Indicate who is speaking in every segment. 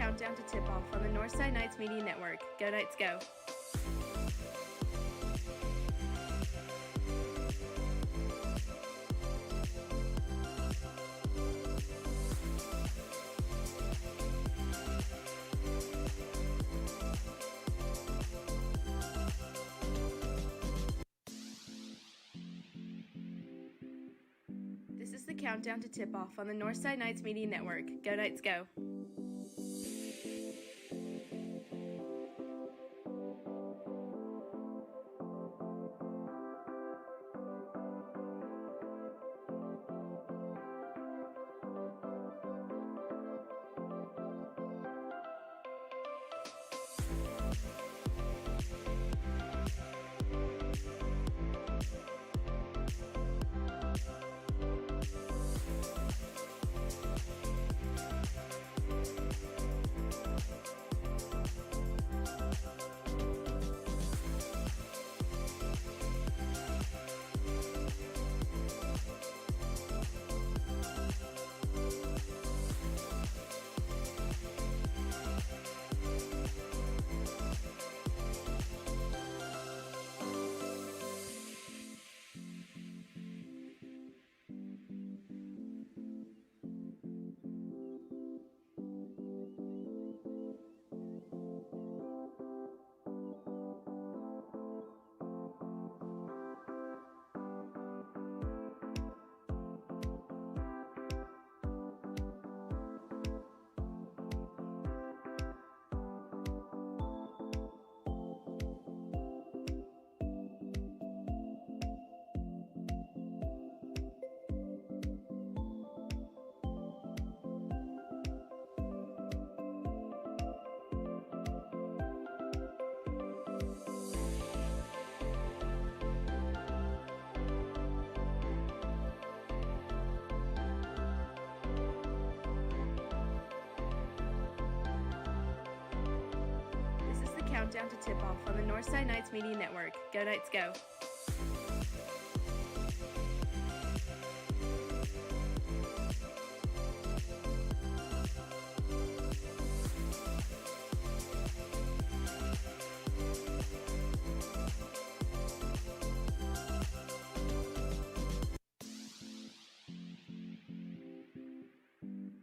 Speaker 1: countdown to tip-off on the Northside Nights Media Network. Go Knights, go! This is the countdown to tip-off on the Northside Nights Media Network. Go Knights, go! Countdown to tip-off on the Northside Nights Media Network. Go Knights, go!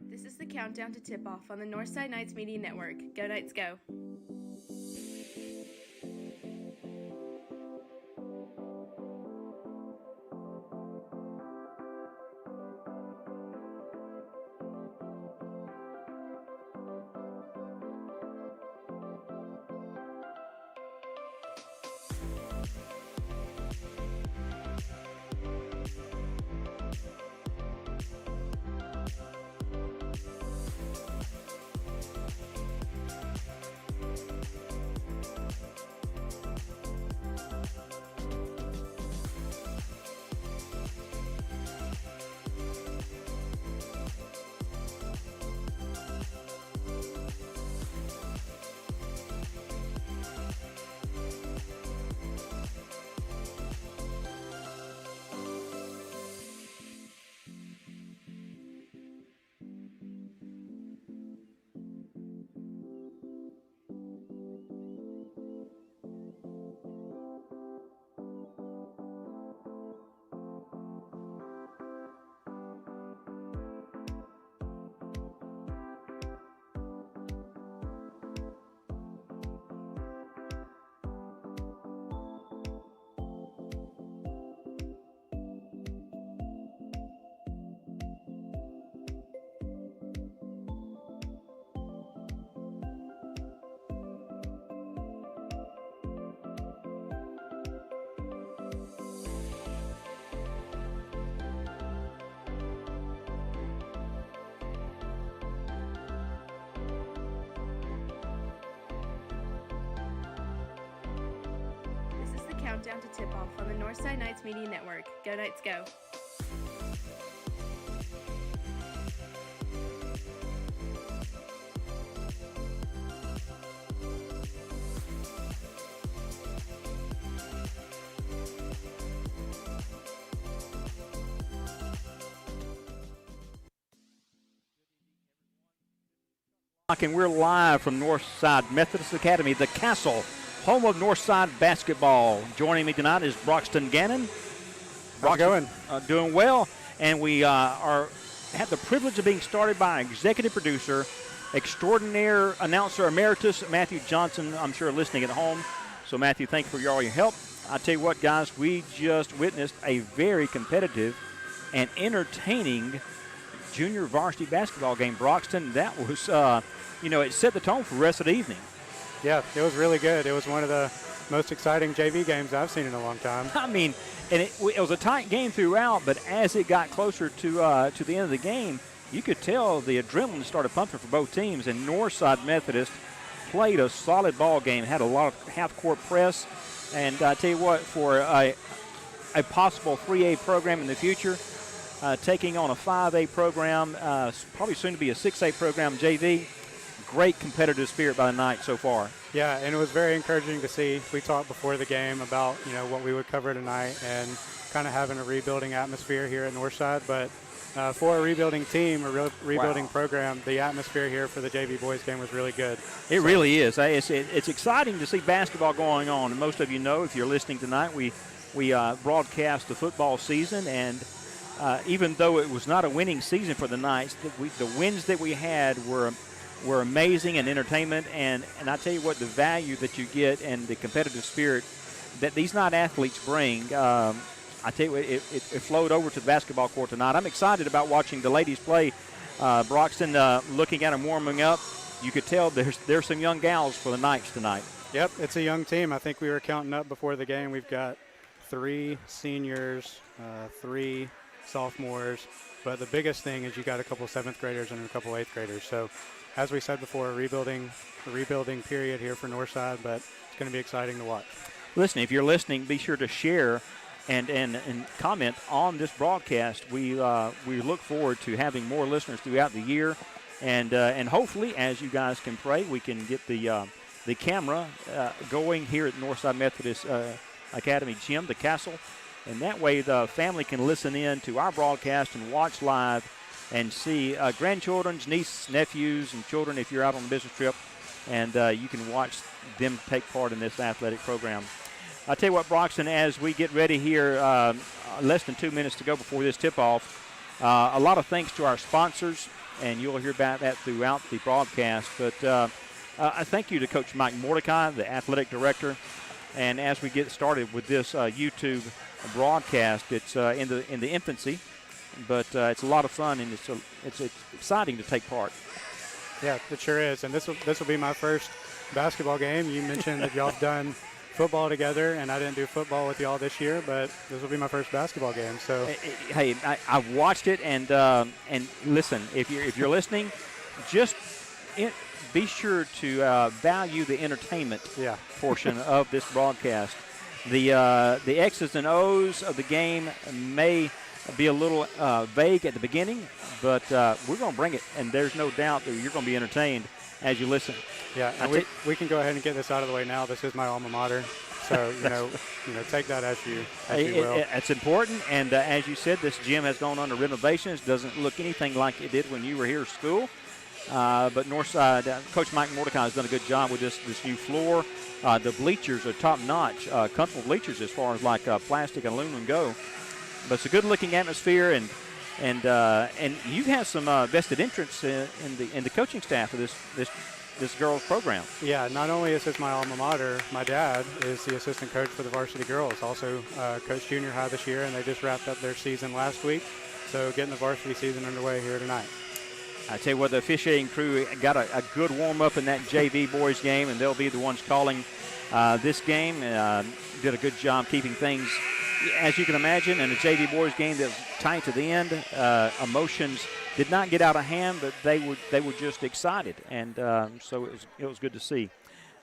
Speaker 1: This is the countdown to tip-off on the Northside Nights Media Network. Go Knights, go! Countdown to tip-off on the Northside Nights Media Network. Go Knights, go!
Speaker 2: Good evening, everyone. This is Chuck Lawson. And we're live from Northside Methodist Academy, the Castle, home of Northside basketball. Joining me tonight is Broxton Gannon.
Speaker 3: How's it going?
Speaker 2: Doing well, and we have the privilege of being started by executive producer, extraordinaire announcer emeritus Matthew Johnson. I'm sure listening at home. So Matthew, thank you for all your help. I tell you what, guys, we just witnessed a very competitive and entertaining junior varsity basketball game. Broxton, that was, it set the tone for the rest of the evening.
Speaker 3: Yeah, it was really good. It was one of the most exciting JV games I've seen in a long time.
Speaker 2: I mean, and it was a tight game throughout, but as it got closer to the end of the game, you could tell the adrenaline started pumping for both teams, and Northside Methodist played a solid ball game, had a lot of half-court press, and I tell you what, for a possible 3A program in the future, taking on a 5A program, probably soon to be a 6A program, JV. Great competitive spirit by the night so far.
Speaker 3: Yeah, and it was very encouraging to see. We talked before the game about, what we would cover tonight and kind of having a rebuilding atmosphere here at Northside. But for a rebuilding team, a rebuilding program, the atmosphere here for the JV boys game was really good.
Speaker 2: It really is. It's exciting to see basketball going on. And most of you know, if you're listening tonight, we broadcast the football season, and even though it was not a winning season for the Knights, the wins that we had were amazing and entertainment, and I tell you what, the value that you get and the competitive spirit that these Knight athletes bring, I tell you what, it flowed over to the basketball court tonight. I'm excited about watching the ladies play. Broxton, looking at them warming up, you could tell there's some young gals for the Knights tonight.
Speaker 3: Yep, it's a young team. I think we were counting up before the game. We've got 3 seniors, 3 sophomores, but the biggest thing is you got a couple 7th graders and a couple 8th graders. So as we said before, a rebuilding period here for Northside, but it's going to be exciting to watch.
Speaker 2: Listen, if you're listening, be sure to share and comment on this broadcast. We look forward to having more listeners throughout the year, and hopefully, as you guys can pray, we can get the camera going here at Northside Methodist Academy Gym, the Castle, and that way the family can listen in to our broadcast and watch live and see grandchildren's, nieces, nephews, and children if you're out on a business trip, and you can watch them take part in this athletic program. I tell you what, Broxton, as we get ready here, less than 2 minutes to go before this tip-off, a lot of thanks to our sponsors, and you'll hear about that throughout the broadcast, but a thank you to Coach Mike Mordecai, the athletic director, and as we get started with this YouTube broadcast, it's in the infancy, but it's a lot of fun, and it's exciting to take part.
Speaker 3: Yeah, it sure is, and this will be my first basketball game. You mentioned that y'all have done football together, and I didn't do football with y'all this year, but this will be my first basketball game. So,
Speaker 2: hey, I've watched it, and listen, if you're listening, just be sure to value the entertainment portion of this broadcast. The X's and O's of the game may be a little vague at the beginning, but we're going to bring it, and there's no doubt that you're going to be entertained as you listen.
Speaker 3: Yeah, and we can go ahead and get this out of the way now. This is my alma mater, so take that as you will.
Speaker 2: It's important, and as you said, this gym has gone under renovations. Doesn't look anything like it did when you were here at school. But Northside, Coach Mike Mordecai has done a good job with this new floor. The bleachers are top-notch, comfortable bleachers as far as like plastic and aluminum go. But it's a good-looking atmosphere, and you've had some vested interest in the coaching staff of this girls program.
Speaker 3: Yeah, not only is this my alma mater, my dad is the assistant coach for the varsity girls. Also coached junior high this year, and they just wrapped up their season last week. So getting the varsity season underway here tonight.
Speaker 2: I tell you what, the officiating crew got a good warm-up in that JV boys game, and they'll be the ones calling this game. Did a good job keeping things, as you can imagine, in a JV boys game that was tight to the end. Emotions did not get out of hand, but they were just excited, and so it was good to see.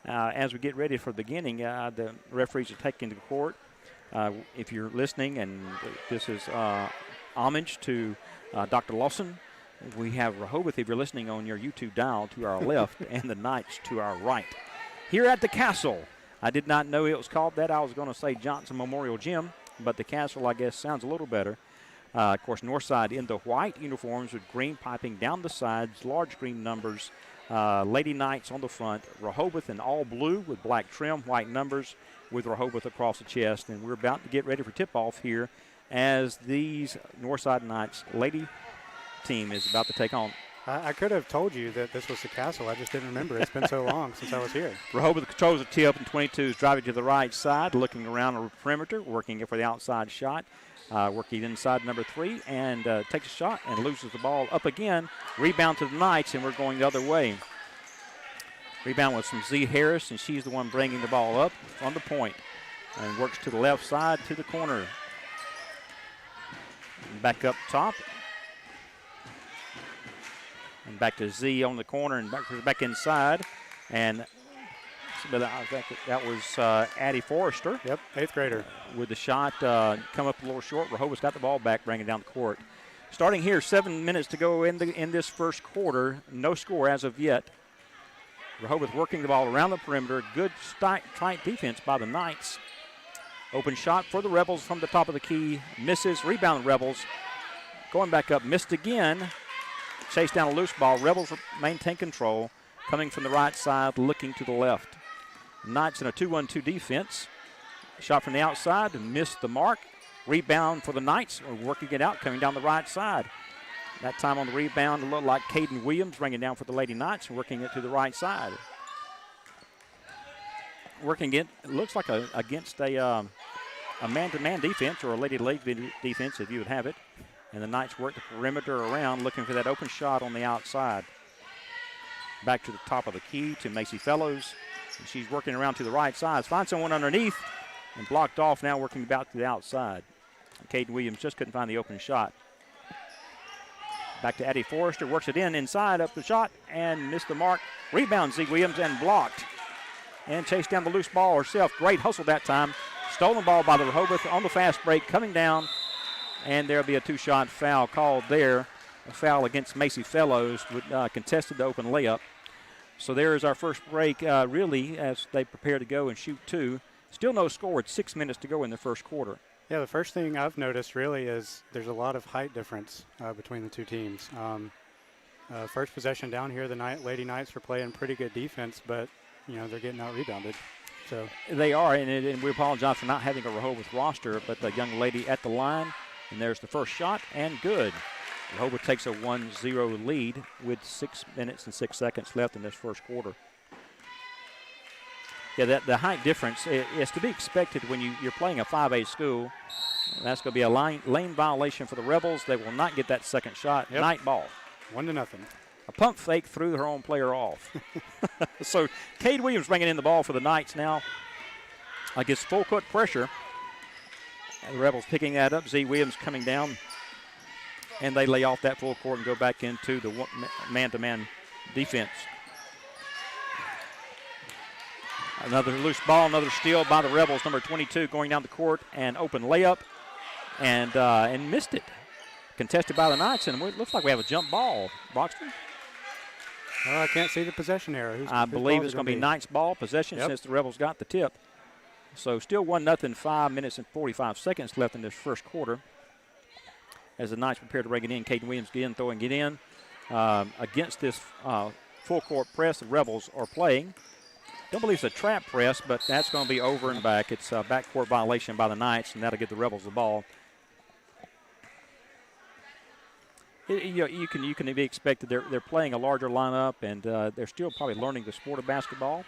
Speaker 2: As we get ready for the beginning, the referees are taking to the court. If you're listening, and this is homage to Dr. Lawson, we have Rehobeth, if you're listening on your YouTube dial, to our left, and the Knights to our right. Here at the Castle, I did not know it was called that. I was going to say Johnson Memorial Gym, but the Castle, I guess, sounds a little better. Of course, Northside in the white uniforms with green piping down the sides, large green numbers Lady Knights on the front. Rehobeth in all blue with black trim, white numbers with Rehobeth across the chest. And we're about to get ready for tip-off here as these Northside Knights lady team is about to take on.
Speaker 3: I could have told you that this was the castle. I just didn't remember. It's been so long since I was here.
Speaker 2: Rehobeth controls the tip, and 22 is driving to the right side, looking around the perimeter, working it for the outside shot. Working inside number 3, and takes a shot and loses the ball up again. Rebound to the Knights, and we're going the other way. Rebound was from Z. Harris, and she's the one bringing the ball up on the point. And works to the left side to the corner. And back up top. And back to Z on the corner, and back inside. And I think that was Addie Forrester.
Speaker 3: Yep, 8th grader.
Speaker 2: With the shot come up a little short. Rehobeth's got the ball back, bringing it down the court. Starting here, 7 minutes to go in this first quarter. No score as of yet. Rehobeth working the ball around the perimeter. Good tight defense by the Knights. Open shot for the Rebels from the top of the key. Misses. Rebound Rebels. Going back up. Missed again. Chase down a loose ball. Rebels maintain control. Coming from the right side, looking to the left. Knights in a 2-1-2 defense. Shot from the outside, missed the mark. Rebound for the Knights, working it out, coming down the right side. That time on the rebound, it looked like Caden Williams bringing it down for the Lady Knights and working it to the right side. Working it looks like against a man-to-man defense or a lady defense if you would have it. And the Knights work the perimeter around, looking for that open shot on the outside. Back to the top of the key to Macy Fellows. And she's working around to the right side. Finds someone underneath and blocked off, now working back to the outside. Caden Williams just couldn't find the open shot. Back to Addie Forrester, works it inside, up the shot, and missed the mark. Rebound, Z. Williams, and blocked. And chased down the loose ball herself. Great hustle that time. Stolen ball by the Rehobeth on the fast break, coming down. And there'll be a 2-shot foul called there. A foul against Macy Fellows, contested the open layup. So there is our first break, really, as they prepare to go and shoot 2. Still no score. It's 6 minutes to go in the first quarter.
Speaker 3: Yeah, the first thing I've noticed really is there's a lot of height difference between the two teams. First possession down here, the Lady Knights are playing pretty good defense, but, they're getting out-rebounded. So
Speaker 2: they are, and we apologize for not having a Rehobeth roster, but the young lady at the line, and there's the first shot, and good. Rehobeth takes a 1-0 lead with 6 minutes and 6 seconds left in this first quarter. Yeah, the height difference is to be expected when you're playing a 5A school. That's going to be a lane violation for the Rebels. They will not get that second shot.
Speaker 3: Yep.
Speaker 2: Night ball.
Speaker 3: 1-0.
Speaker 2: A pump fake threw her own player off. So Cade Williams bringing in the ball for the Knights now against full court pressure. And the Rebels picking that up. Z. Williams coming down. And they lay off that full court and go back into the man-to-man defense. Another loose ball, another steal by the Rebels. Number 22 going down the court, and open layup, and missed it. Contested by the Knights, and it looks like we have a jump ball. Broxton?
Speaker 3: I can't see the possession error.
Speaker 2: I believe it's going to be Knights ball possession since the Rebels got the tip. So still 1-0, 5 minutes and 45 seconds left in this first quarter. As the Knights prepare to bring it in, Caden Williams throwing it in. Against this full court press, the Rebels are playing. Don't believe it's a trap press, but that's going to be over and back. It's a backcourt violation by the Knights, and that'll get the Rebels the ball. You can be expected. They're playing a larger lineup, and they're still probably learning the sport of basketball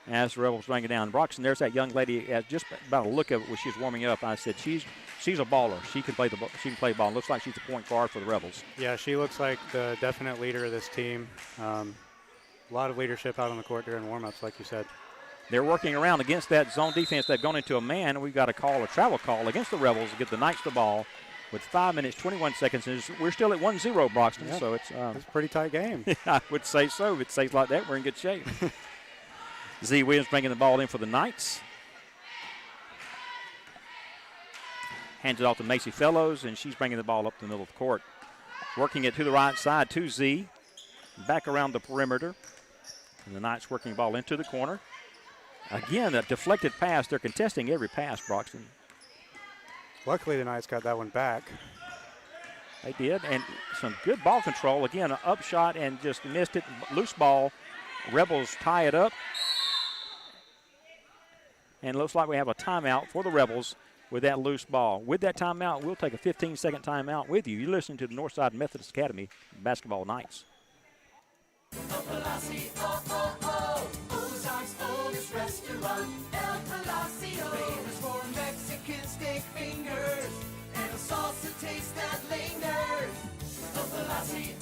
Speaker 2: as the Rebels bring it down. Broxton, there's that young lady. Just about a look of it when she was warming up, I said she's a baller. She can play ball. Looks like she's a point guard for the Rebels.
Speaker 3: Yeah, she looks like the definite leader of this team. A lot of leadership out on the court during warm-ups, like you said.
Speaker 2: They're working around against that zone defense. They've gone into a man, and we've got a travel call against the Rebels to get the Knights the ball with 5 minutes, 21 seconds. And we're still at 1-0, Broxton, so it's
Speaker 3: a pretty tight game.
Speaker 2: I would say so. If it stays like that, we're in good shape. Z. Williams bringing the ball in for the Knights. Hands it off to Macy Fellows, and she's bringing the ball up the middle of the court. Working it to the right side to Z. Back around the perimeter. And the Knights working the ball into the corner. Again, a deflected pass. They're contesting every pass, Broxton.
Speaker 3: Luckily, the Knights got that one back.
Speaker 2: They did, and some good ball control. Again, an up shot and just missed it. Loose ball. Rebels tie it up. And it looks like we have a timeout for the Rebels with that loose ball. With that timeout, we'll take a 15-second timeout with you. You're listening to the Northside Methodist Academy Basketball Nights.
Speaker 4: Ozark's oldest restaurant, El Palacio. Famous for Mexican steak fingers and a salsa taste that lingers. El Palacio,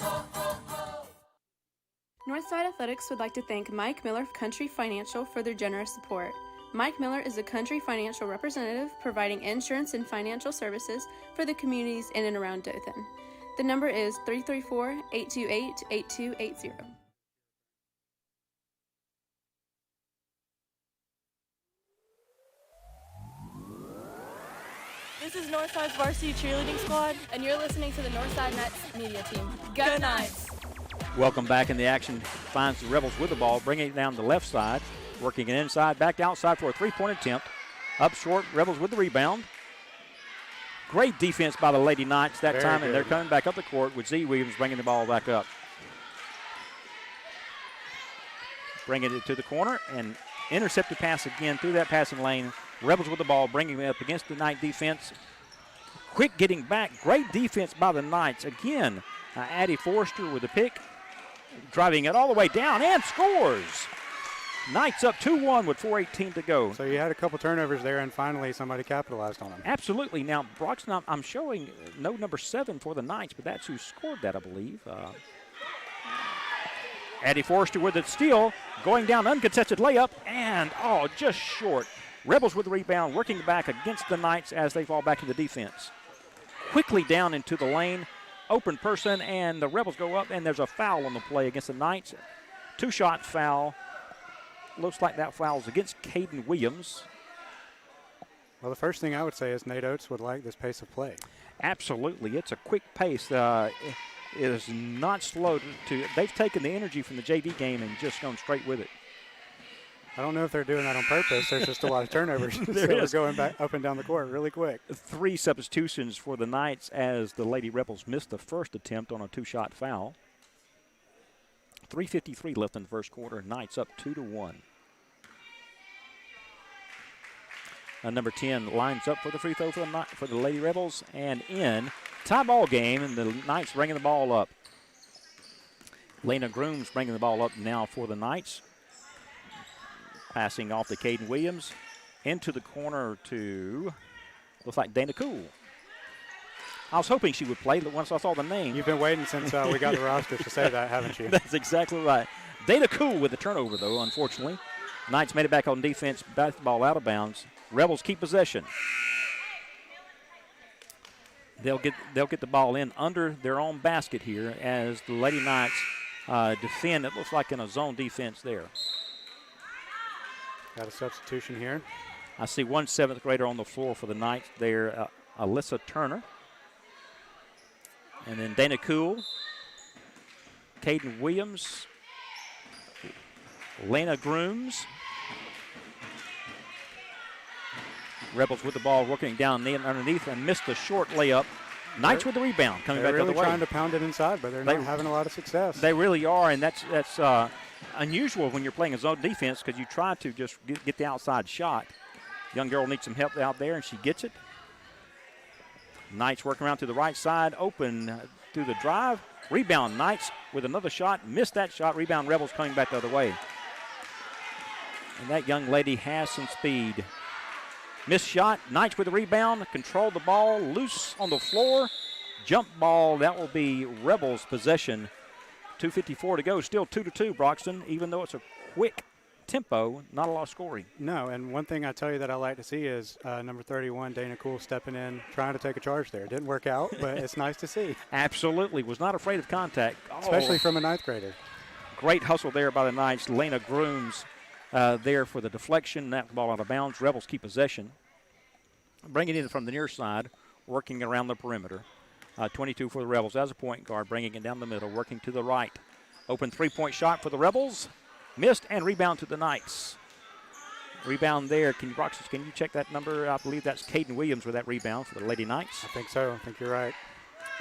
Speaker 1: Northside Athletics would like to thank Mike Miller of Country Financial for their generous support. Mike Miller is a Country Financial representative providing insurance and financial services for the communities in and around Dothan. The number is 334-828-8280.
Speaker 5: This is Northside's varsity cheerleading squad, and you're listening to the Northside Knights media team. Go Knights!
Speaker 2: Welcome back in the action. Finds the Rebels with the ball, bringing it down the left side, working it inside, back to outside for a three-point attempt. Up short, Rebels with the rebound. Great defense by the Lady Knights that
Speaker 3: Very
Speaker 2: time,
Speaker 3: good.
Speaker 2: and they're coming back up the court with Z. Williams bringing the ball back up. Bringing it to the corner, and intercepted pass again through that passing lane. Rebels with the ball, bringing it up against the Knight defense. Quick getting back. Great defense by the Knights. Again, Addie Forrester with the pick. Driving it all the way down and scores. Knights up 2-1 with 4:18 to go.
Speaker 3: So you had a couple turnovers there, and finally somebody capitalized on them.
Speaker 2: Absolutely. Now, Broxton, I'm showing no number 7 for the Knights, but that's who scored that, I believe. Addie Forrester with the steal, going down, uncontested layup, and, just short. Rebels with the rebound, working back against the Knights as they fall back into defense. Quickly down into the lane, open person, and the Rebels go up, and there's a foul on the play against the Knights. Two-shot foul. Looks like that foul is against Caden Williams.
Speaker 3: Well, the first thing I would say is Nate Oates would like this pace of play.
Speaker 2: Absolutely. It's a quick pace. It is not slow to. They've taken the energy from the JV game and just gone straight with it.
Speaker 3: I don't know if they're doing that on purpose. There's just a lot of turnovers.
Speaker 2: There
Speaker 3: so
Speaker 2: is.
Speaker 3: they're going back up and down the court really quick.
Speaker 2: 3 substitutions for the Knights as the Lady Rebels missed the first attempt on a two-shot foul. 3:53 left in the first quarter. Knights up 2-1. Number 10 lines up for the free throw for the Lady Rebels and in. Tie ball game, and the Knights bringing the ball up. Lena Grooms bringing the ball up now for the Knights. Passing off to Caden Williams. Into the corner to, looks like Dana Cool. I was hoping she would play once I saw the name.
Speaker 3: You've been waiting since we got the roster to say that, haven't you?
Speaker 2: That's exactly right. Dana Cool with the turnover, though, unfortunately. Knights made it back on defense, bat the ball out of bounds. Rebels keep possession. They'll get the ball in under their own basket here as the Lady Knights defend. It looks like in a zone defense there.
Speaker 3: Got a substitution here.
Speaker 2: I see one 7th grader on the floor for the Knights there, Alyssa Turner. And then Dana Cool, Caden Williams, Lena Grooms. Rebels with the ball, working down underneath and missed the short layup. Knights with the rebound, coming back the other way.
Speaker 3: They're really trying to pound it inside, but they're not having a lot of success.
Speaker 2: They really are, and that's unusual when you're playing a zone defense because you try to just get the outside shot. Young girl needs some help out there, and she gets it. Knights working around to the right side, open through the drive. Rebound, Knights with another shot. Missed that shot. Rebound, Rebels coming back the other way. And that young lady has some speed. Missed shot. Knights with the rebound. Control the ball. Loose on the floor. Jump ball. That will be Rebels' possession. 2:54 to go. Still 2-2, Broxton, even though it's a quick tempo, not a lot of scoring.
Speaker 3: No, and one thing I tell you that I like to see is number 31, Dana Cool, stepping in, trying to take a charge there. Didn't work out, but it's nice to see.
Speaker 2: Absolutely. Was not afraid of contact.
Speaker 3: Especially from a 9th grader.
Speaker 2: Great hustle there by the Knights. Lena Grooms there for the deflection. That ball out of bounds. Rebels keep possession. Bringing it in from the near side, working around the perimeter. 22 for the Rebels as a point guard, bringing it down the middle, working to the right. Open three-point shot for the Rebels. Missed and rebound to the Knights. Rebound there. Can you check that number? I believe that's Caden Williams with that rebound for the Lady Knights.
Speaker 3: I think so. I think you're right.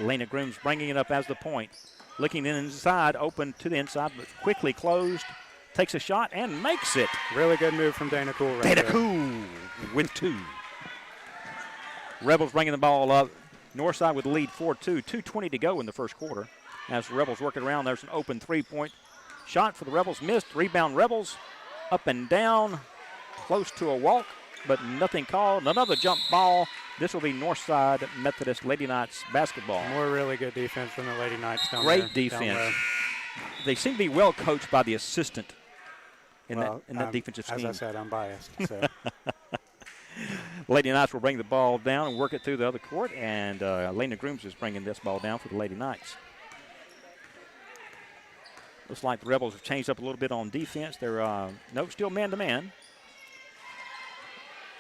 Speaker 2: Lena Grooms bringing it up as the point. Looking inside, open to the inside, but quickly closed. Takes a shot and makes it.
Speaker 3: Really good move from Dana Cool right
Speaker 2: Dana
Speaker 3: there.
Speaker 2: Cool with 2. Rebels bringing the ball up. Northside with the lead 4-2. 2:20 to go in the first quarter. As the Rebels work it around, there's an open 3-point shot for the Rebels. Missed. Rebound Rebels. Up and down. Close to a walk, but nothing called. Another jump ball. This will be Northside Methodist Lady Knights basketball.
Speaker 3: More really good defense from the Lady Knights down
Speaker 2: Great
Speaker 3: there.
Speaker 2: defense. They seem to be well coached by the assistant in that defensive scheme.
Speaker 3: As I said, I'm biased. So.
Speaker 2: Lady Knights will bring the ball down and work it through the other court, and Lena Grooms is bringing this ball down for the Lady Knights. Looks like the Rebels have changed up a little bit on defense. They're still man-to-man.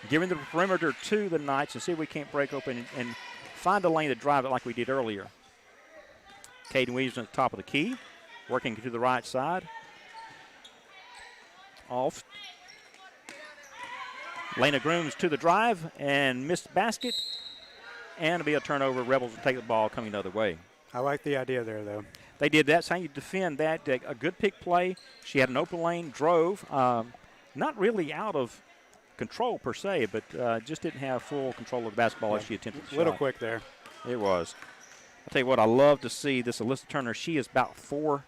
Speaker 2: Giving the perimeter to the Knights and see if we can't break open and find a lane to drive it like we did earlier. Caden Williams at the top of the key, working to the right side. Off. Lena Grooms to the drive and missed basket. And it'll be a turnover. Rebels will take the ball coming the other way.
Speaker 3: I like the idea there, though.
Speaker 2: They did that. That's how you defend that. A good pick play. She had an open lane, drove. Not really out of control per se, but just didn't have full control of the basketball as she attempted the
Speaker 3: shot. A little
Speaker 2: shot.
Speaker 3: quick there.
Speaker 2: It was. I'll tell you what, I love to see this Alyssa Turner. She is about 4'4".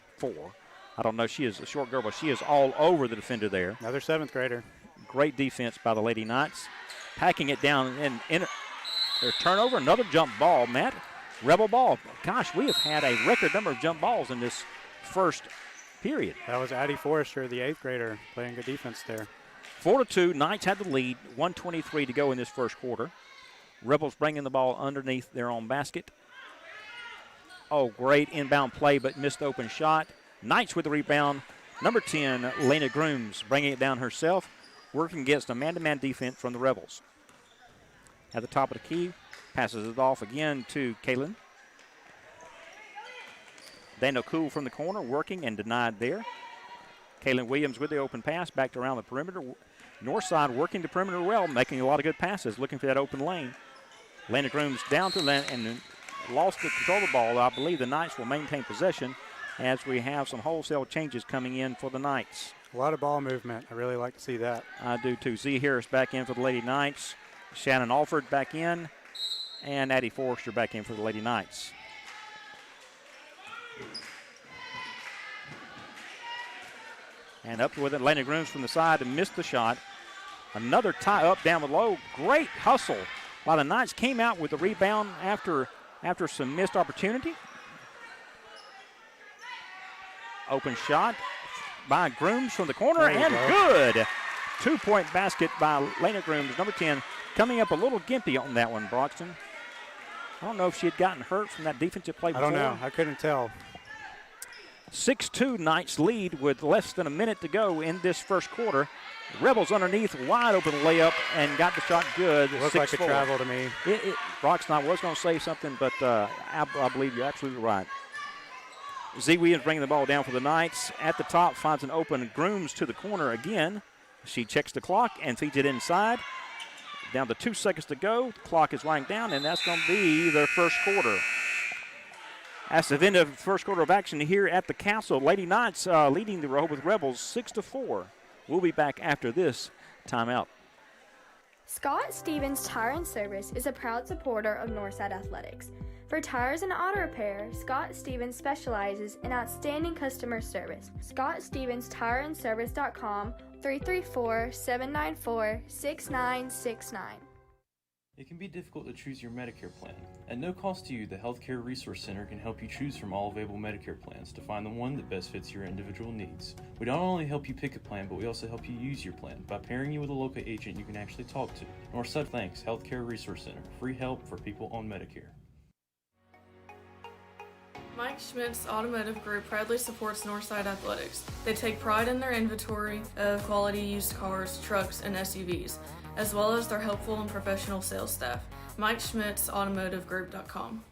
Speaker 2: I don't know. She is a short girl, but she is all over the defender there.
Speaker 3: Another 7th grader.
Speaker 2: Great defense by the Lady Knights. Packing it down in their turnover. Another jump ball, Matt. Rebel ball. Gosh, we have had a record number of jump balls in this first period.
Speaker 3: That was Addie Forrester, the 8th grader, playing good defense there.
Speaker 2: 4-2. Knights had the lead. 1:23 to go in this first quarter. Rebels bringing the ball underneath their own basket. Oh, great inbound play, but missed open shot. Knights with the rebound. Number 10, Lena Grooms, bringing it down herself, working against a man-to-man defense from the Rebels. At the top of the key, passes it off again to Kaylin. Daniel Cool from the corner, working and denied there. Kaylin Williams with the open pass, back around the perimeter. Northside working the perimeter well, making a lot of good passes, looking for that open lane. Lena Grooms down to Lena and lost the control of the ball. I believe the Knights will maintain possession as we have some wholesale changes coming in for the Knights.
Speaker 3: A lot of ball movement. I really like to see that.
Speaker 2: I do too. Z Harris back in for the Lady Knights. Shannon Alford back in. And Addie Forrester back in for the Lady Knights. And up with it, Lena Grooms from the side and missed the shot. Another tie up down below. Great hustle by the Knights. Came out with the rebound after some missed opportunity. Open shot by Grooms from the corner, and good. 2-point basket by Lena Grooms, number 10, coming up a little gimpy on that one, Broxton. I don't know if she had gotten hurt from that defensive play before.
Speaker 3: I don't know. I couldn't tell.
Speaker 2: 6-2 Knights lead with less than a minute to go in this first quarter. Rebels underneath, wide open layup, and got the shot good.
Speaker 3: Looked like a travel to me.
Speaker 2: Broxton, I was going to say something, but I believe you're absolutely right. Z Williams bringing the ball down for the Knights. At the top, finds an open Grooms to the corner again. She checks the clock and feeds it inside. Down to 2 seconds to go. The clock is winding down, and that's going to be their first quarter. That's the end of the first quarter of action here at the Castle. Lady Knights leading the Rehobeth Rebels 6-4. We'll be back after this timeout.
Speaker 5: Scott Stevens Tire and Service is a proud supporter of Northside Athletics. For tires and auto repair, Scott Stevens specializes in outstanding customer service. ScottStevensTireandService.com 334-794-6969.
Speaker 6: It can be difficult to choose your Medicare plan. At no cost to you, the Healthcare Resource Center can help you choose from all available Medicare plans to find the one that best fits your individual needs. We not only help you pick a plan, but we also help you use your plan by pairing you with a local agent you can actually talk to. Northside thanks Healthcare Resource Center. Free help for people on Medicare.
Speaker 7: Mike Schmidt's Automotive Group proudly supports Northside Athletics. They take pride in their inventory of quality used cars, trucks, and SUVs, as well as their helpful and professional sales staff. MikeSchmidt'sAutomotiveGroup.com.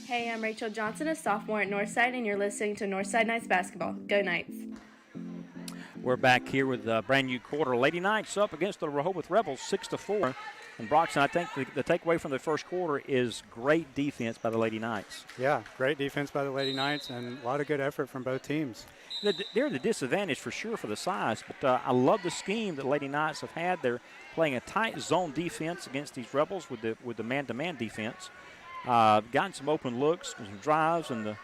Speaker 1: Hey, I'm Rachel Johnson, a sophomore at Northside, and you're listening to Northside Knights Basketball. Go Knights!
Speaker 2: We're back here with a brand new quarter. Lady Knights up against the Rehobeth Rebels 6-4. And Broxton, I think the takeaway from the first quarter is great defense by the Lady Knights.
Speaker 3: Yeah, great defense by the Lady Knights and a lot of good effort from both teams.
Speaker 2: They're the disadvantage for sure for the size, but I love the scheme that Lady Knights have had. They're playing a tight zone defense against these Rebels with the man-to-man defense. Gotten some open looks, some drives, and the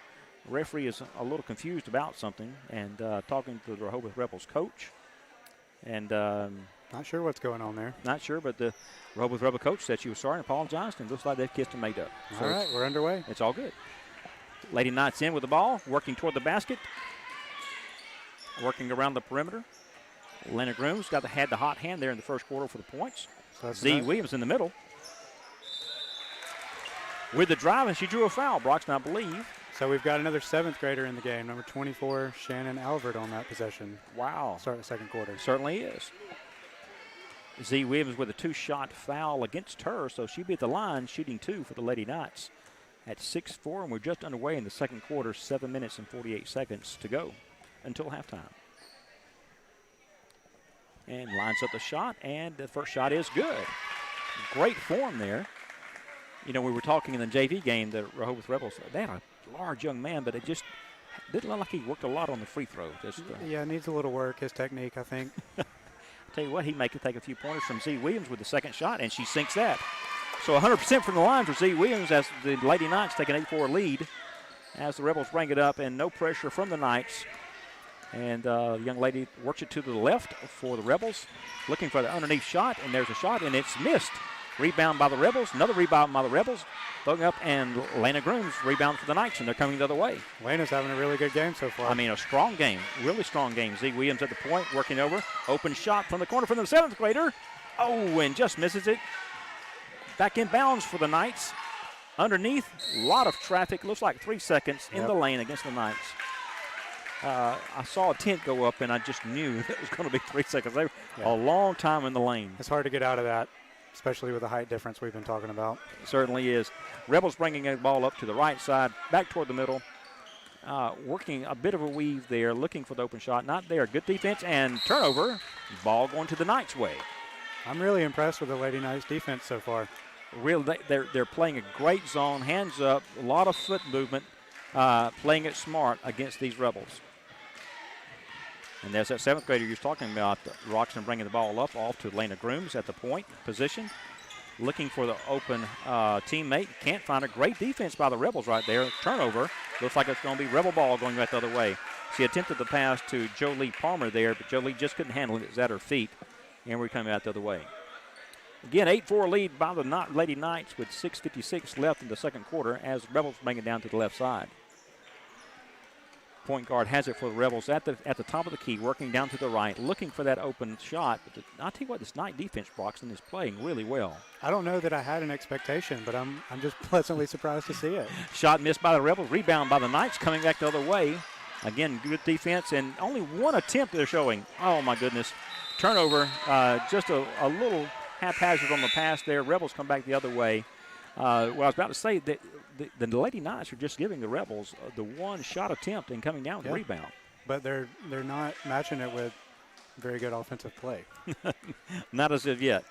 Speaker 2: referee is a little confused about something and talking to the Rehobeth Rebels coach. And
Speaker 3: not sure what's going on there.
Speaker 2: Not sure, but the Rehobeth Rebel coach said she was sorry and apologized, and looks like they've kissed and made up.
Speaker 3: All right, we're underway.
Speaker 2: It's all good. Lady Knights in with the ball, working toward the basket, working around the perimeter. Lena Grooms had the hot hand there in the first quarter for the points.
Speaker 3: So
Speaker 2: Z. Williams in the middle. With the drive, and she drew a foul, Broxton, I believe.
Speaker 3: So we've got another 7th grader in the game, number 24, Shannon Albert, on that possession.
Speaker 2: Wow.
Speaker 3: Start the second quarter.
Speaker 2: Certainly is. Z. Williams with a 2-shot foul against her, so she'd be at the line shooting 2 for the Lady Knights at 6-4, and we're just underway in the second quarter, 7 minutes and 48 seconds to go until halftime. And lines up the shot, and the first shot is good. Great form there. You know, we were talking in the JV game, the Rehobeth Rebels, they had a large young man, but it just didn't look like he worked a lot on the free throw.
Speaker 3: Yeah, needs a little work, his technique, I think.
Speaker 2: Tell you what, he may take a few pointers from Z. Williams with the second shot, and she sinks that. So 100% from the line for Z. Williams as the Lady Knights take an 8-4 lead as the Rebels bring it up, and no pressure from the Knights. And the young lady works it to the left for the Rebels, looking for the underneath shot, and there's a shot, and it's missed. Rebound by the Rebels, another rebound by the Rebels. Throwing up, and Lena Grooms rebound for the Knights, and they're coming the other way.
Speaker 3: Lena's having a really good game so far.
Speaker 2: I mean, a strong game, really strong game. Z. Williams at the point, working over. Open shot from the corner from the 7th grader. Oh, and just misses it. Back in bounds for the Knights. Underneath, a lot of traffic. Looks like 3 seconds in the lane against the Knights. I saw a tent go up, and I just knew that it was going to be 3 seconds. They were a long time in the lane.
Speaker 3: It's hard to get out of that, especially with the height difference we've been talking about.
Speaker 2: It certainly is. Rebels bringing a ball up to the right side, back toward the middle. Working a bit of a weave there, looking for the open shot. Not there. Good defense and turnover. Ball going to the Knights' way.
Speaker 3: I'm really impressed with the Lady Knights defense so far.
Speaker 2: They're playing a great zone, hands up, a lot of foot movement, playing it smart against these Rebels. And there's that 7th grader you're talking about, Roxton bringing the ball up off to Lena Grooms at the point position, looking for the open teammate. Can't find a great defense by the Rebels right there. Turnover. Looks like it's going to be Rebel ball going right the other way. She attempted the pass to Jolie Palmer there, but Jolie just couldn't handle it. It was at her feet, and we're coming out the other way. Again, 8-4 lead by the Lady Knights with 6:56 left in the second quarter as the Rebels bring it down to the left side. Point guard has it for the Rebels at the top of the key, working down to the right, looking for that open shot. But I'll tell you what, this Knight defense, Broxton, is playing really well.
Speaker 3: I don't know that I had an expectation, but I'm just pleasantly surprised to see it.
Speaker 2: Shot missed by the Rebels, rebound by the Knights, coming back the other way. Again, good defense, and only one attempt they're showing. Oh, my goodness. Turnover, just a little haphazard on the pass there. Rebels come back the other way. What I was about to say, that the Lady Knights are just giving the Rebels the one shot attempt and coming down with the rebound.
Speaker 3: But they're not matching it with very good offensive play.
Speaker 2: Not as of yet.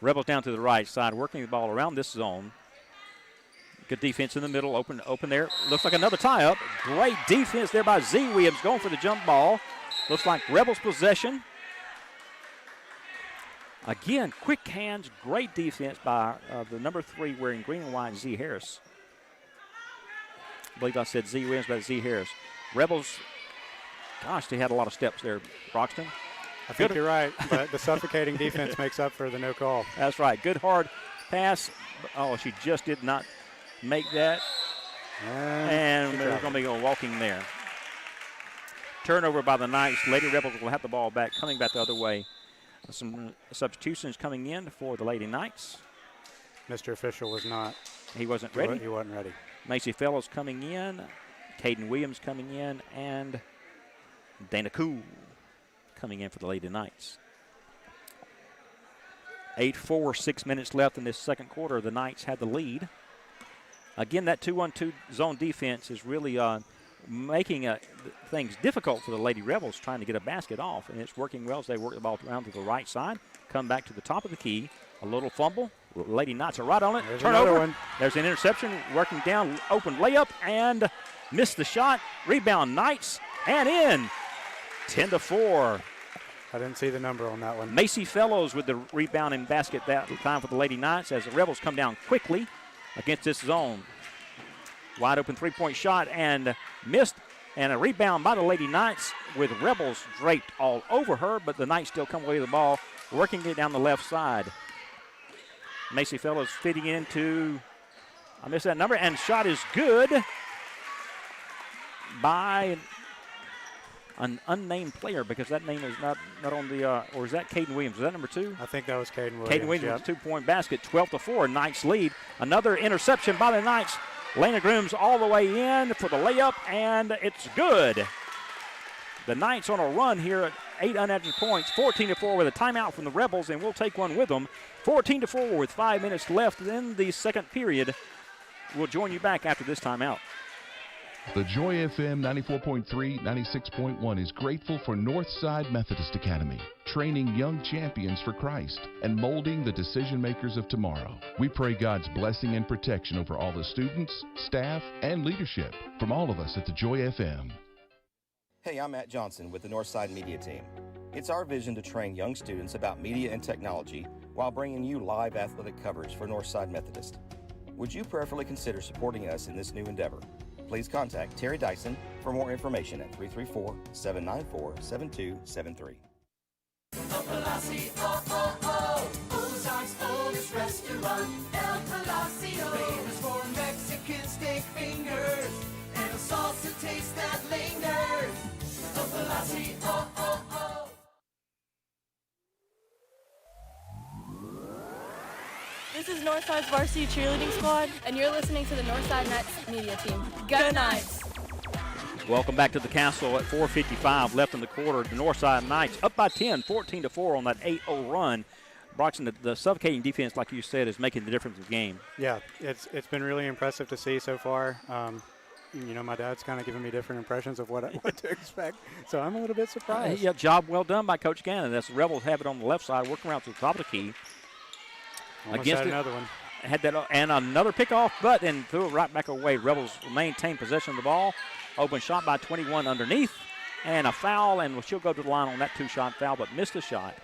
Speaker 2: Rebels down to the right side, working the ball around this zone. Good defense in the middle, open there. Looks like another tie-up. Great defense there by Z. Williams going for the jump ball. Looks like Rebels possession. Again, quick hands, great defense by the number 3 wearing green and white, Z. Harris. I believe I said Z. Williams, but Z. Harris. Rebels, gosh, they had a lot of steps there, Broxton.
Speaker 3: I think you're right, but the suffocating defense makes up for the no call.
Speaker 2: That's right. Good hard pass. Oh, she just did not make that. And there's going to be a walking there. Turnover by the Knights. Lady Rebels will have the ball back, coming back the other way. Some substitutions coming in for the Lady Knights.
Speaker 3: Mr. Official was not.
Speaker 2: He wasn't ready.
Speaker 3: He wasn't ready.
Speaker 2: Macy Fellows coming in. Caden Williams coming in. And Dana Cool coming in for the Lady Knights. 8-4, 6 minutes left in this second quarter. The Knights had the lead. Again, that 2-1-2 zone defense is really making things difficult for the Lady Rebels trying to get a basket off, and it's working well as they work the ball around to the right side, come back to the top of the key, A little fumble. Lady Knights are right on it.
Speaker 3: There's
Speaker 2: Turnover.
Speaker 3: another one.
Speaker 2: There's an interception. Working down, open layup, and missed the shot. Rebound Knights, and in. 10-4.
Speaker 3: I didn't see the number on that one.
Speaker 2: Macy Fellows with the rebound and basket that time for the Lady Knights as the Rebels come down quickly against this zone. Wide open three-point shot and missed, and a rebound by the Lady Knights with Rebels draped all over her, but the Knights still come away with the ball, working it down the left side. Macy Fellows fitting into, I missed that number, and shot is good by an unnamed player because that name is not on the, or is that Caden Williams? Is that number 2?
Speaker 3: I think that was Caden Williams.
Speaker 2: Caden Williams with a 2-point basket, 12-4, Knights lead. Another interception by the Knights. Lena Grooms all the way in for the layup, and it's good. The Knights on a run here at 8 unanswered points, 14-4 with a timeout from the Rebels, and we'll take one with them. 14-4 with 5 minutes left in the second period. We'll join you back after this timeout.
Speaker 8: The Joy FM 94.3, 96.1 is grateful for Northside Methodist Academy, training young champions for Christ and molding the decision makers of tomorrow. We pray God's blessing and protection over all the students, staff, and leadership from all of us at the Joy FM.
Speaker 9: Hey, I'm Matt Johnson with the Northside Media Team. It's our vision to train young students about media and technology while bringing you live athletic coverage for Northside Methodist. Would you prayerfully consider supporting us in this new endeavor? Please contact Terry Dyson for more information at 334-794-7273.
Speaker 4: El Palacio, Ozark's oldest restaurant. El Palacio, famous for Mexican steak fingers and a salsa taste that lingers. El Palacio,
Speaker 10: This is Northside's varsity cheerleading squad, and you're listening to the Northside Knights media team. Go Knights!
Speaker 2: Welcome back to the Castle at 4:55 left in the quarter. The Northside Knights up by 10, 14-4 on that 8-0 run. Broxton, the suffocating defense, like you said, is making the difference in the game.
Speaker 3: Yeah, it's been really impressive to see so far. My dad's kind of giving me different impressions of what to expect, so I'm a little bit surprised.
Speaker 2: Yeah, job well done by Coach Gannon. That's the Rebels have it on the left side, working around to the top of the key.
Speaker 3: Almost
Speaker 2: Against
Speaker 3: had
Speaker 2: it,
Speaker 3: another one.
Speaker 2: Had that and another pickoff, but then threw it right back away. Rebels maintain possession of the ball. Open shot by 21 underneath, and a foul, and she'll go to the line on that 2-shot foul, but missed the shot.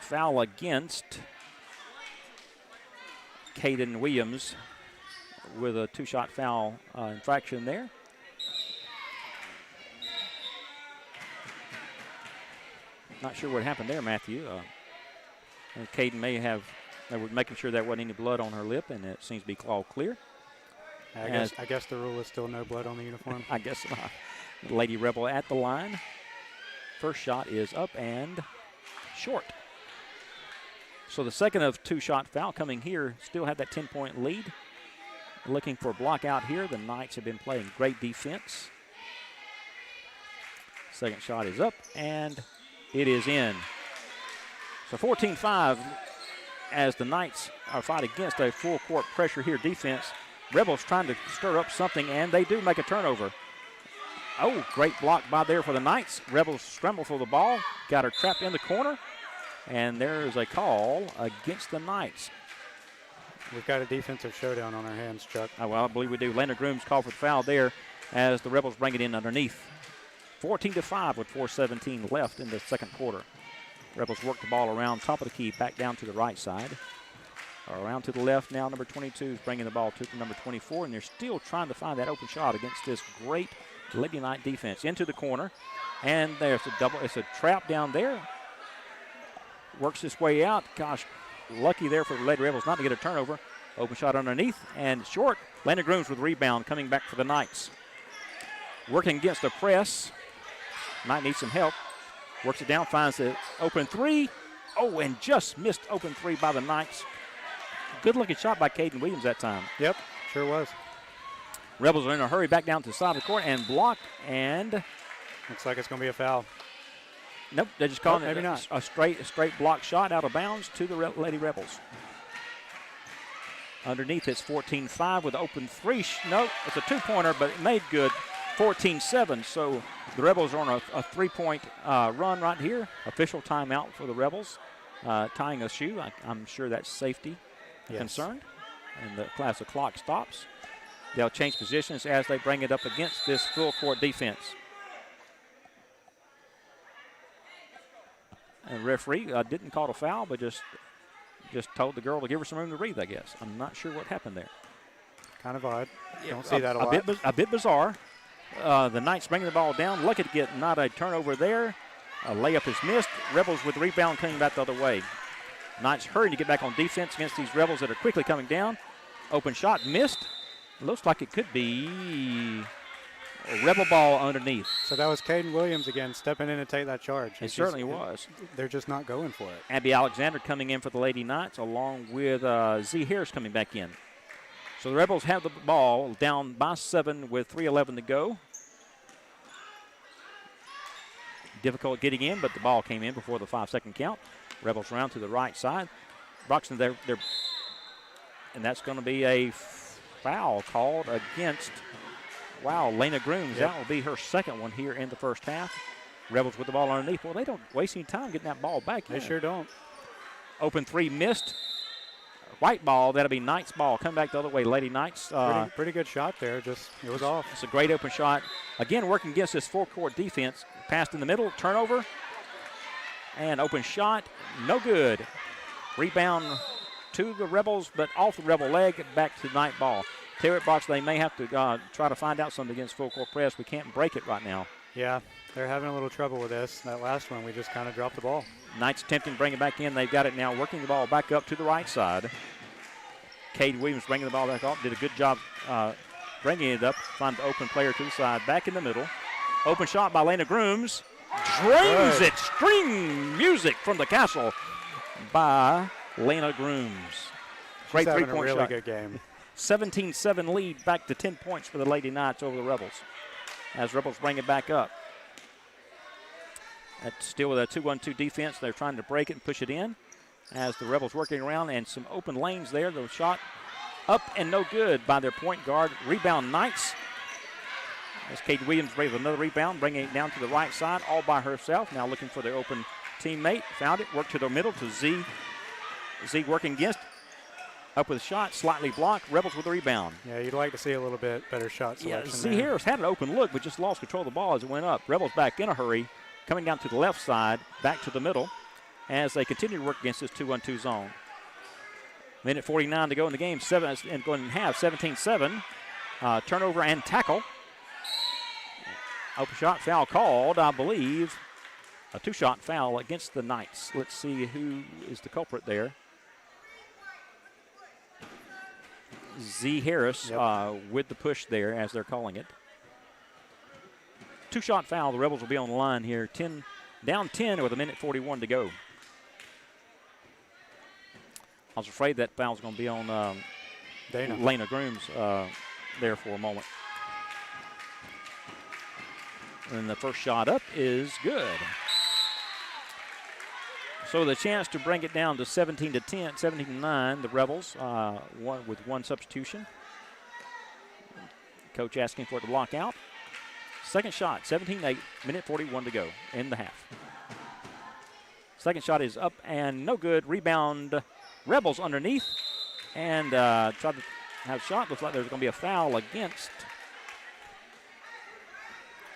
Speaker 2: Foul against Caden Williams with a 2-shot foul infraction there. Not sure what happened there, Matthew. Caden they were making sure there wasn't any blood on her lip, and it seems to be all clear.
Speaker 3: I guess the rule is still no blood on the uniform.
Speaker 2: I guess not. Lady Rebel at the line. First shot is up and short. So the second of 2-shot foul coming here. Still have that 10-point lead. Looking for a block out here. The Knights have been playing great defense. Second shot is up, and it is in. So 14-5 as the Knights are fighting against a full court pressure here defense. Rebels trying to stir up something, and they do make a turnover. Oh, great block by there for the Knights. Rebels scramble for the ball, got her trapped in the corner, and there is a call against the Knights.
Speaker 3: We've got a defensive showdown on our hands, Chuck.
Speaker 2: Oh, well, I believe we do. Lena Grooms called for the foul there as the Rebels bring it in underneath. 14-5 with 4:17 left in the second quarter. Rebels work the ball around top of the key, back down to the right side. Around to the left now, number 22 is bringing the ball to number 24, and they're still trying to find that open shot against this great Lady Knight defense. Into the corner, and there's a double. It's a trap down there. Works its way out. Gosh, lucky there for the Lady Rebels not to get a turnover. Open shot underneath and short. Lena Grooms with the rebound coming back for the Knights. Working against the press. Might need some help. Works it down, finds the open three. Oh, and just missed open three by the Knights. Good looking shot by Caden Williams that time.
Speaker 3: Yep, sure was.
Speaker 2: Rebels are in a hurry back down to the side of the court and blocked, and
Speaker 3: looks like it's going to be a foul.
Speaker 2: Nope, they're just calling
Speaker 3: maybe
Speaker 2: it
Speaker 3: not.
Speaker 2: a straight block shot out of bounds to the Lady Rebels. Underneath it's 14-5 with open three. No, it's a two-pointer, but it made good. 14-7, so the Rebels are on a 3-point run right here. Official timeout for the Rebels. tying a shoe. I'm sure that's safety concerned. And the clock stops. They'll change positions as they bring it up against this full court defense. And referee didn't call a foul, but just told the girl to give her some room to breathe, I guess. I'm not sure what happened there.
Speaker 3: Kind of odd. Don't see that a lot.
Speaker 2: A bit bizarre. The Knights bringing the ball down. Lucky to get not a turnover there. A layup is missed. Rebels with the rebound coming back the other way. Knights hurrying to get back on defense against these Rebels that are quickly coming down. Open shot missed. Looks like it could be a Rebel ball underneath.
Speaker 3: So that was Caden Williams again stepping in to take that charge.
Speaker 2: It certainly was.
Speaker 3: They're just not going for it.
Speaker 2: Abby Alexander coming in for the Lady Knights along with Z. Harris coming back in. So the Rebels have the ball down by 7 with 3:11 to go. Difficult getting in, but the ball came in before the 5-second count. Rebels round to the right side. Broxton, and that's going to be a foul called against, Lena Grooms.
Speaker 3: Yep.
Speaker 2: That will be her second one here in the first half. Rebels with the ball underneath. Well, they don't waste any time getting that ball back.
Speaker 3: They sure don't.
Speaker 2: Open three missed. White ball, that'll be Knights ball. Come back the other way, Lady Knights.
Speaker 3: Pretty good shot there, it was off.
Speaker 2: It's a great open shot. Again, working against this full-court defense. Passed in the middle, turnover. And open shot, no good. Rebound to the Rebels, but off the Rebel leg, back to Knight ball. Terry Box, they may have to try to find out something against full-court press. We can't break it right now.
Speaker 3: Yeah, they're having a little trouble with this. That last one, we just kind of dropped the ball.
Speaker 2: Knights attempting to bring it back in. They've got it now, working the ball back up to the right side. Cade Williams bringing the ball back up. Did a good job bringing it up. Find the open player to the side. Back in the middle. Open shot by Lena Grooms. Drains it. String music from the castle by Lena Grooms. Great
Speaker 3: She's
Speaker 2: three-point
Speaker 3: having a
Speaker 2: shot.
Speaker 3: really good game.
Speaker 2: 17-7 lead, back to 10 points for the Lady Knights over the Rebels. As Rebels bring it back up. That's still with a 2-1-2 defense. They're trying to break it and push it in. As the Rebels working around and some open lanes there. The shot up and no good by their point guard. Rebound Knights. As Kate Williams brings another rebound, bringing it down to the right side all by herself. Now looking for their open teammate. Found it, worked to the middle to Z. Z working against. Up with a shot, slightly blocked. Rebels with the rebound.
Speaker 3: Yeah, you'd like to see a little bit better shot selection.
Speaker 2: Z Harris had an open look, but just lost control of the ball as it went up. Rebels back in a hurry, coming down to the left side, back to the middle, as they continue to work against this 2-1-2 zone. Minute 49 to go in the game, and going in half, 17-7. Turnover and tackle. Open shot foul called, I believe. A two-shot foul against the Knights. Let's see who is the culprit there. Z Harris with the push there, as they're calling it. Two-shot foul. The Rebels will be on the line here. Down 10 with a minute 41 to go. I was afraid that foul was going to be on Lena Grooms there for a moment. And the first shot up is good. So the chance to bring it down to 17-10, 17-9, the Rebels, with one substitution. Coach asking for it to lock out. Second shot, 17-8, minute 41 to go in the half. Second shot is up and no good. Rebound, Rebels underneath. And tried to have a shot. Looks like there's going to be a foul against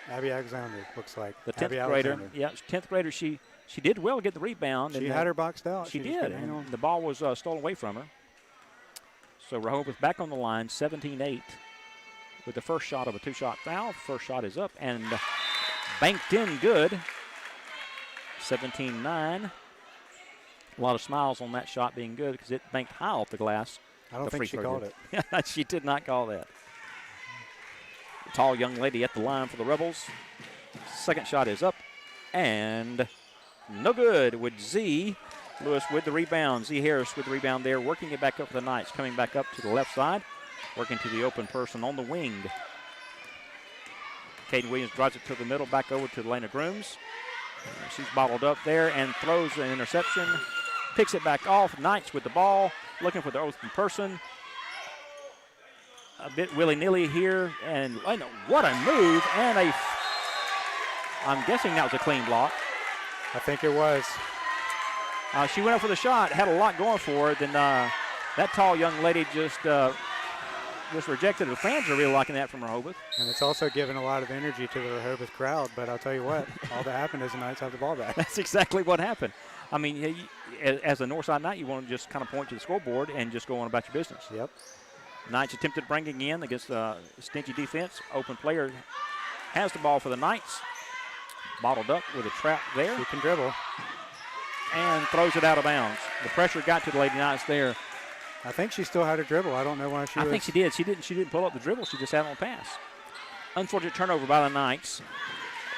Speaker 3: Abby Alexander, looks like.
Speaker 2: the 10th grader. Yeah, 10th grader. She did well get the rebound.
Speaker 3: She had her boxed out.
Speaker 2: She did. And the ball was stolen away from her. So Rehobeth back on the line, 17-8, with the first shot of a two-shot foul. First shot is up and banked in good. 17-9. A lot of smiles on that shot being good because it banked high off the glass.
Speaker 3: I don't think she called it.
Speaker 2: She did not call that. Tall young lady at the line for the Rebels. Second shot is up and no good with Z. Lewis with the rebound. Z Harris with the rebound there, working it back up for the Knights. Coming back up to the left side, working to the open person on the wing. Caden Williams drives it to the middle, back over to Lena Grooms. She's bottled up there and throws an interception. Picks it back off. Knights with the ball, looking for the open person. A bit willy-nilly here, and what a move, and I'm guessing that was a clean block.
Speaker 3: I think it was.
Speaker 2: She went up for the shot, had a lot going for her. Then that tall young lady just rejected. The fans are really liking that from Rehobeth.
Speaker 3: And it's also given a lot of energy to the Rehobeth crowd. But I'll tell you what, all that happened is the Knights have the ball back.
Speaker 2: That's exactly what happened. I mean, as a Northside Knight, you want to just kind of point to the scoreboard and just go on about your business.
Speaker 3: Yep.
Speaker 2: Knights attempted bringing in against stingy defense. Open player has the ball for the Knights. Bottled up with a trap there.
Speaker 3: She can dribble.
Speaker 2: And throws it out of bounds. The pressure got to the Lady Knights there.
Speaker 3: I think she still had a dribble. I don't know why
Speaker 2: I think she did. She didn't pull up the dribble. She just had it on pass. Unfortunate turnover by the Knights.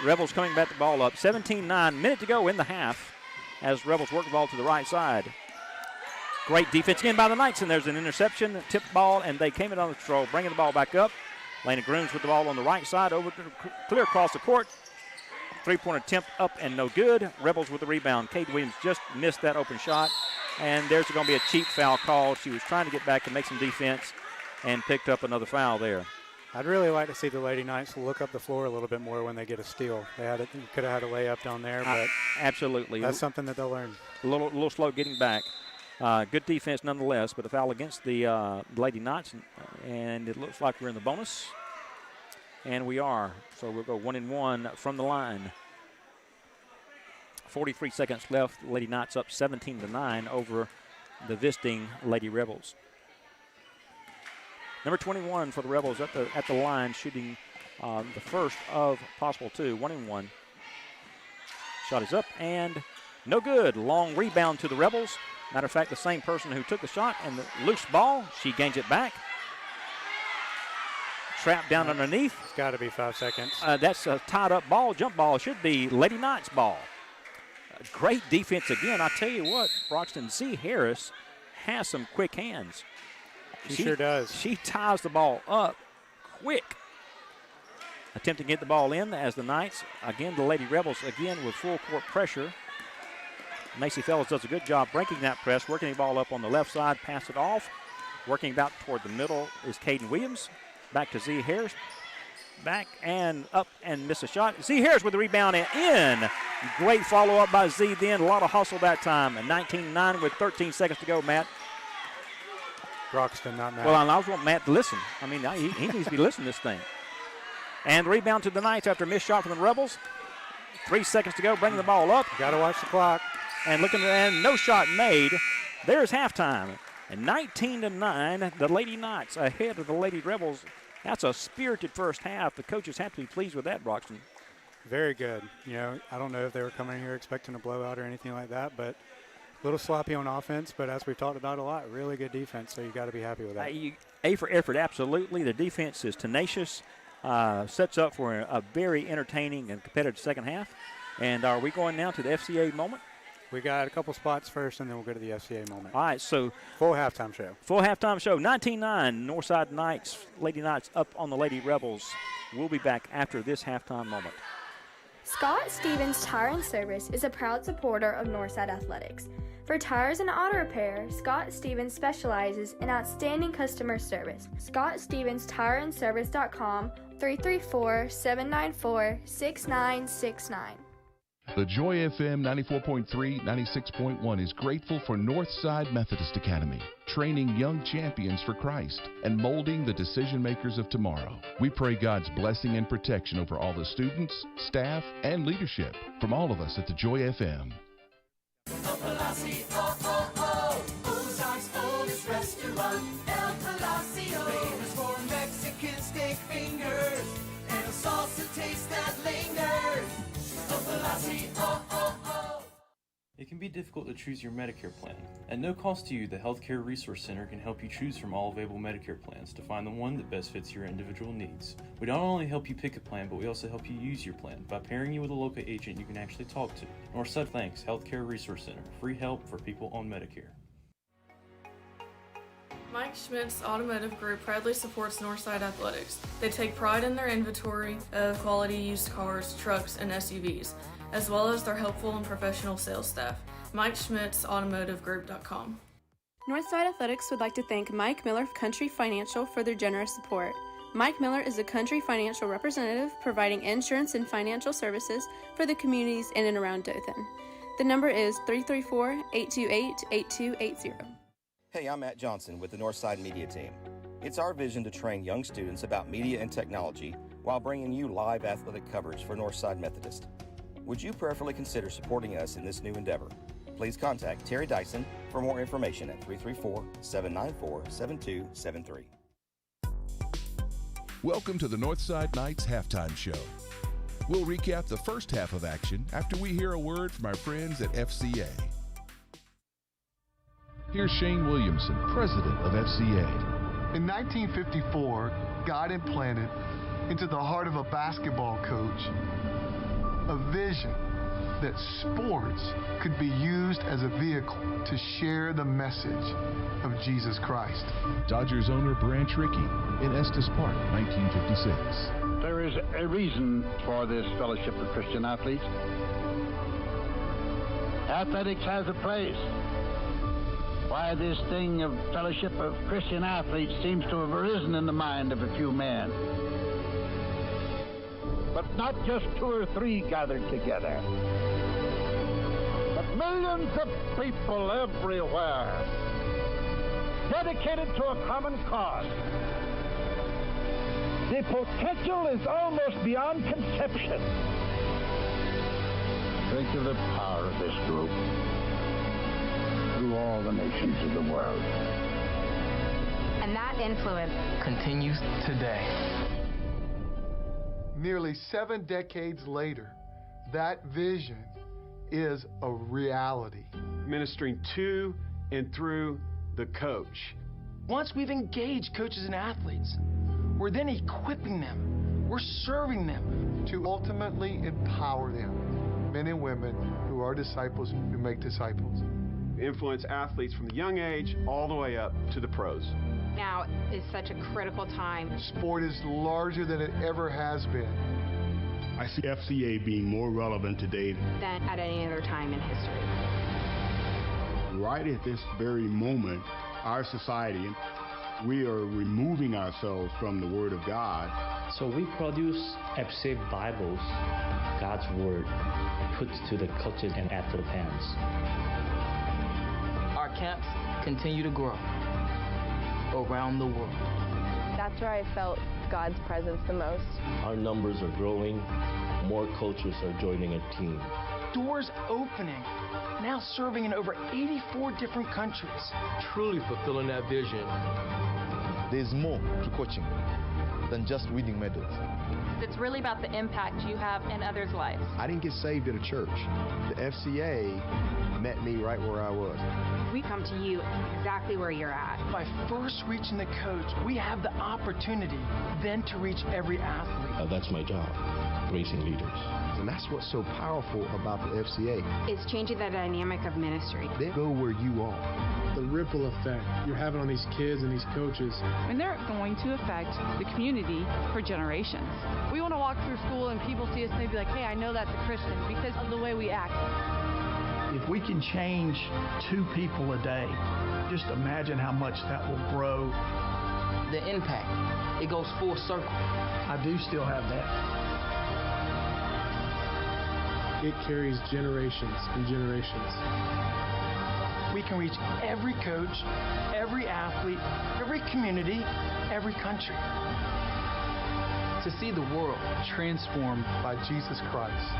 Speaker 2: Rebels coming back the ball up. 17-9. Minute to go in the half as Rebels work the ball to the right side. Great defense again by the Knights, and there's an interception, tipped ball, and they came in on the control, bringing the ball back up. Lena Grooms with the ball on the right side, over clear across the court. Three-point attempt up and no good. Rebels with the rebound. Kate Williams just missed that open shot, and there's going to be a cheap foul called. She was trying to get back and make some defense and picked up another foul there.
Speaker 3: I'd really like to see the Lady Knights look up the floor a little bit more when they get a steal. They could have had a layup down there, but
Speaker 2: absolutely,
Speaker 3: that's something that they'll learn.
Speaker 2: A little slow getting back. Good defense nonetheless, but a foul against the Lady Knights, and it looks like we're in the bonus. And we are. So we'll go 1-1 from the line. 43 seconds left. Lady Knights up 17-9 over the visiting Lady Rebels. Number 21 for the Rebels at the line, shooting the first of possible two. 1-1. Shot is up and no good. Long rebound to the Rebels. Matter of fact, the same person who took the shot and the loose ball, she gains it back. Trap down underneath.
Speaker 3: It's got to be 5 seconds.
Speaker 2: That's a tied up ball. Jump ball should be Lady Knights ball. Great defense again. I tell you what, Broxton, Z. Harris has some quick hands.
Speaker 3: She sure does.
Speaker 2: She ties the ball up quick. Attempting to get the ball in as the Knights, again, the Lady Rebels, again, with full court pressure. Macy Fellows does a good job breaking that press, working the ball up on the left side, pass it off. Working back toward the middle is Caden Williams. Back to Z. Harris. Back and up and miss a shot. Z. Harris with the rebound and in. Great follow-up by Z then. A lot of hustle that time. And 19-9 with 13 seconds to go, Matt.
Speaker 3: Broxton, not Matt.
Speaker 2: Well, I was wanting Matt to listen. I mean, he needs to be listening to this thing. And the rebound to the Knights after a missed shot from the Rebels. 3 seconds to go, bringing the ball up.
Speaker 3: Got to watch the clock.
Speaker 2: And no shot made. There's halftime. And 19-9, the Lady Knights ahead of the Lady Rebels. That's a spirited first half. The coaches have to be pleased with that, Broxton.
Speaker 3: Very good. You know, I don't know if they were coming here expecting a blowout or anything like that, but a little sloppy on offense, but as we've talked about a lot, really good defense, so you got to be happy with that.
Speaker 2: A for effort, absolutely. The defense is tenacious, sets up for a very entertaining and competitive second half. And are we going now to the FCA moment?
Speaker 3: We got a couple spots first, and then we'll go to the FCA moment.
Speaker 2: All right, so
Speaker 3: full halftime show.
Speaker 2: Full halftime show. 19-9, Northside Knights, Lady Knights up on the Lady Rebels. We'll be back after this halftime moment.
Speaker 5: Scott Stevens Tire and Service is a proud supporter of Northside Athletics. For tires and auto repair, Scott Stevens specializes in outstanding customer service. ScottStevensTireandService.com, 334-794-6969.
Speaker 8: The Joy FM 94.3, 96.1 is grateful for Northside Methodist Academy, training young champions for Christ and molding the decision makers of tomorrow. We pray God's blessing and protection over all the students, staff, and leadership from all of us at the Joy FM.
Speaker 4: Ozark's oldest restaurant, El Palacio. Famous for Mexican steak fingers and a salsa taste that lingers.
Speaker 6: It can be difficult to choose your Medicare plan. At no cost to you, the Healthcare Resource Center can help you choose from all available Medicare plans to find the one that best fits your individual needs. We not only help you pick a plan, but we also help you use your plan by pairing you with a local agent you can actually talk to. Northside thanks Healthcare Resource Center, free help for people on Medicare.
Speaker 7: Mike Schmidt's Automotive Group proudly supports Northside Athletics. They take pride in their inventory of quality used cars, trucks, and SUVs, as well as their helpful and professional sales staff. MikeSchmidt'sAutomotiveGroup.com.
Speaker 1: Northside Athletics would like to thank Mike Miller of Country Financial for their generous support. Mike Miller is a Country Financial representative providing insurance and financial services for the communities in and around Dothan. The number is 334-828-8280.
Speaker 9: Hey, I'm Matt Johnson with the Northside Media Team. It's our vision to train young students about media and technology while bringing you live athletic coverage for Northside Methodist. Would you prayerfully consider supporting us in this new endeavor? Please contact Terry Dyson for more information at 334-794-7273.
Speaker 8: Welcome to the Northside Knights Halftime Show. We'll recap the first half of action after we hear a word from our friends at FCA. Here's Shane Williamson, president of FCA.
Speaker 11: In 1954, God implanted into the heart of a basketball coach a vision that sports could be used as a vehicle to share the message of Jesus Christ.
Speaker 8: Dodgers owner Branch Rickey in Estes Park, 1956.
Speaker 12: There is a reason for this Fellowship of Christian Athletes. Athletics has a place. Why this thing of Fellowship of Christian Athletes seems to have arisen in the mind of a few men. But not just 2 or 3 gathered together, but millions of people everywhere, dedicated to a common cause. The potential is almost beyond conception. Think of the power of this group through all the nations of the world.
Speaker 13: And that influence continues today.
Speaker 11: Nearly 7 decades later, that vision is a reality.
Speaker 14: Ministering to and through the coach.
Speaker 15: Once we've engaged coaches and athletes, we're then equipping them. We're serving them.
Speaker 11: To ultimately empower them, men and women who are disciples who make disciples.
Speaker 14: Influence athletes from the young age all the way up to the pros.
Speaker 13: Now is such a critical time.
Speaker 11: Sport is larger than it ever has been.
Speaker 16: I see FCA being more relevant today
Speaker 13: than at any other time in history.
Speaker 16: Right at this very moment, our society, we are removing ourselves from the Word of God.
Speaker 17: So we produce FCA Bibles, God's Word, put to the coaches and athletes' hands.
Speaker 15: Our camps continue to grow around the world.
Speaker 18: That's where I felt God's presence the most.
Speaker 17: Our numbers are growing. More coaches are joining our team.
Speaker 15: Doors opening. Now serving in over 84 different countries.
Speaker 19: Truly fulfilling that vision.
Speaker 20: There's more to coaching than just winning medals.
Speaker 18: It's really about the impact you have in others' lives.
Speaker 20: I didn't get saved at a church. The FCA met me right where I was.
Speaker 13: We come to you exactly where you're at.
Speaker 15: By first reaching the coach, we have the opportunity then to reach every athlete.
Speaker 17: That's my job, raising leaders.
Speaker 20: And that's what's so powerful about the FCA.
Speaker 13: It's changing the dynamic of ministry.
Speaker 20: They go where you are.
Speaker 21: The ripple effect you're having on these kids and these coaches.
Speaker 22: And they're going to affect the community for generations.
Speaker 23: We want to walk through school and people see us and they be like, hey, I know that's a Christian because of the way we act.
Speaker 24: If we can change 2 people a day, just imagine how much that will grow.
Speaker 15: The impact, it goes full circle.
Speaker 24: I do still have that.
Speaker 21: It carries generations and generations.
Speaker 15: We can reach every coach, every athlete, every community, every country. To see the world
Speaker 11: transformed by Jesus Christ.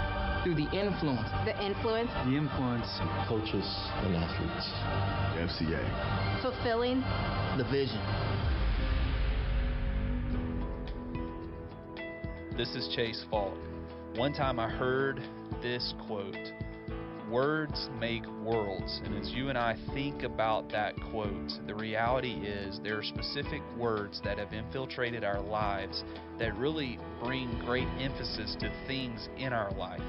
Speaker 15: Through the influence.
Speaker 13: The influence.
Speaker 17: The influence of coaches and athletes.
Speaker 16: FCA.
Speaker 13: Fulfilling
Speaker 15: the vision.
Speaker 25: This is Chase Falk. One time I heard this quote, "Words make worlds." And as you and I think about that quote, the reality is there are specific words that have infiltrated our lives that really bring great emphasis to things in our life.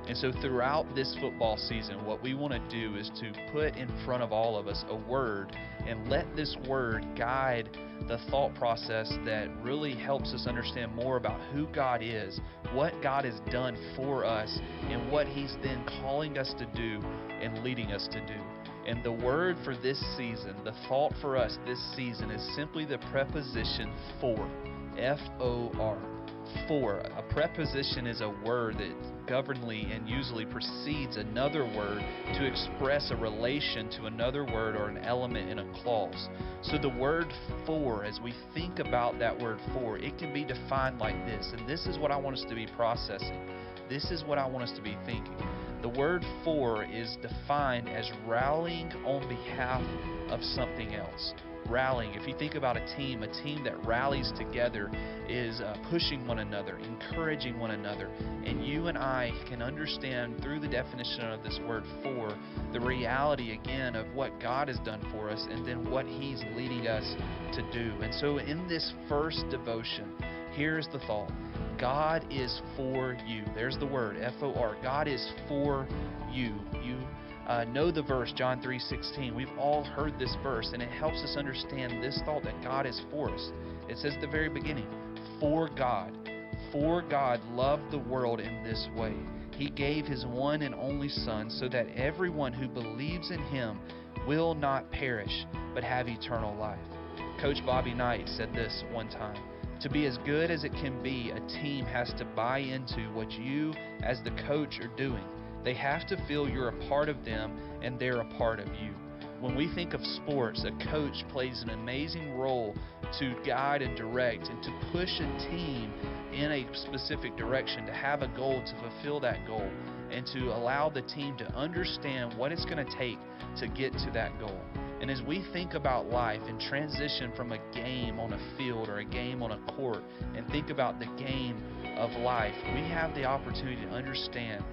Speaker 25: And so throughout this football season, what we want to do is to put in front of all of us a word and let this word guide the thought process that really helps us understand more about who God is, what God has done for us, and what He's then calling us to do and leading us to do. And the word for this season, the thought for us this season is simply the preposition for, F-O-R. for. A preposition is a word that governly and usually precedes another word to express a relation to another word or an element in a clause. So the word for, as we think about that word for, it can be defined like this, and this is what I want us to be processing. This is what I want us to be thinking. The word for is defined as rallying on behalf of something else. Rallying. If you think about a team that rallies together is pushing one another, encouraging one another. And you and I can understand through the definition of this word for the reality again of what God has done for us and then what He's leading us to do. And so in this first devotion, here's the thought. God is for you. There's the word, F-O-R. God is for you. You know the verse, John 3:16. We've all heard this verse, and it helps us understand this thought that God is for us. It says at the very beginning, for God loved the world in this way. He gave His one and only Son so that everyone who believes in Him will not perish, but have eternal life. Coach Bobby Knight said this one time. To be as good as it can be, a team has to buy into what you as the coach are doing. They have to feel you're a part of them and they're a part of you. When we think of sports, a coach plays an amazing role to guide and direct and to push a team in a specific direction, to have a goal, to fulfill that goal, and to allow the team to understand what it's going to take to get to that goal. And as we think about life and transition from a game on a field or a game on a court and think about the game of life, we have the opportunity to understand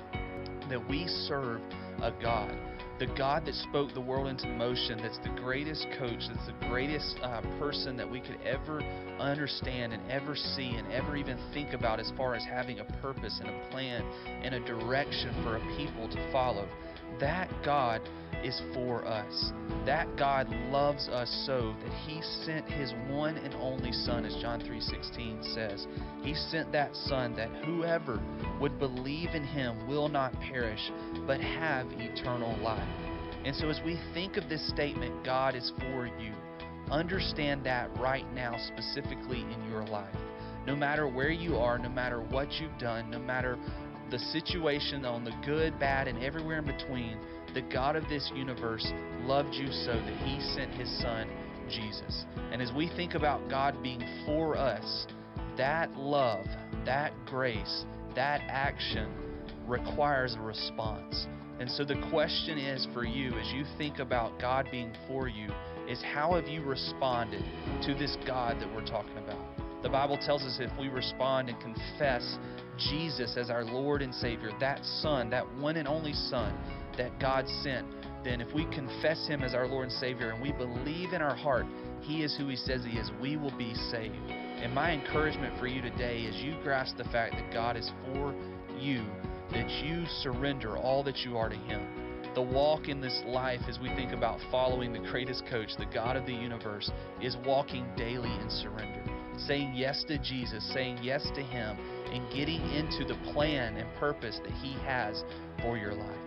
Speaker 25: that we serve a God. The God that spoke the world into motion, that's the greatest coach, that's the greatest person that we could ever understand and ever see and ever even think about as far as having a purpose and a plan and a direction for a people to follow. That God is for us. That God loves us so that He sent His one and only Son, as John 3:16 says. He sent that Son that whoever would believe in Him will not perish, but have eternal life. And so as we think of this statement, God is for you, understand that right now specifically in your life. No matter where you are, no matter what you've done, no matter the situation on the good, bad, and everywhere in between, the God of this universe loved you so that He sent His Son, Jesus. And as we think about God being for us, that love, that grace, that action requires a response. And so the question is for you, as you think about God being for you, is how have you responded to this God that we're talking about? The Bible tells us if we respond and confess Jesus as our Lord and Savior, that Son, that one and only Son that God sent, then if we confess Him as our Lord and Savior and we believe in our heart He is who He says He is, we will be saved. And my encouragement for you today is you grasp the fact that God is for you, that you surrender all that you are to Him. The walk in this life, as we think about following the greatest coach, the God of the universe, is walking daily in surrender. Saying yes to Jesus, saying yes to Him, and getting into the plan and purpose that He has for your life.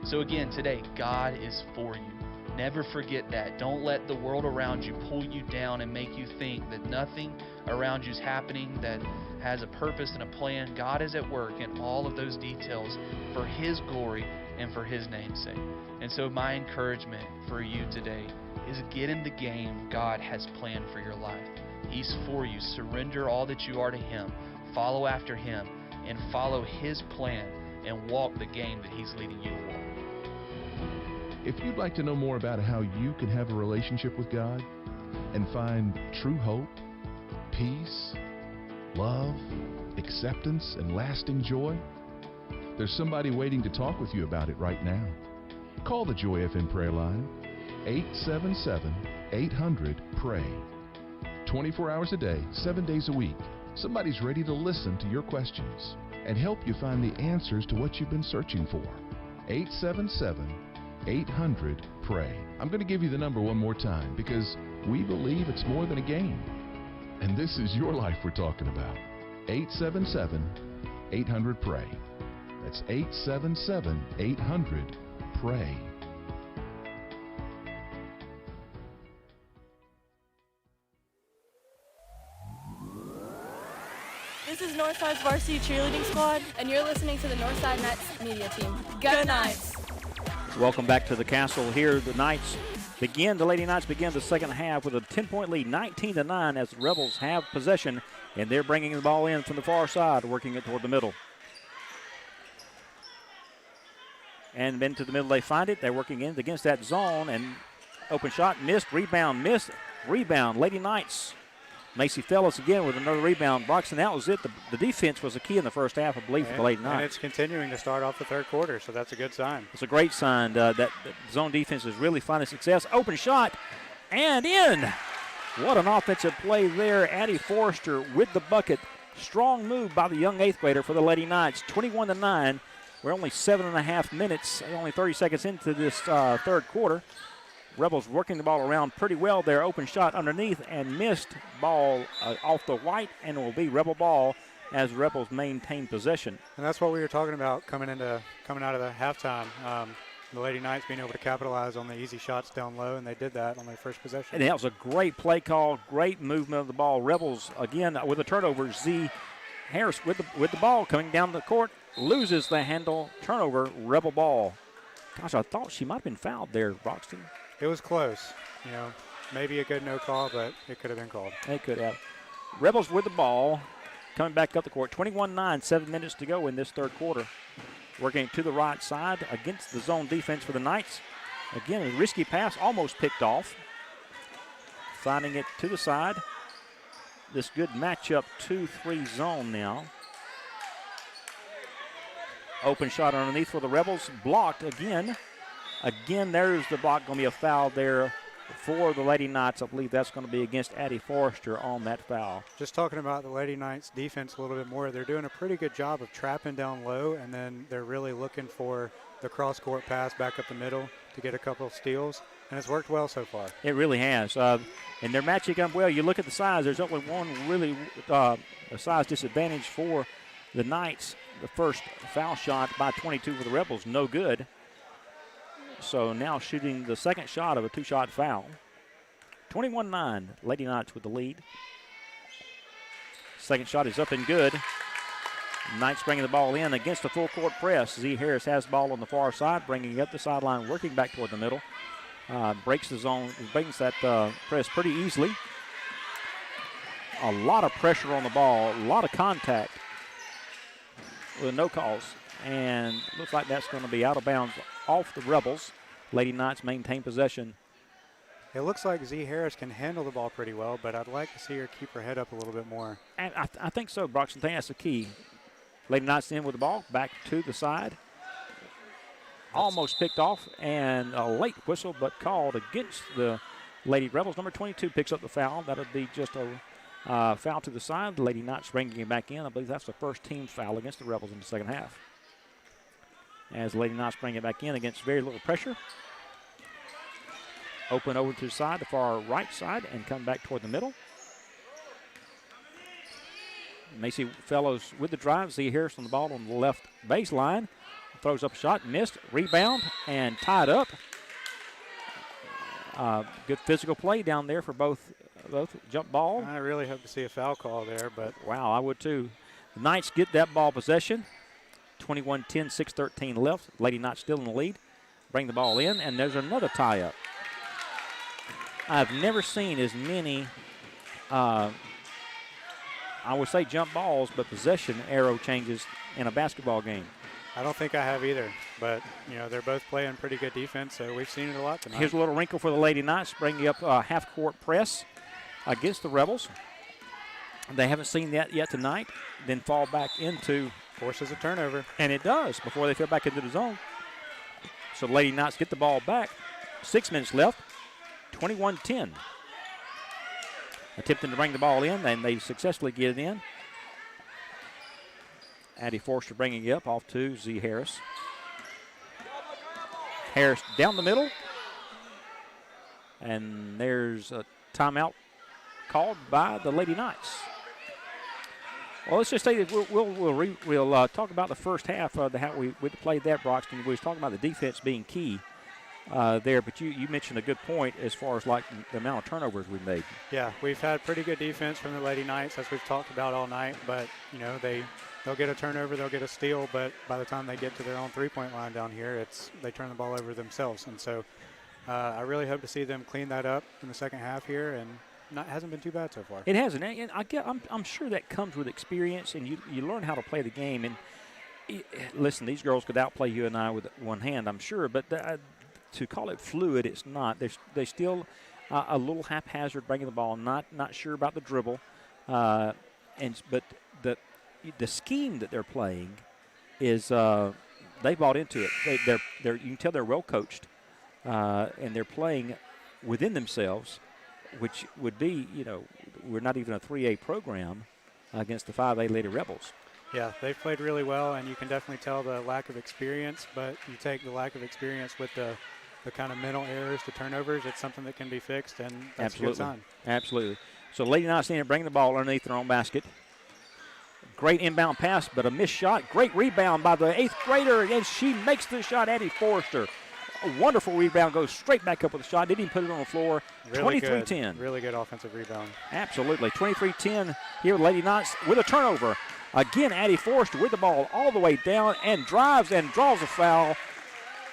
Speaker 25: So again, today, God is for you. Never forget that. Don't let the world around you pull you down and make you think that nothing around you is happening that has a purpose and a plan. God is at work in all of those details for His glory and for His name's sake. And so my encouragement for you today is get in the game God has planned for your life. He's for you. Surrender all that you are to Him. Follow after Him and follow His plan and walk the game that He's leading you to walk.
Speaker 8: If you'd like to know more about how you can have a relationship with God and find true hope, peace, love, acceptance, and lasting joy, there's somebody waiting to talk with you about it right now. Call the Joy FM prayer line, 877-800-PRAY. 24 hours a day, 7 days a week, somebody's ready to listen to your questions and help you find the answers to what you've been searching for. 877-800-PRAY. I'm going to give you the number one more time because we believe it's more than a game. And this is your life we're talking about. 877-800-PRAY. That's 877-800-PRAY.
Speaker 7: This is Northside's varsity cheerleading squad,
Speaker 1: And you're listening to the Northside Knights media team.
Speaker 7: Go Knights!
Speaker 2: Welcome back to the castle here. The Lady Knights begin the second half with a 10-point lead, 19-9, as the Rebels have possession, and they're bringing the ball in from the far side, working it toward the middle. And then to the middle they find it. They're working in against that zone, and open shot, missed, rebound, Lady Knights. Macy Fellows again with another rebound. Broxton, that was it. The defense was the key in the first half, I believe, for the Lady Knights.
Speaker 3: And it's continuing to start off the third quarter, so that's a good sign.
Speaker 2: It's a great sign. That zone defense is really finding success. Open shot, and in. What an offensive play there. Addie Forrester with the bucket. Strong move by the young eighth grader for the Lady Knights. 21-9. We're only 7.5 minutes, only 30 seconds into this third quarter. Rebels working the ball around pretty well there. Open shot underneath and missed. Ball off the white, and it will be Rebel ball as Rebels maintain possession.
Speaker 3: And that's what we were talking about coming out of the halftime. The Lady Knights being able to capitalize on the easy shots down low, and they did that on their first possession.
Speaker 2: And that was a great play call, great movement of the ball. Rebels, again, with a turnover. Z. Harris with the ball coming down the court, loses the handle. Turnover, Rebel ball. Gosh, I thought she might have been fouled there, Broxton.
Speaker 3: It was close. Maybe a good no call, but it could have been called.
Speaker 2: It could have. Rebels with the ball, coming back up the court. 21-9, 7 minutes to go in this third quarter. Working to the right side against the zone defense for the Knights. Again, a risky pass, almost picked off. Finding it to the side. This good matchup 2-3 zone now. Open shot underneath for the Rebels. Blocked again. Again, there's the block. Going to be a foul there for the Lady Knights. I believe that's going to be against Addie Forrester on that foul.
Speaker 3: Just talking about the Lady Knights defense a little bit more, they're doing a pretty good job of trapping down low, and then they're really looking for the cross-court pass back up the middle to get a couple of steals, and it's worked well so far.
Speaker 2: It really has. And they're matching up well. You look at the size. There's only one really a size disadvantage for the Knights. The first foul shot by 22 for the Rebels, no good. So now shooting the second shot of a two-shot foul. 21-9, Lady Knights with the lead. Second shot is up and good. Knights bringing the ball in against the full court press. Z. Harris has the ball on the far side, bringing it up the sideline, working back toward the middle. Breaks the zone, brings that press pretty easily. A lot of pressure on the ball, a lot of contact with no calls. And looks like that's going to be out of bounds off the Rebels. Lady Knights maintain possession.
Speaker 3: It looks like Z. Harris can handle the ball pretty well, but I'd like to see her keep her head up a little bit more.
Speaker 2: And I think so, Broxton. I think that's the key. Lady Knights in with the ball, back to the side. Almost picked off, and a late whistle, but called against the Lady Rebels. Number 22 picks up the foul. That'll be just a foul to the side. The Lady Knights bringing it back in. I believe that's the first team foul against the Rebels in the second half. As the Lady Knights bring it back in against very little pressure. Open over to the side, the far right side, and come back toward the middle. Macy Fellows with the drive. Z. Harris on the ball on the left baseline. Throws up a shot, missed, rebound, and tied up. Good physical play down there for both jump ball.
Speaker 3: I really hope to see a foul call there, but.
Speaker 2: Wow, I would too. The Knights get that ball possession. 21-10, 6:13 left. Lady Knights still in the lead. Bring the ball in, and there's another tie-up. I've never seen as many, I would say jump balls, but possession arrow changes in a basketball game.
Speaker 3: I don't think I have either, but, they're both playing pretty good defense, so we've seen it a lot tonight.
Speaker 2: Here's a little wrinkle for the Lady Knights, bringing up a half-court press against the Rebels. They haven't seen that yet tonight. Then fall back into.
Speaker 3: Forces a turnover.
Speaker 2: And it does before they fell back into the zone. So the Lady Knights get the ball back. 6 minutes left. 21-10. Attempting to bring the ball in, and they successfully get it in. Addie Forster bringing it up off to Z. Harris. Harris down the middle. And there's a timeout called by the Lady Knights. Well, let's just say that we'll talk about the first half of how we played that, Broxton. We was talking about the defense being key. there. But you mentioned a good point as far as like the amount of turnovers we made.
Speaker 3: Yeah, we've had pretty good defense from the Lady Knights, as we've talked about all night. But, you know, they'll get a turnover, they'll get a steal, but by the time they get to their own three-point line down here, they turn the ball over themselves. And so I really hope to see them clean that up in the second half here, and hasn't been too bad so far.
Speaker 2: It hasn't, and I'm sure that comes with experience, and you learn how to play the game. And listen, these girls could outplay you and I with one hand, I'm sure, but to call it fluid, it's not. They're still a little haphazard bringing the ball, not sure about the dribble, but the scheme that they're playing is they bought into it. You can tell they're well coached, and they're playing within themselves, which would be, you know, we're not even a 3A program against the 5A Lady Rebels.
Speaker 3: Yeah, they've played really well, and you can definitely tell the lack of experience, but you take the lack of experience with the kind of mental errors, the turnovers, it's something that can be fixed, and that's
Speaker 2: Absolutely.
Speaker 3: a good sign.
Speaker 2: Absolutely. So Lady Knights in bringing the ball underneath their own basket. Great inbound pass, but a missed shot. Great rebound by the 8th grader, and she makes the shot, Addie Forrester. A wonderful rebound, goes straight back up with the shot. Didn't even put it on the floor. 23-10.
Speaker 3: Really good offensive rebound.
Speaker 2: Absolutely. 23-10 here with Lady Knights with a turnover. Again, Addie Forrester with the ball all the way down and drives and draws a foul.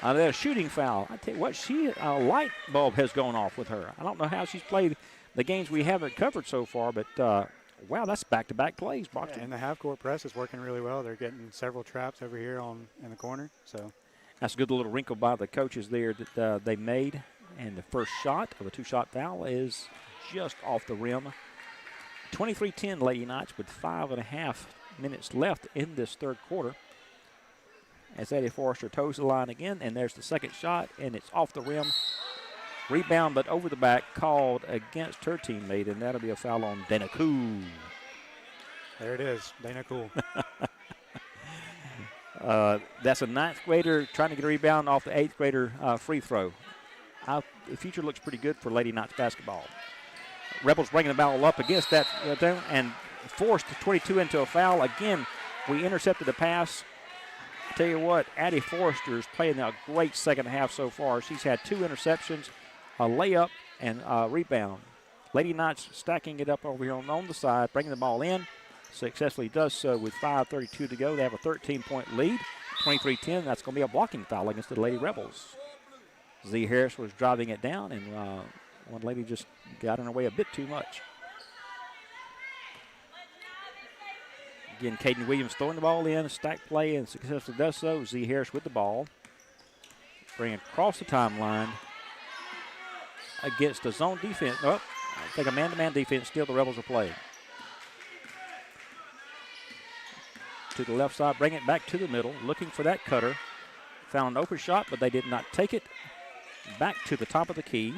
Speaker 2: A shooting foul. I tell you what, a light bulb has gone off with her. I don't know how she's played the games we haven't covered so far, but wow, that's back-to-back plays, Proctor.
Speaker 3: Yeah, and the half-court press is working really well. They're getting several traps over here in the corner. So
Speaker 2: that's a good little wrinkle by the coaches there that they made. And the first shot of a two-shot foul is just off the rim. 23-10 Lady Knights with 5.5 minutes left in this third quarter. As Eddie Forrester toes the line again, and there's the second shot, and it's off the rim. Rebound, but over the back, called against her teammate, and that'll be a foul on Dana Cool.
Speaker 3: There it is, Dana Cool.
Speaker 2: That's a 9th grader trying to get a rebound off the 8th grader free throw. The future looks pretty good for Lady Knights basketball. Rebels bringing the ball up against that and forced 22 into a foul. Again, we intercepted the pass. Tell you what, Addie Forrester is playing a great second half so far. She's had 2 interceptions, a layup, and a rebound. Lady Knights stacking it up over here on the side, bringing the ball in. Successfully does so with 5:32 to go. They have a 13-point lead, 23-10. That's going to be a blocking foul against the Lady Rebels. Z. Harris was driving it down, and one lady just got in her way a bit too much. Again, Caden Williams throwing the ball in, a stack play, and successfully does so. Z. Harris with the ball. Bring it across the timeline against the zone defense. I think a man-to-man defense. Still the Rebels are playing. To the left side, bring it back to the middle, looking for that cutter. Found an open shot, but they did not take it. Back to the top of the key.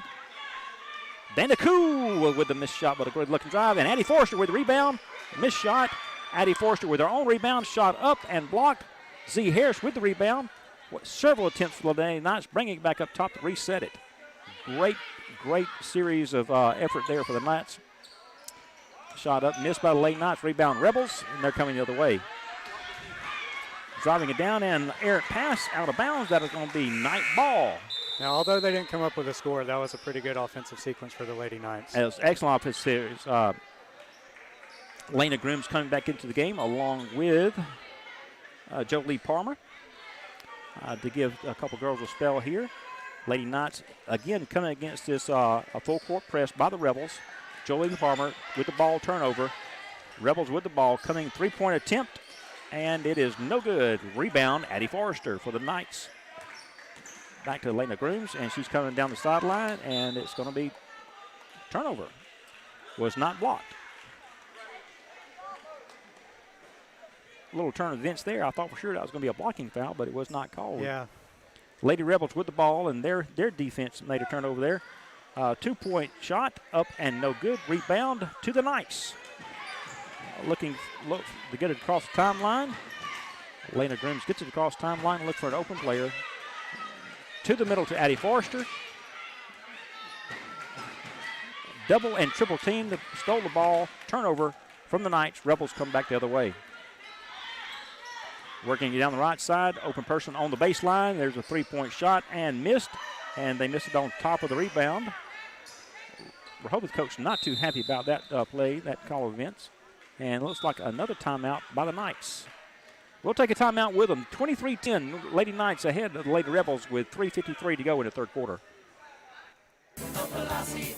Speaker 2: Dana Cool with the missed shot, but a good-looking drive. And Addie Forrester with the rebound. Missed shot. Addie Forrester with her own rebound, shot up and blocked. Z. Harris with the rebound. Several attempts for the Lady Knights, bringing it back up top to reset it. Great series of effort there for the Knights. Shot up, missed by the Lady Knights. Rebound Rebels, and they're coming the other way. Driving it down and errant pass out of bounds. That is going to be Knight ball.
Speaker 3: Now, although they didn't come up with a score, that was a pretty good offensive sequence for the Lady Knights.
Speaker 2: It was excellent offensive series. Lena Grooms coming back into the game along with Jolie Palmer to give a couple girls a spell here. Lady Knights, again, coming against this a full-court press by the Rebels. Jolie Palmer with the ball turnover. Rebels with the ball, coming three-point attempt, and it is no good. Rebound, Addie Forrester for the Knights. Back to Lena Grooms, and she's coming down the sideline, and it's going to be turnover. Was not blocked. A little turn of events there. I thought for sure that was going to be a blocking foul, but it was not called.
Speaker 3: Yeah.
Speaker 2: Lady Rebels with the ball, and their defense made a turnover there. 2-point shot, up and no good. Rebound to the Knights. Looking to get it across the timeline. Lena Grooms gets it across the timeline, look for an open player. To the middle to Addie Forrester. Double and triple team that stole the ball. Turnover from the Knights. Rebels come back the other way. Working it down the right side. Open person on the baseline. There's a 3-point shot and missed. and they missed it on top of the rebound. Rehobeth coach not too happy about that play, that call of events. And it looks like another timeout by the Knights. We'll take a timeout with them. 23-10, Lady Knights ahead of the Lady Rebels with 3:53 to go in the third quarter.
Speaker 4: El Palacio,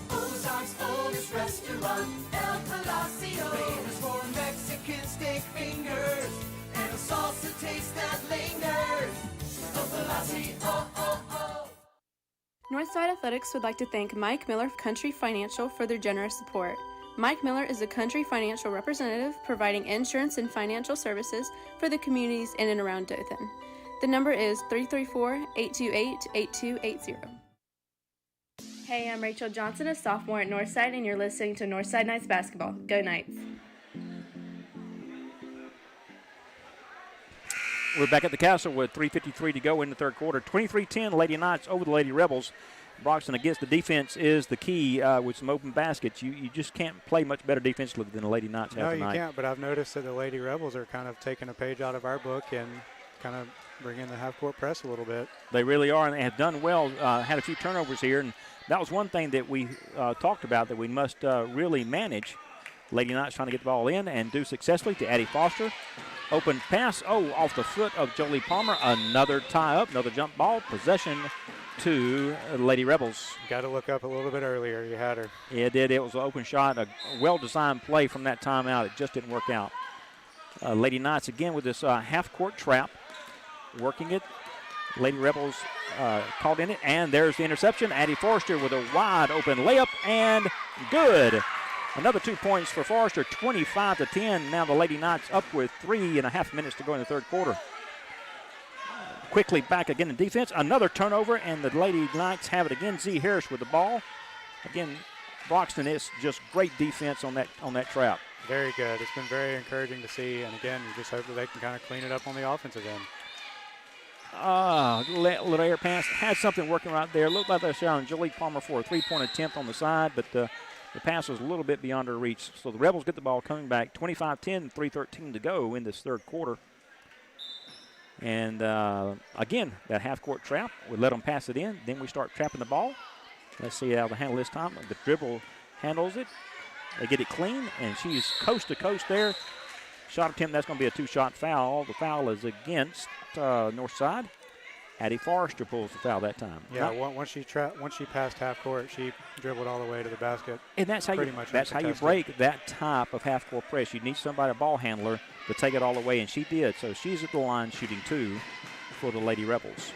Speaker 4: Ozark's oldest restaurant. El Palacio, famous for Mexican steak fingers and a salsa taste that lingers. El Palacio,
Speaker 1: Northside Athletics would like to thank Mike Miller of Country Financial for their generous support. Mike Miller is a Country Financial representative providing insurance and financial services for the communities in and around Dothan. The number is 334-828-8280. Hey, I'm Rachel Johnson, a sophomore at Northside, and you're listening to Northside Knights basketball. Go Knights!
Speaker 2: We're back at the castle with 3:53 to go in the third quarter. 23-10, Lady Knights over the Lady Rebels. Broxton against the defense is the key with some open baskets. You just can't play much better defensively than the Lady Knights have tonight.
Speaker 3: No, you can't, but I've noticed that the Lady Rebels are kind of taking a page out of our book and kind of bringing the half-court press a little bit.
Speaker 2: They really are, and they have done well. Had a few turnovers here, and that was one thing that we talked about that we must really manage. Lady Knights trying to get the ball in and do successfully to Addie Foster. Open pass, off the foot of Jolie Palmer. Another tie-up, another jump ball. Possession to Lady Rebels.
Speaker 3: Got to look up a little bit earlier. You had her.
Speaker 2: Yeah, it did. It was an open shot, a well-designed play from that timeout. It just didn't work out. Lady Knights again with this half-court trap, working it. Lady Rebels caught in it, and there's the interception. Addie Forster with a wide-open layup, and good. Another 2 points for Forster, 25-10. Now the Lady Knights up with 3.5 minutes to go in the third quarter. Quickly back again in defense. Another turnover, and the Lady Knights have it again. Z. Harris with the ball. Again, Broxton is just great defense on that trap.
Speaker 3: Very good. It's been very encouraging to see, and again, you just hope that they can kind of clean it up on the offensive end.
Speaker 2: Little air pass. Had something working right there. Looked like they shot on Jolie Palmer for a three-point attempt on the side, but the pass was a little bit beyond her reach. So the Rebels get the ball coming back. 25-10, 3:13 to go in this third quarter. And again, that half-court trap, we let them pass it in. Then we start trapping the ball. Let's see how they handle this time. The dribble handles it. They get it clean, and she's coast to coast there. Shot attempt, that's going to be a two-shot foul. The foul is against Northside. Addie Forrester pulls the foul that time.
Speaker 3: Yeah, once she passed half court, she dribbled all the way to the basket.
Speaker 2: And that's how you break that type of half court press. You need somebody, a ball handler, to take it all the way, and she did. So she's at the line shooting 2 for the Lady Rebels.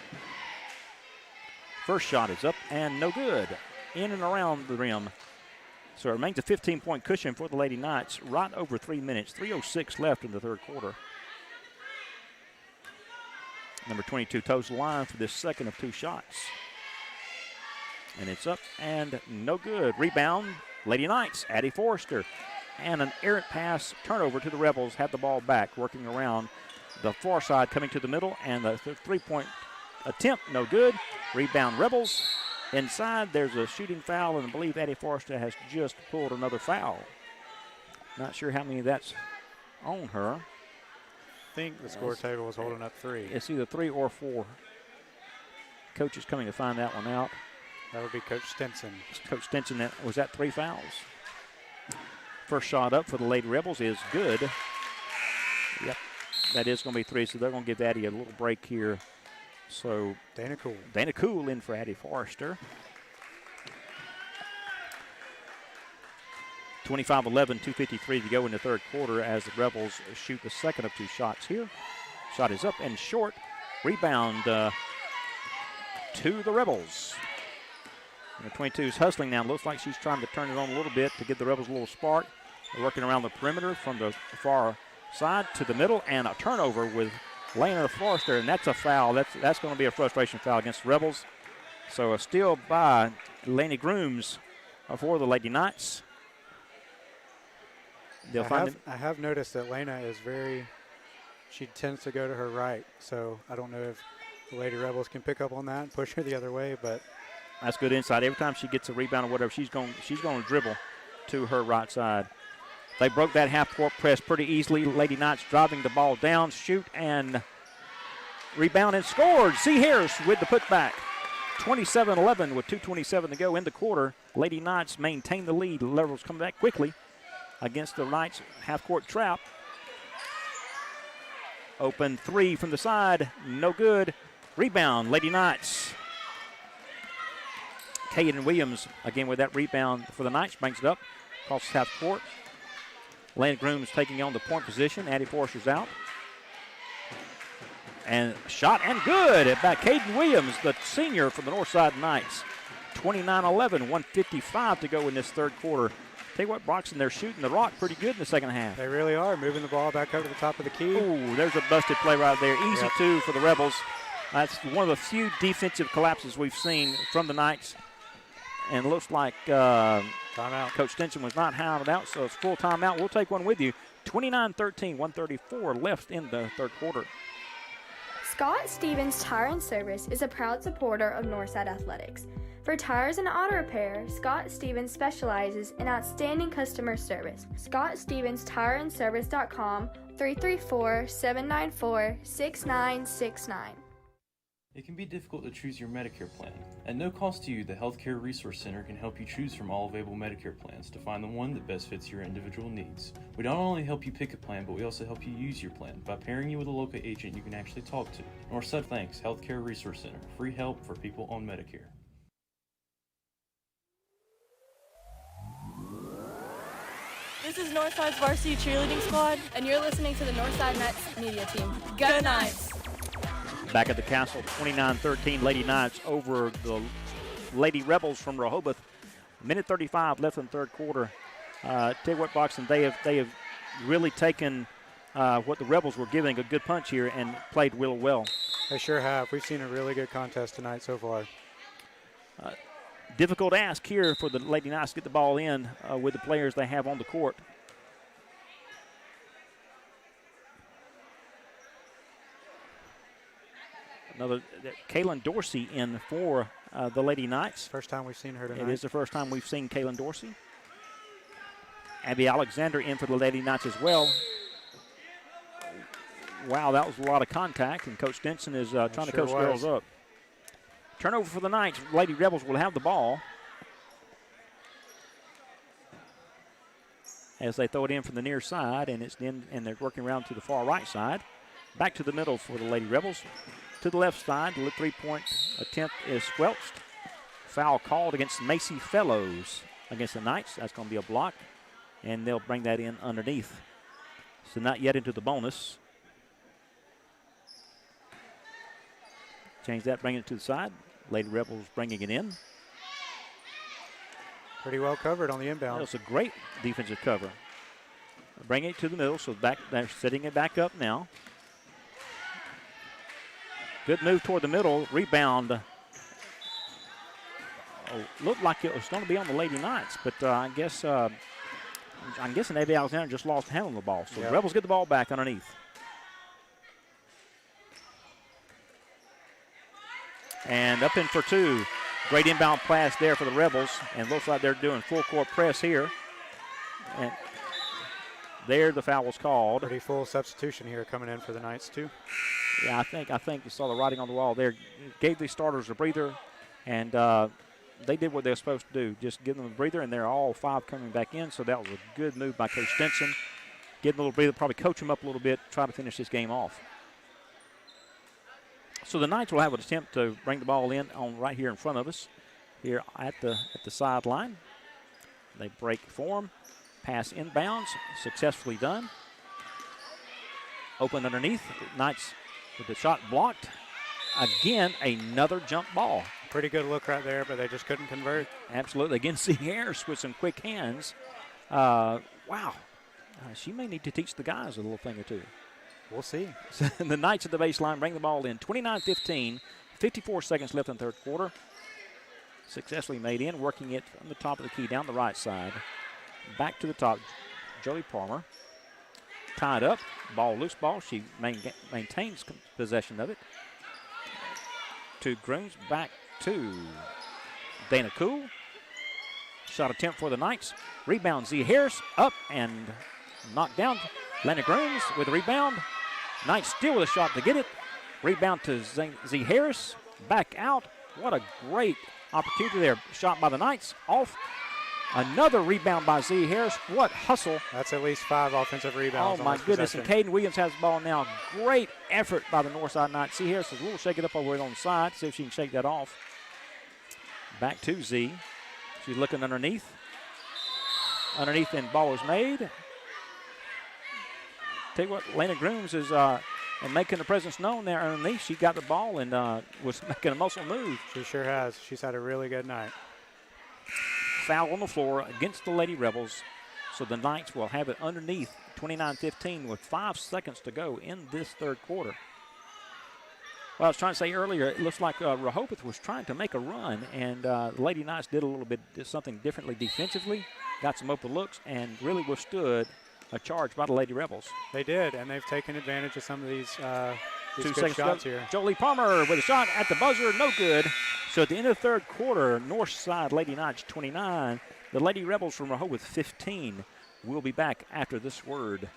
Speaker 2: First shot is up and no good. In and around the rim. So it remains a 15-point cushion for the Lady Knights. Right over 3 minutes. 3:06 left in the third quarter. Number 22 toes the line for this second of 2 shots. And it's up and no good. Rebound, Lady Knights, Addie Forrester. And an errant pass, turnover to the Rebels, have the ball back, working around the far side, coming to the middle, and the three-point attempt, no good. Rebound Rebels. Inside, there's a shooting foul, and I believe Addie Forrester has just pulled another foul. Not sure how many that's on her.
Speaker 3: I think the score table was holding up 3.
Speaker 2: It's either 3 or 4. Coach is coming to find that one out.
Speaker 3: That would be Coach Stinson.
Speaker 2: Coach Stinson, was that 3 fouls? First shot up for the Lady Rebels is good. Yep, that is going to be 3, so they're going to give Addie a little break here. So
Speaker 3: Dana
Speaker 2: Cool in for Addie Forrester. 25-11, 2:53 to go in the third quarter as the Rebels shoot the second of 2 shots here. Shot is up and short. Rebound to the Rebels. And the 22 is hustling now. Looks like she's trying to turn it on a little bit to give the Rebels a little spark. They're working around the perimeter from the far side to the middle, and a turnover with Lena Forrester, and that's a foul. That's going to be a frustration foul against the Rebels. So a steal by Laney Grooms for the Lady Knights.
Speaker 3: I have noticed that Lena is she tends to go to her right, so I don't know if the Lady Rebels can pick up on that and push her the other way, but
Speaker 2: that's good inside. Every time she gets a rebound or whatever, she's going to dribble to her right side. They broke that half-court press pretty easily. Lady Knights driving the ball down, shoot, and Rebound and scored. C. Harris with the putback. 27-11 with 2:27 to go in the quarter. Lady Knights maintain the lead. The Rebels come back quickly against the Knights half-court trap. Open three from the side. No good. Rebound, Lady Knights. Caden Williams again with that rebound for the Knights. Brings it up across the half court. Lane Grooms taking on the point position. Addie Forster's out. And shot and good by Caden Williams, the senior from the Northside Knights. 29-11, 1:55 to go in this third quarter. Tell you what, Broxton, they're shooting the rock pretty good in the second half.
Speaker 3: They really are, moving the ball back up to the top of the key.
Speaker 2: Ooh, there's a busted play right there. Easy two for the Rebels. That's one of the few defensive collapses we've seen from the Knights. And it looks like
Speaker 3: timeout.
Speaker 2: Coach Stinson was not hounded out, so it's full timeout. We'll take one with you. 29-13, 1:34 left in the third quarter.
Speaker 5: Scott Stevens Tire and Service is a proud supporter of Northside Athletics. For tires and auto repair, Scott Stevens specializes in outstanding customer service. ScottStevensTireandService.com, 334-794-6969.
Speaker 6: It can be difficult to choose your Medicare plan. At no cost to you, the Healthcare Resource Center can help you choose from all available Medicare plans to find the one that best fits your individual needs. We not only help you pick a plan, but we also help you use your plan by pairing you with a local agent you can actually talk to. Northside thanks Healthcare Resource Center. Free help for people on Medicare.
Speaker 9: This is Northside's varsity cheerleading squad, and you're listening to the Northside Knights media team. Go Knights!
Speaker 2: Back at the castle, 29-13, Lady Knights over the Lady Rebels from Rehobeth. Minute 35 left in the third quarter. Tell you what, Boxing, they have really taken what the Rebels were giving a good punch here and played real well.
Speaker 3: They sure have. We've seen a really good contest tonight so far.
Speaker 2: Difficult ask here for the Lady Knights to get the ball in with the players they have on the court. Another Kaylin Dorsey in for the Lady Knights.
Speaker 3: First time we've seen her tonight.
Speaker 2: It is the first time we've seen Kaylin Dorsey. Abby Alexander in for the Lady Knights as well. Wow, that was a lot of contact, and Coach Stinson is trying to coach girls up. Turnover for the Knights. Lady Rebels will have the ball as they throw it in from the near side, and it's in, and they're working around to the far right side. Back to the middle for the Lady Rebels. To the left side, the three-point attempt is squelched. Foul called against Macy Fellows against the Knights. That's going to be a block, and they'll bring that in underneath. So not yet into the bonus. Change that, bring it to the side. Lady Rebels bringing it in.
Speaker 3: Pretty well covered on the inbound.
Speaker 2: That's a great defensive cover. Bring it to the middle, so back they're setting it back up now. Good move toward the middle. Rebound. Looked like it was going to be on the Lady Knights, but I'm guessing Abby Alexander just lost handling the ball. So the Rebels get the ball back underneath. And up in for two. Great inbound pass there for the Rebels, and looks like they're doing full court press here. And there the foul was called.
Speaker 3: Pretty full substitution here coming in for the Knights too.
Speaker 2: Yeah, I think you saw the writing on the wall there. Gave the starters a breather, and they did what they were supposed to do. Just give them a breather, and they're all five coming back in. So that was a good move by Coach Stinson. Give them a little breather, probably coach them up a little bit, try to finish this game off. So the Knights will have an attempt to bring the ball in on right here in front of us, here at the sideline. They break form, pass inbounds, successfully done. Open underneath, Knights with the shot blocked. Again, another jump ball.
Speaker 3: Pretty good look right there, but they just couldn't convert.
Speaker 2: Absolutely. Again, C. Harris with some quick hands. Wow. She may need to teach the guys a little thing or two.
Speaker 3: We'll see.
Speaker 2: The Knights at the baseline bring the ball in. 29-15, 54 seconds left in the third quarter. Successfully made in, working it from the top of the key down the right side. Back to the top, Joey Palmer. Tied up, ball, loose ball. She maintains possession of it. To Grooms, back to Dana Cool. Shot attempt for the Knights. Rebound, Z. Harris, up and knocked down. Lena Grooms with a rebound. Knights still with a shot to get it. Rebound to Z Harris. Back out. What a great opportunity there. Shot by the Knights. Off. Another rebound by Z Harris. What hustle.
Speaker 3: That's at least 5 offensive rebounds.
Speaker 2: Oh, my goodness. And Caden Williams has the ball now. Great effort by the Northside Knights. Z Harris is a little shake it up over on the side. See if she can shake that off. Back to Z. She's looking underneath. Underneath, and ball is made. Tell you what, Lena Grooms is making the presence known there underneath. She got the ball and was making a muscle move.
Speaker 3: She sure has. She's had a really good night.
Speaker 2: Foul on the floor against the Lady Rebels. So the Knights will have it underneath 29-15 with 5 seconds to go in this third quarter. Well, I was trying to say earlier, it looks like Rehobeth was trying to make a run, and the Lady Knights did a little bit something differently defensively, got some open looks, and really withstood a charge by the Lady Rebels.
Speaker 3: They did, and they've taken advantage of some of these
Speaker 2: 2
Speaker 3: good shots here.
Speaker 2: Jolie Palmer with a shot at the buzzer, no good. So at the end of the third quarter, Northside Lady Knights 29, the Lady Rebels from Rehobeth 15. We'll be back after this word.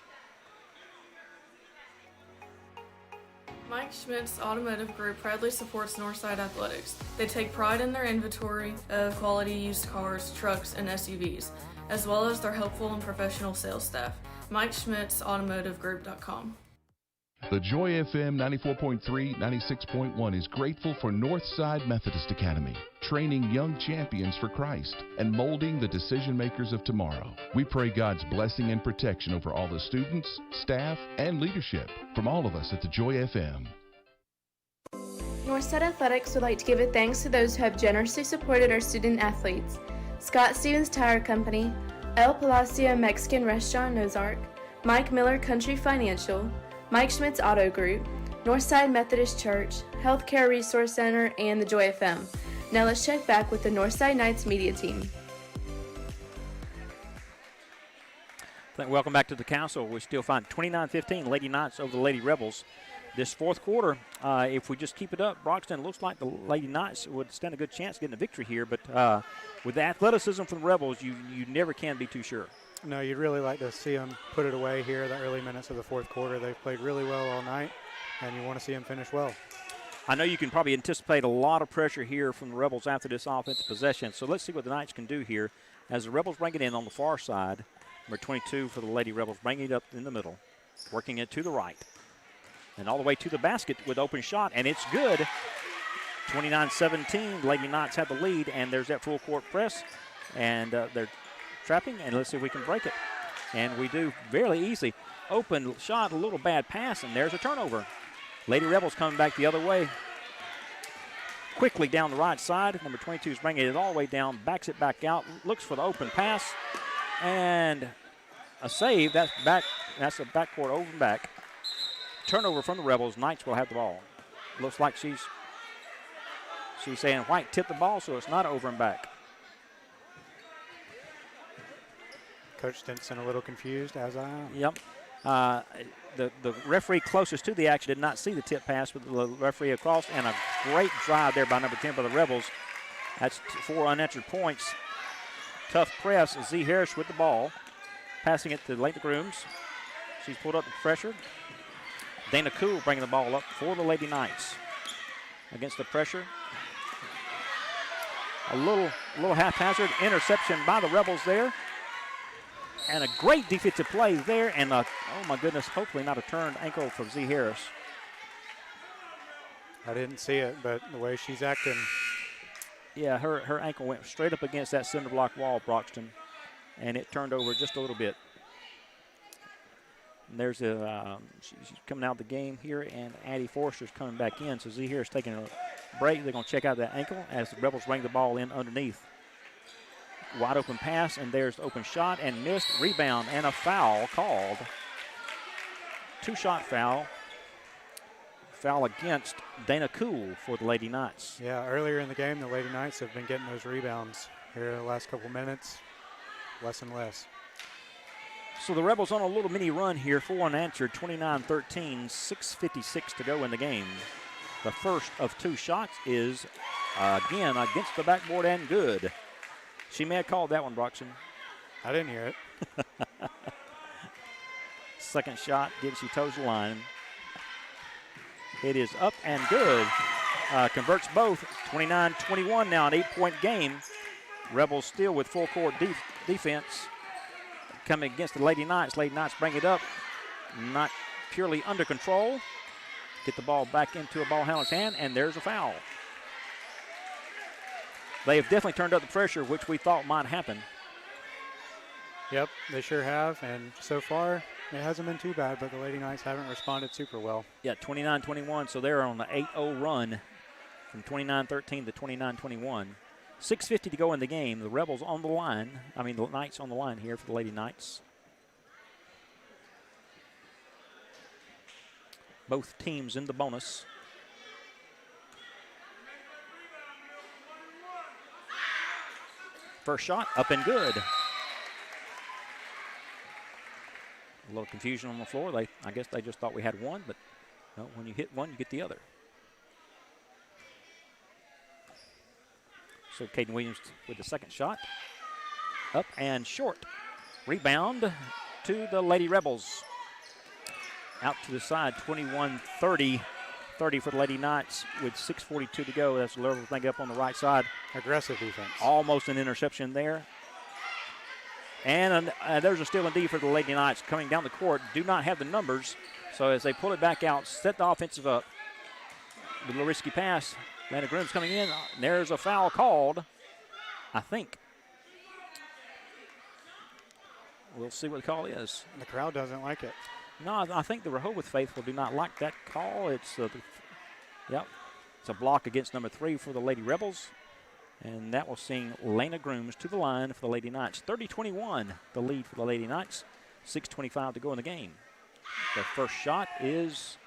Speaker 7: Mike Schmidt's Automotive Group proudly supports Northside Athletics. They take pride in their inventory of quality used cars, trucks, and SUVs, as well as their helpful and professional sales staff. MikeSchmidt'sAutomotiveGroup.com.
Speaker 8: The Joy FM 94.3, 96.1 is grateful for Northside Methodist Academy, training young champions for Christ and molding the decision makers of tomorrow. We pray God's blessing and protection over all the students, staff, and leadership from all of us at the Joy FM.
Speaker 1: Northside Athletics would like to give a thanks to those who have generously supported our student athletes: Scott Stevens Tire Company, El Palacio Mexican Restaurant in Ozark, Mike Miller Country Financial, Mike Schmidt's Auto Group, Northside Methodist Church, Healthcare Resource Center, and the Joy FM. Now let's check back with the Northside Knights media team.
Speaker 2: Welcome back to the council. We still find 29-15 Lady Knights over the Lady Rebels. This fourth quarter, if we just keep it up, Broxton looks like the Lady Knights would stand a good chance of getting a victory here. But with the athleticism from the Rebels, you never can be too sure.
Speaker 3: No, you'd really like to see them put it away here the early minutes of the fourth quarter. They've played really well all night, and you want to see them finish well.
Speaker 2: I know you can probably anticipate a lot of pressure here from the Rebels after this offensive possession. So let's see what the Knights can do here as the Rebels bring it in on the far side. Number 22 for the Lady Rebels, bringing it up in the middle, working it to the right. And all the way to the basket with open shot, and it's good. 29-17, Lady Knights have the lead, and there's that full court press. And they're trapping, and let's see if we can break it. And we do fairly easy. Open shot, a little bad pass, and there's a turnover. Lady Rebels coming back the other way. Quickly down the right side. Number 22 is bringing it all the way down, backs it back out, looks for the open pass, and a save. That's back. That's a backcourt over and back. Turnover from the Rebels. Knights will have the ball. Looks like she's saying White tipped the ball, so it's not over and back.
Speaker 3: Coach Stinson a little confused, as I am.
Speaker 2: Yep. The referee closest to the action did not see the tip pass, but the referee across, and a great drive there by number 10 by the Rebels. That's 4 unanswered points. Tough press. Z Harris with the ball, passing it to Lady Grooms. She's pulled up the pressure. Dana Cool bringing the ball up for the Lady Knights. Against the pressure. A little haphazard interception by the Rebels there. And a great defensive play there, and oh my goodness, hopefully not a turned ankle for Z Harris.
Speaker 3: I didn't see it, but the way she's acting.
Speaker 2: Yeah, her ankle went straight up against that cinder block wall, Broxton, and it turned over just a little bit. And there's she's coming out of the game here, and Addie Forster's coming back in. So Z Harris taking a break. They're going to check out that ankle as the Rebels bring the ball in underneath. Wide open pass, and there's the open shot, and missed. Rebound, and a foul called. 2-shot foul. Foul against Dana Cool for the Lady Knights.
Speaker 3: Yeah, earlier in the game, the Lady Knights have been getting those rebounds here in the last couple minutes, less and less.
Speaker 2: So the Rebels on a little mini run here, 4 unanswered, 29-13, 6:56 to go in the game. The first of 2 shots is, again, against the backboard and good. She may have called that one, Broxton.
Speaker 3: I didn't hear it.
Speaker 2: Second shot, she toes the line. It is up and good. Converts both. 29-21 now, an 8-point game. Rebels still with full court defense coming against the Lady Knights. Lady Knights bring it up. Not purely under control. Get the ball back into a ball handler's hand, and there's a foul. They have definitely turned up the pressure, which we thought might happen.
Speaker 3: Yep, they sure have, and so far it hasn't been too bad, but the Lady Knights haven't responded super well.
Speaker 2: Yeah, 29-21, so they're on the 8-0 run from 29-13 to 29-21. 6:50 to go in the game. The Rebels on the line. The Knights on the line here for the Lady Knights. Both teams in the bonus. First shot, up and good. A little confusion on the floor. I guess they just thought we had one, but no, when you hit one, you get the other. So Caden Williams with the second shot. Up and short. Rebound to the Lady Rebels. Out to the side, 21-30. 30 for the Lady Knights with 6:42 to go. That's the level thing up on the right side.
Speaker 3: Aggressive defense.
Speaker 2: Almost an interception there. And there's a steal indeed for the Lady Knights coming down the court. Do not have the numbers. So as they pull it back out, set the offensive up. A little risky pass. Atlanta Groom's coming in. There's a foul called, I think. We'll see what the call is.
Speaker 3: The crowd doesn't like it.
Speaker 2: No, I think the Rehobeth faithful do not like that call. It's a block against number 3 for the Lady Rebels. And that will send Lena Grooms to the line for the Lady Knights. 30-21, the lead for the Lady Knights. 6:25 to go in the game. The first shot is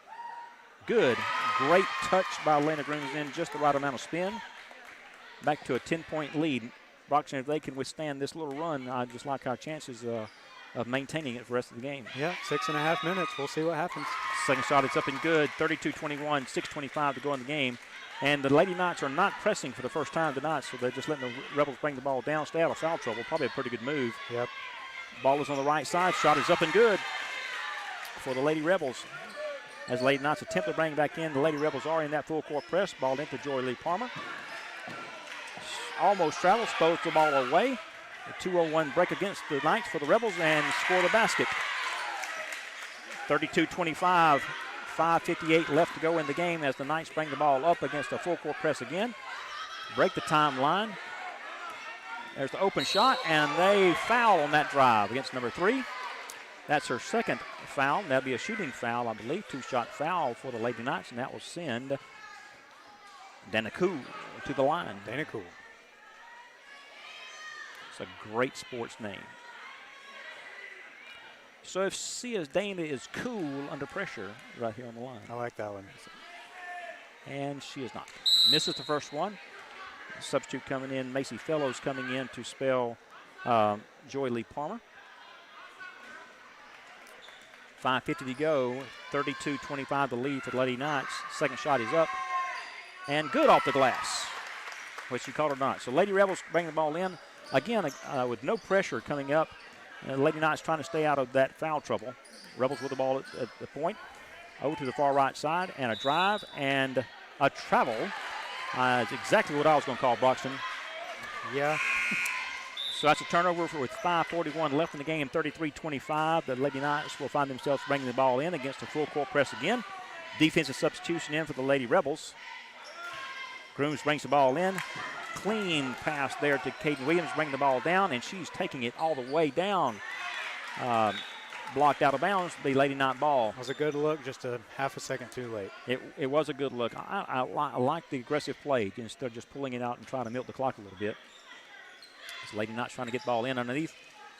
Speaker 2: good. Great touch by Lena Grooms in just the right amount of spin. Back to a 10-point lead. Broxton, if they can withstand this little run, I just like our chances of maintaining it for the rest of the game.
Speaker 3: Yeah, 6.5 minutes. We'll see what happens.
Speaker 2: Second shot, it's up and good. 32-21, 6:25 to go in the game. And the Lady Knights are not pressing for the first time tonight, so they're just letting the Rebels bring the ball down, stay out of foul trouble. Probably a pretty good move.
Speaker 3: Yep.
Speaker 2: Ball is on the right side. Shot is up and good for the Lady Rebels. As Lady Knights attempt to bring it back in, the Lady Rebels are in that full court press. Ball into Joy Lee Palmer. Almost travels, throws the ball away. A 2-0-1 break against the Knights for the Rebels and score the basket. 32-25, 5:58 left to go in the game as the Knights bring the ball up against a full court press again. Break the timeline. There's the open shot, and they foul on that drive against number 3. That's her second foul. That'll be a shooting foul, I believe. 2-shot foul for the Lady Knights, and that will send Dana Cool to the line.
Speaker 3: Dana Cool.
Speaker 2: It's a great sports name. So if Sia's Dana is cool under pressure right here on the line.
Speaker 3: I like that one.
Speaker 2: And she is not. Misses the first one. Substitute coming in, Macy Fellows coming in to spell Joy Lee Palmer. 5:50 to go, 32-25 the lead for the Lady Knights. Second shot is up and good off the glass, which you called or not. So Lady Rebels bring the ball in. Again, with no pressure coming up. Lady Knights trying to stay out of that foul trouble. Rebels with the ball at the point. Over to the far right side, and a drive and a travel. It's exactly what I was going to call Broxton.
Speaker 3: Yeah.
Speaker 2: So that's a turnover with 5:41 left in the game, 33-25. The Lady Knights will find themselves bringing the ball in against a full court press again. Defensive substitution in for the Lady Rebels. Grooms brings the ball in. Clean pass there to Caden Williams, bring the ball down, and she's taking it all the way down. Blocked out of bounds, the Lady Knight ball.
Speaker 3: It was a good look, just a half a second too late.
Speaker 2: It was a good look. I like the aggressive play instead of just pulling it out and trying to milk the clock a little bit. So Lady Knights trying to get the ball in underneath.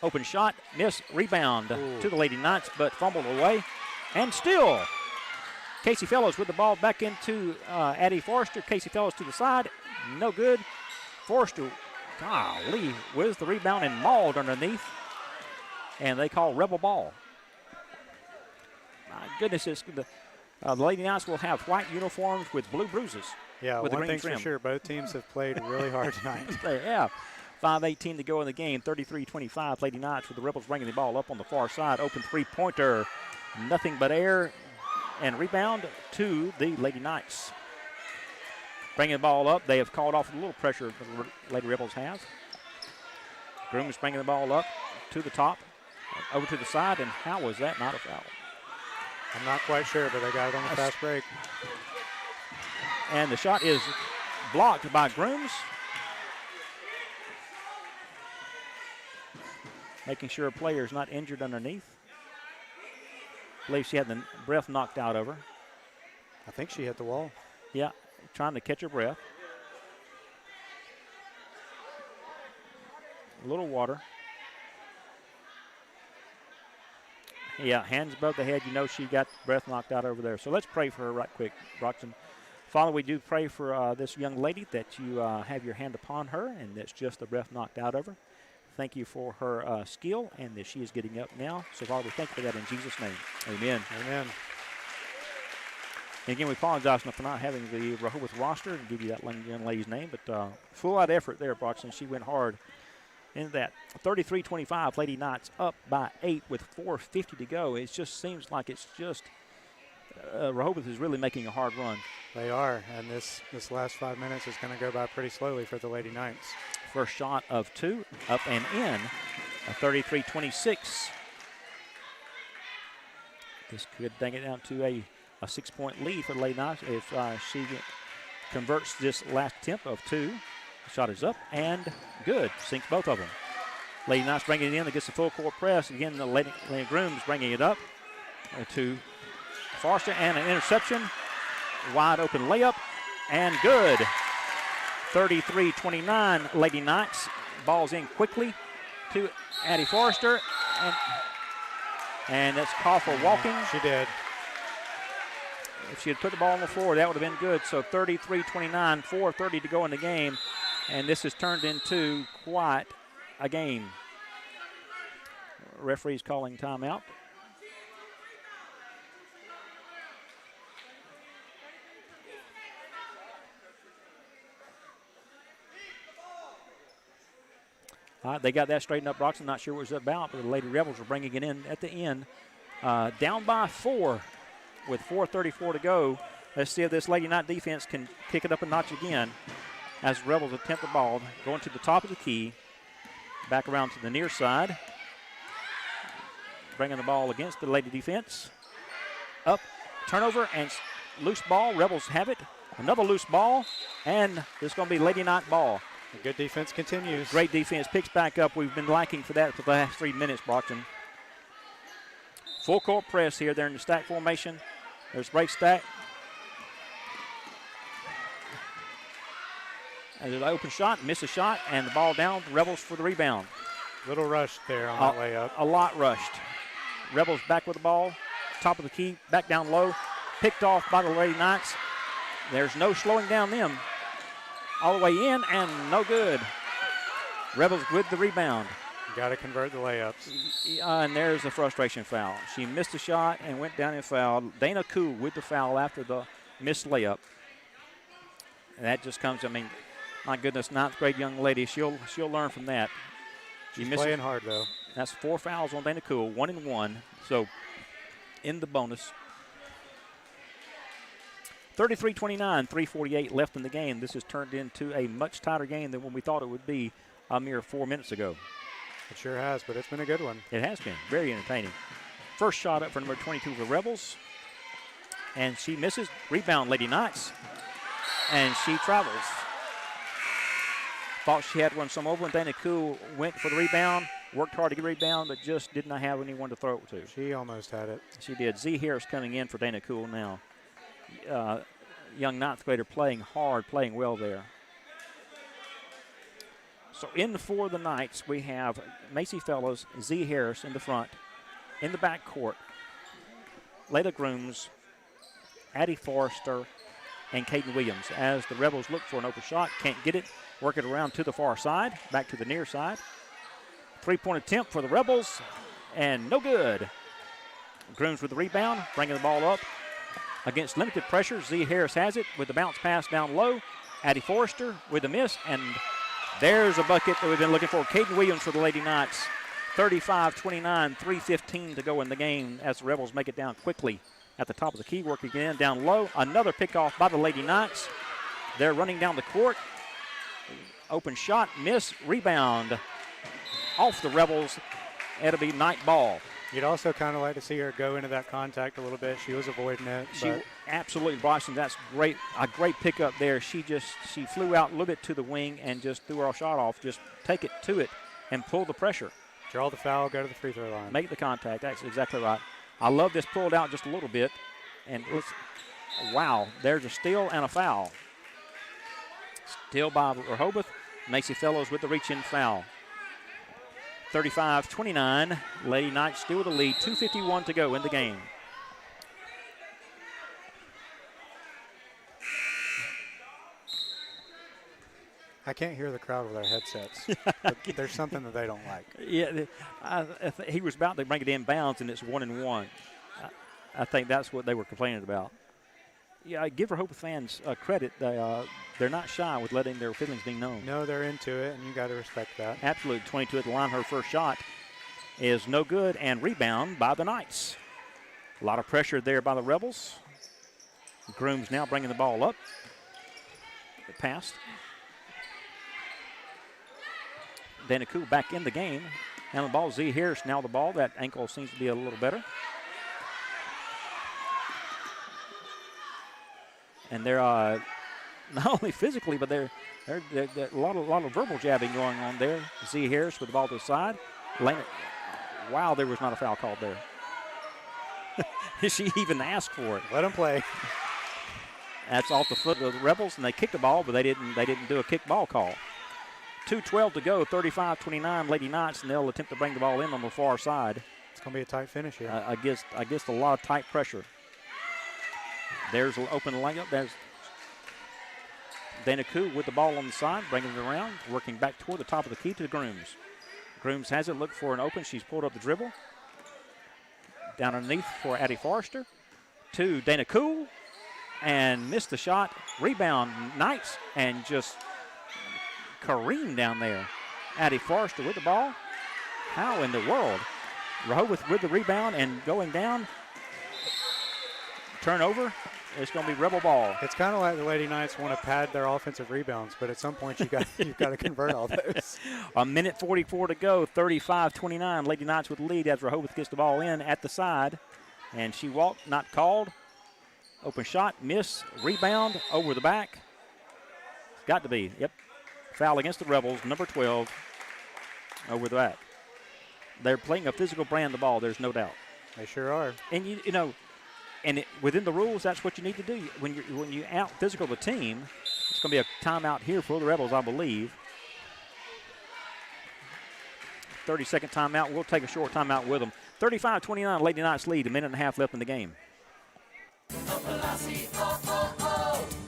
Speaker 2: Open shot, miss, rebound to the Lady Knights, but fumbled away. And still, Casey Fellows with the ball back into Addie Forrester. Casey Fellows to the side, no good. Forrester, golly, with the rebound and mauled underneath. And they call Rebel ball. My goodness, the Lady Knights will have white uniforms with blue bruises.
Speaker 3: Yeah,
Speaker 2: with
Speaker 3: one thing's for sure, both teams have played really hard tonight.
Speaker 2: They have. 5:18 to go in the game, 33-25. Lady Knights with the Rebels bringing the ball up on the far side. Open three-pointer, nothing but air. and rebound to the Lady Knights. Bringing the ball up. They have called off a little pressure the Lady Rebels have. Grooms bringing the ball up to the top, over to the side, and how was that not a foul?
Speaker 3: I'm not quite sure, but they got it on the fast break.
Speaker 2: And the shot is blocked by Grooms. Making sure a player is not injured underneath. I believe she had the breath knocked out of her.
Speaker 3: I think she hit the wall.
Speaker 2: Yeah, trying to catch her breath. A little water. Yeah, hands above the head. You know she got breath knocked out over there. So let's pray for her right quick, Broxton. Father, we do pray for this young lady that you have your hand upon her and that's just the breath knocked out of her. Thank you for her skill and that she is getting up now. So, Father, we thank you for that in Jesus' name. Amen.
Speaker 3: Amen.
Speaker 2: And again, we apologize for not having the Rehobeth roster and give you that young lady's name, but full-out effort there, Broxton. She went hard into that. 33-25, Lady Knights up by 8 with 4:50 to go. It just seems like it's just Rehobeth is really making a hard run.
Speaker 3: They are, and this last 5 minutes is going to go by pretty slowly for the Lady Knights.
Speaker 2: First shot of 2, up and in, a 33-26. This could bring it down to a 6-point lead for the Lady Knights if she converts this last attempt of 2. The shot is up and good. Sinks both of them. Lady Knights bringing it in against the full court press. Again, the Lady Grooms bringing it up to Forster and an interception. Wide open layup and good. 33-29, Lady Knights. Ball's in quickly to Addie Forrester. And that's called for walking.
Speaker 3: She did.
Speaker 2: If she had put the ball on the floor, that would have been good. So 33-29, 4:30 to go in the game. And this has turned into quite a game. Referee's calling timeout. All right, they got that straightened up. Broxton not sure what it was about, but the Lady Rebels were bringing it in at the end. Down by 4 with 4:34 to go. Let's see if this Lady Knight defense can kick it up a notch again as Rebels attempt the ball. Going to the top of the key. Back around to the near side. Bringing the ball against the Lady defense. Up, turnover, and loose ball. Rebels have it. Another loose ball, and it's going to be Lady Knight ball.
Speaker 3: The good defense continues.
Speaker 2: Great defense, picks back up. We've been lacking for that for the last 3 minutes, Brockton. Full court press here. They're in the stack formation. There's break stack. And an open shot, miss a shot, and the ball down. The Rebels for the rebound.
Speaker 3: Little rush there on that layup.
Speaker 2: A lot rushed. Rebels back with the ball. Top of the key, back down low. Picked off by the Lady Knights. There's no slowing down them. All the way in and no good. Rebels with the rebound.
Speaker 3: Got to convert the layups.
Speaker 2: And there's a frustration foul. She missed a shot and went down and fouled. Dana Koo with the foul after the missed layup. And that just comes, I mean, my goodness, 9th grade young lady. She'll learn from that.
Speaker 3: She's playing hard, though.
Speaker 2: That's 4 fouls on Dana Koo, 1 and 1. So in the bonus. 33-29, 3:48 left in the game. This has turned into a much tighter game than when we thought it would be a mere 4 minutes ago.
Speaker 3: It sure has, but it's been a good one.
Speaker 2: It has been. Very entertaining. First shot up for number 22 for the Rebels. And she misses. Rebound, Lady Knights. And she travels. Thought she had one some over, and Dana Koo went for the rebound. Worked hard to get a rebound, but just did not have anyone to throw it to.
Speaker 3: She almost had it.
Speaker 2: She did. Z Harris coming in for Dana Koo now. Young 9th grader playing hard, playing well there. So in for the Knights, we have Macy Fellows, Z Harris in the front. In the back court, Layla Grooms, Addie Forrester, and Caden Williams. As the Rebels look for an open shot, can't get it. Work it around to the far side, back to the near side. 3-point attempt for the Rebels, and no good. Grooms with the rebound, bringing the ball up. Against limited pressure, Z Harris has it with the bounce pass down low. Addie Forrester with the miss, and there's a bucket that we've been looking for. Caden Williams for the Lady Knights. 35-29, 3:15 to go in the game as the Rebels make it down quickly at the top of the key, working in down low. Another pickoff by the Lady Knights. They're running down the court. Open shot, miss, rebound off the Rebels. It'll be Knight ball.
Speaker 3: You'd also kind of like to see her go into that contact a little bit. She was avoiding it.
Speaker 2: She absolutely, Bryson, that's great. A great pickup there. She flew out a little bit to the wing and just threw her shot off. Just take it to it and pull the pressure.
Speaker 3: Draw the foul, go to the free throw line.
Speaker 2: Make the contact. That's exactly right. I love this pulled out just a little bit. And wow, there's a steal and a foul. Steal by Rehobeth. Macy Fellows with the reach-in foul. 35-29. Lady Knights still with the lead. 2:51 to go in the game.
Speaker 3: I can't hear the crowd with their headsets. There's something that they don't like.
Speaker 2: Yeah, he was about to bring it in bounds, and it's 1-1. I think that's what they were complaining about. Yeah, I give Rehobeth fans credit. They're not shy with letting their feelings be known.
Speaker 3: No, they're into it, and you got to respect that.
Speaker 2: Absolutely. 22 at the line. Her first shot is no good, and rebound by the Knights. A lot of pressure there by the Rebels. Grooms now bringing the ball up. It passed. Dana Kuhl back in the game. And the ball, Z Harris now the ball. That ankle seems to be a little better. And they're not only physically, but they're a lot of verbal jabbing going on there. Z Harris with the ball to the side. Wow, there was not a foul called there. She even asked for it.
Speaker 3: Let them play.
Speaker 2: That's off the foot of the Rebels, and they kicked the ball, but they didn't do a kick ball call. 2:12 to go, 35-29 Lady Knights, and they'll attempt to bring the ball in on the far side.
Speaker 3: It's going to be a tight finish here.
Speaker 2: Against a lot of tight pressure. There's an open layup. There's Dana Kuhl with the ball on the side, bringing it around, working back toward the top of the key to Grooms. Grooms has it, looked for an open. She's pulled up the dribble. Down underneath for Addie Forrester. To Dana Kuhl, and missed the shot. Rebound Knights, and just careened down there. Addie Forrester with the ball. How in the world? Rehobeth with the rebound and going down. Turnover. It's going to be Rebel ball.
Speaker 3: It's kind of like the Lady Knights want to pad their offensive rebounds, but at some point you've got to convert all those.
Speaker 2: A minute 44 to go, 35-29. Lady Knights with the lead as Rehobeth gets the ball in at the side. And she walked, not called. Open shot, miss, rebound, over the back. It's got to be, yep. Foul against the Rebels, number 12, over the back. They're playing a physical brand of ball, there's no doubt.
Speaker 3: They sure are.
Speaker 2: And you know, within the rules, that's what you need to do. When you out physical the team, it's going to be a timeout here for the Rebels, I believe. 30-second timeout. We'll take a short timeout with them. 35-29, Lady Knights lead. A minute and a half left in the game.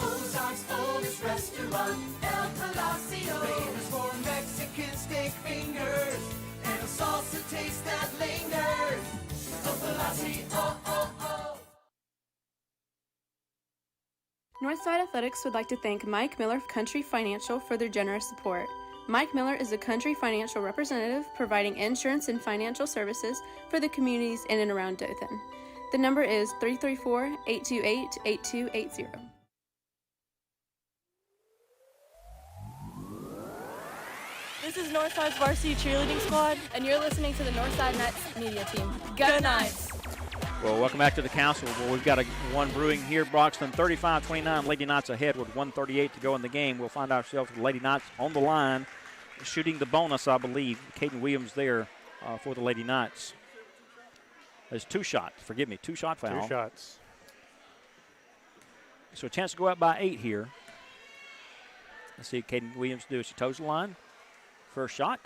Speaker 4: Ozark's oldest restaurant, El Palacio. Famous for Mexican steak fingers and a salsa taste that lingers. El Palacio,
Speaker 1: Northside Athletics would like to thank Mike Miller of Country Financial for their generous support. Mike Miller is a Country Financial representative providing insurance and financial services for the communities in and around Dothan. The number is 334-828-8280.
Speaker 9: This is Northside's varsity cheerleading squad, and you're listening to the Northside Nets media team. Go Knights!
Speaker 2: Well, welcome back to the council. Well, we've got one brewing here. Broxton 35-29. Lady Knights ahead with 1:38 to go in the game. We'll find ourselves with Lady Knights on the line, shooting the bonus, I believe. Caden Williams there for the Lady Knights. There's two shot foul.
Speaker 3: 2 shots.
Speaker 2: So a chance to go up by 8 here. Let's see what Caden Williams do. She toes the line. First shot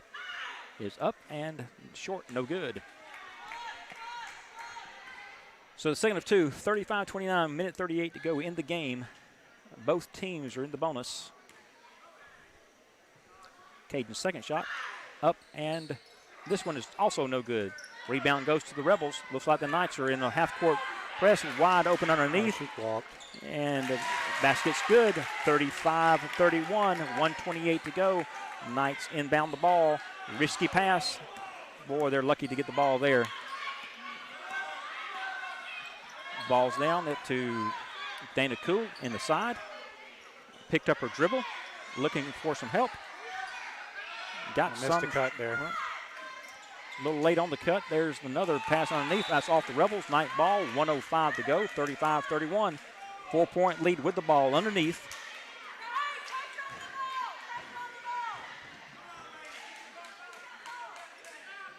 Speaker 2: is up and short, no good. So the second of two, 35-29, minute 38 to go in the game. Both teams are in the bonus. Caden's second shot, up, and this one is also no good. Rebound goes to the Rebels. Looks like the Knights are in a half-court press, wide open underneath. And the basket's good, 35-31, 1:28 to go. Knights inbound the ball. Risky pass. Boy, they're lucky to get the ball there. Ball's down to Dana Cool in the side. Picked up her dribble, looking for some help. Got
Speaker 3: missed a cut there.
Speaker 2: A little late on the cut. There's another pass underneath. That's off the Rebels. Night ball, 1:05 to go, 35-31. 4-point lead with the ball underneath.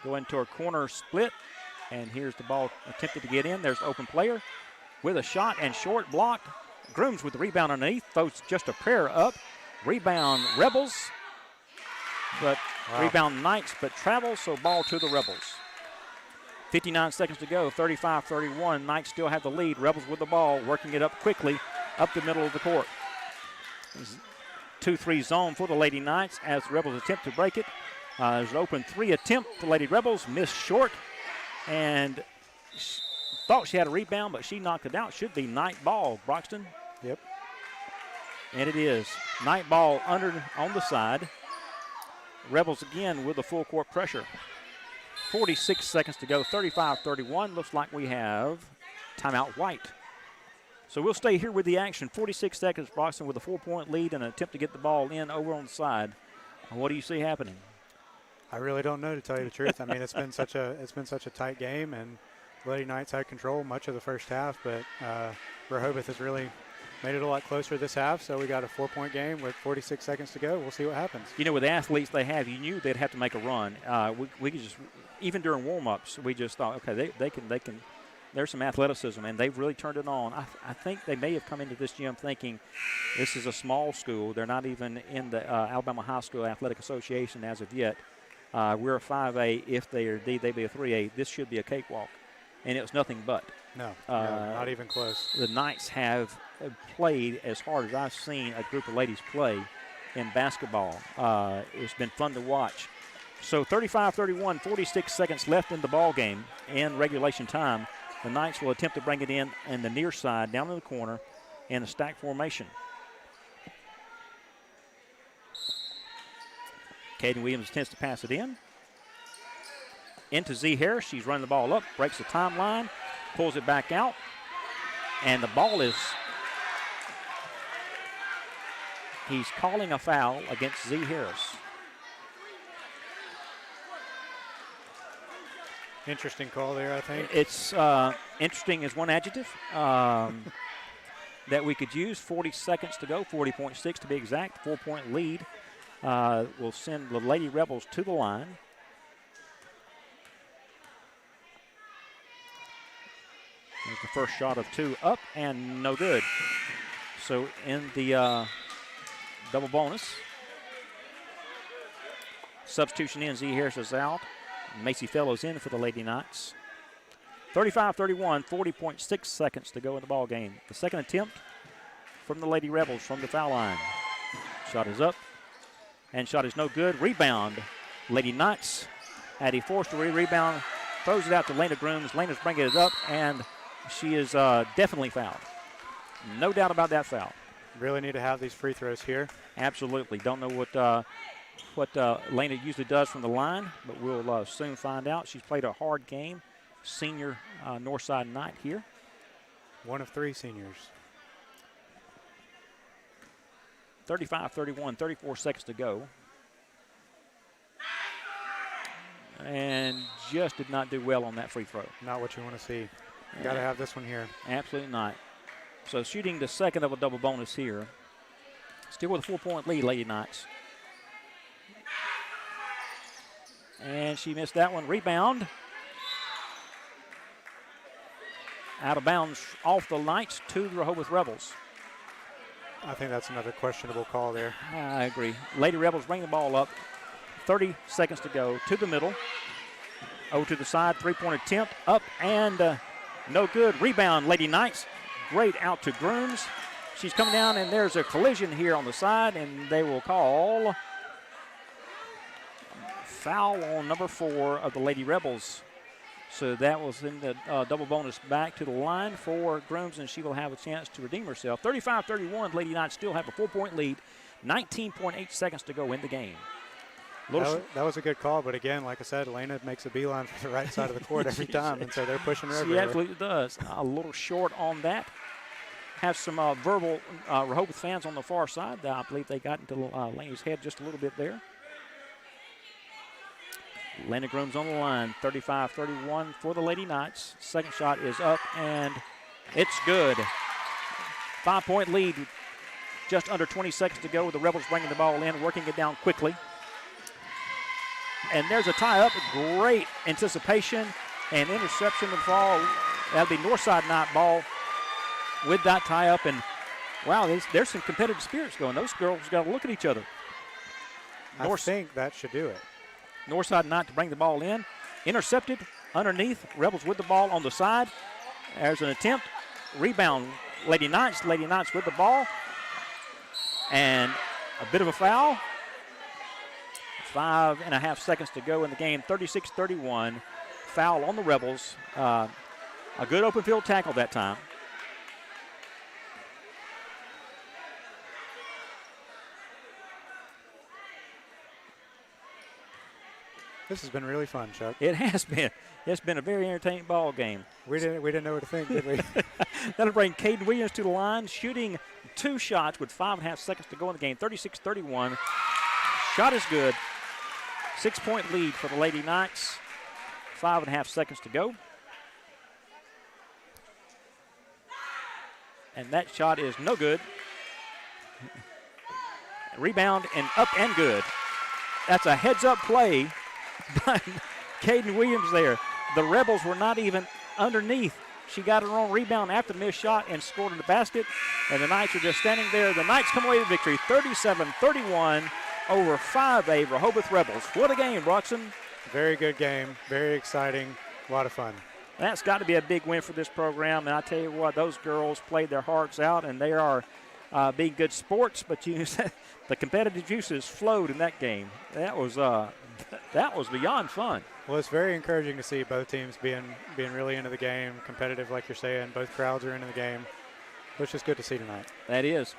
Speaker 2: Go into a corner split, and here's the ball attempted to get in. There's the open player with a shot and short blocked. Grooms with the rebound underneath. Throws just a prayer up. Rebound Rebels, but rebound Knights, but travels, so ball to the Rebels. 59 seconds to go, 35-31. Knights still have the lead. Rebels with the ball, working it up quickly up the middle of the court. 2-3 zone for the Lady Knights as the Rebels attempt to break it. There's an open 3 attempt for Lady Rebels, missed short, and thought she had a rebound, but she knocked it out. Should be Knight ball, Broxton.
Speaker 3: Yep.
Speaker 2: And it is. Knight ball under on the side. Rebels again with the full court pressure. 46 seconds to go, 35-31. Looks like we have timeout White. So we'll stay here with the action. 46 seconds, Broxton with a 4-point lead and an attempt to get the ball in over on the side. What do you see happening?
Speaker 3: I really don't know, to tell you the truth. I mean, it's been such a tight game, and Lady Knights had control much of the first half, but Rehobeth has really made it a lot closer this half. So we got a 4-point game with 46 seconds to go. We'll see what happens.
Speaker 2: You know, with the athletes they have, you knew they'd have to make a run. We could just, even during warm-ups, we just thought, okay, they can. There's some athleticism, and they've really turned it on. I think they may have come into this gym thinking this is a small school. They're not even in the Alabama High School Athletic Association as of yet. We're a 5A. If they are D, they'd be a 3A. This should be a cakewalk. And it was nothing but.
Speaker 3: No, not even close.
Speaker 2: The Knights have played as hard as I've seen a group of ladies play in basketball. It's been fun to watch. So 35-31, 46 seconds left in the ball game in regulation time. The Knights will attempt to bring it in the near side, down in the corner, in a stack formation. Caden Williams attempts to pass it in. Into Z Harris. She's running the ball up, breaks the timeline, pulls it back out, and the ball is, he's calling a foul against Z Harris.
Speaker 3: Interesting call there, I think.
Speaker 2: It's interesting is one adjective that we could use. 40 seconds to go, 40.6 to be exact. 4-point lead will send the Lady Rebels to the line. There's the first shot of 2 up and no good. So in the double bonus, substitution in, Z Harris is out. Macy Fellows in for the Lady Knights. 35-31, 40.6 seconds to go in the ball game. The second attempt from the Lady Rebels from the foul line. Shot is up, and shot is no good. Rebound, Lady Knights. Addie Forster rebound, throws it out to Lena Grooms. Lena's bringing it up, and she is definitely fouled. No doubt about that foul.
Speaker 3: Really need to have these free throws here.
Speaker 2: Absolutely. Don't know what Lena usually does from the line, but we'll soon find out. She's played a hard game. Senior Northside Knight here.
Speaker 3: One of 3 seniors.
Speaker 2: 35-31, 34 seconds to go. And just did not do well on that free throw.
Speaker 3: Not what you want to see. Got to have this one here.
Speaker 2: Absolutely not. So shooting the second of a double bonus here. Still with a 4-point lead, Lady Knights. And she missed that one. Rebound. Out of bounds off the Knights to the Rehobeth Rebels.
Speaker 3: I think that's another questionable call there.
Speaker 2: I agree. Lady Rebels bring the ball up. 30 seconds to go to the middle. Over to the side. 3-point attempt. Up and no good. Rebound, Lady Knights. Great out to Grooms. She's coming down, and there's a collision here on the side, and they will call foul on number 4 of the Lady Rebels. So that was in the double bonus back to the line for Grooms, and she will have a chance to redeem herself. 35-31, Lady Knights still have a 4-point lead. 19.8 seconds to go in the game.
Speaker 3: That was a good call, but again, like I said, Elena makes a beeline for the right side of the court every time, and so they're pushing her
Speaker 2: She
Speaker 3: everywhere.
Speaker 2: absolutely does. A little short on that. Have some verbal Rehobeth fans on the far side. I believe they got into Lane's head just a little bit there. Lena Groom's on the line, 35-31 for the Lady Knights. Second shot is up, and it's good. 5-point lead, just under 20 seconds to go with the Rebels bringing the ball in, working it down quickly. And there's a tie-up. Great anticipation and interception to fall. That'll be Northside Knight ball with that tie-up. And, wow, there's some competitive spirits going. Those girls got to look at each other.
Speaker 3: I think that should do it.
Speaker 2: Northside Knight to bring the ball in. Intercepted underneath. Rebels with the ball on the side. There's an attempt. Rebound, Lady Knights. Lady Knights with the ball. And a bit of a foul. 5.5 seconds to go in the game. 36-31. Foul on the Rebels. A good open field tackle that time.
Speaker 3: This has been really fun, Chuck.
Speaker 2: It has been. It's been a very entertaining ball game.
Speaker 3: We didn't know what to think, did we?
Speaker 2: That'll bring Caden Williams to the line, shooting 2 shots with 5.5 seconds to go in the game. 36-31. Shot is good. 6-point lead for the Lady Knights. 5.5 seconds to go. And that shot is no good. Rebound and up and good. That's a heads-up play by Caden Williams there. The Rebels were not even underneath. She got her own rebound after the missed shot and scored in the basket. And the Knights are just standing there. The Knights come away with victory, 37-31 over 5A Rehobeth Rebels. What a game, Broxton.
Speaker 3: Very good game. Very exciting. A lot of fun.
Speaker 2: That's got to be a big win for this program. And I tell you what, those girls played their hearts out, and they are being good sports. But the competitive juices flowed in that game. That was beyond fun.
Speaker 3: Well, it's very encouraging to see both teams being really into the game, competitive, like you're saying. Both crowds are into the game. It's just good to see tonight.
Speaker 2: That is.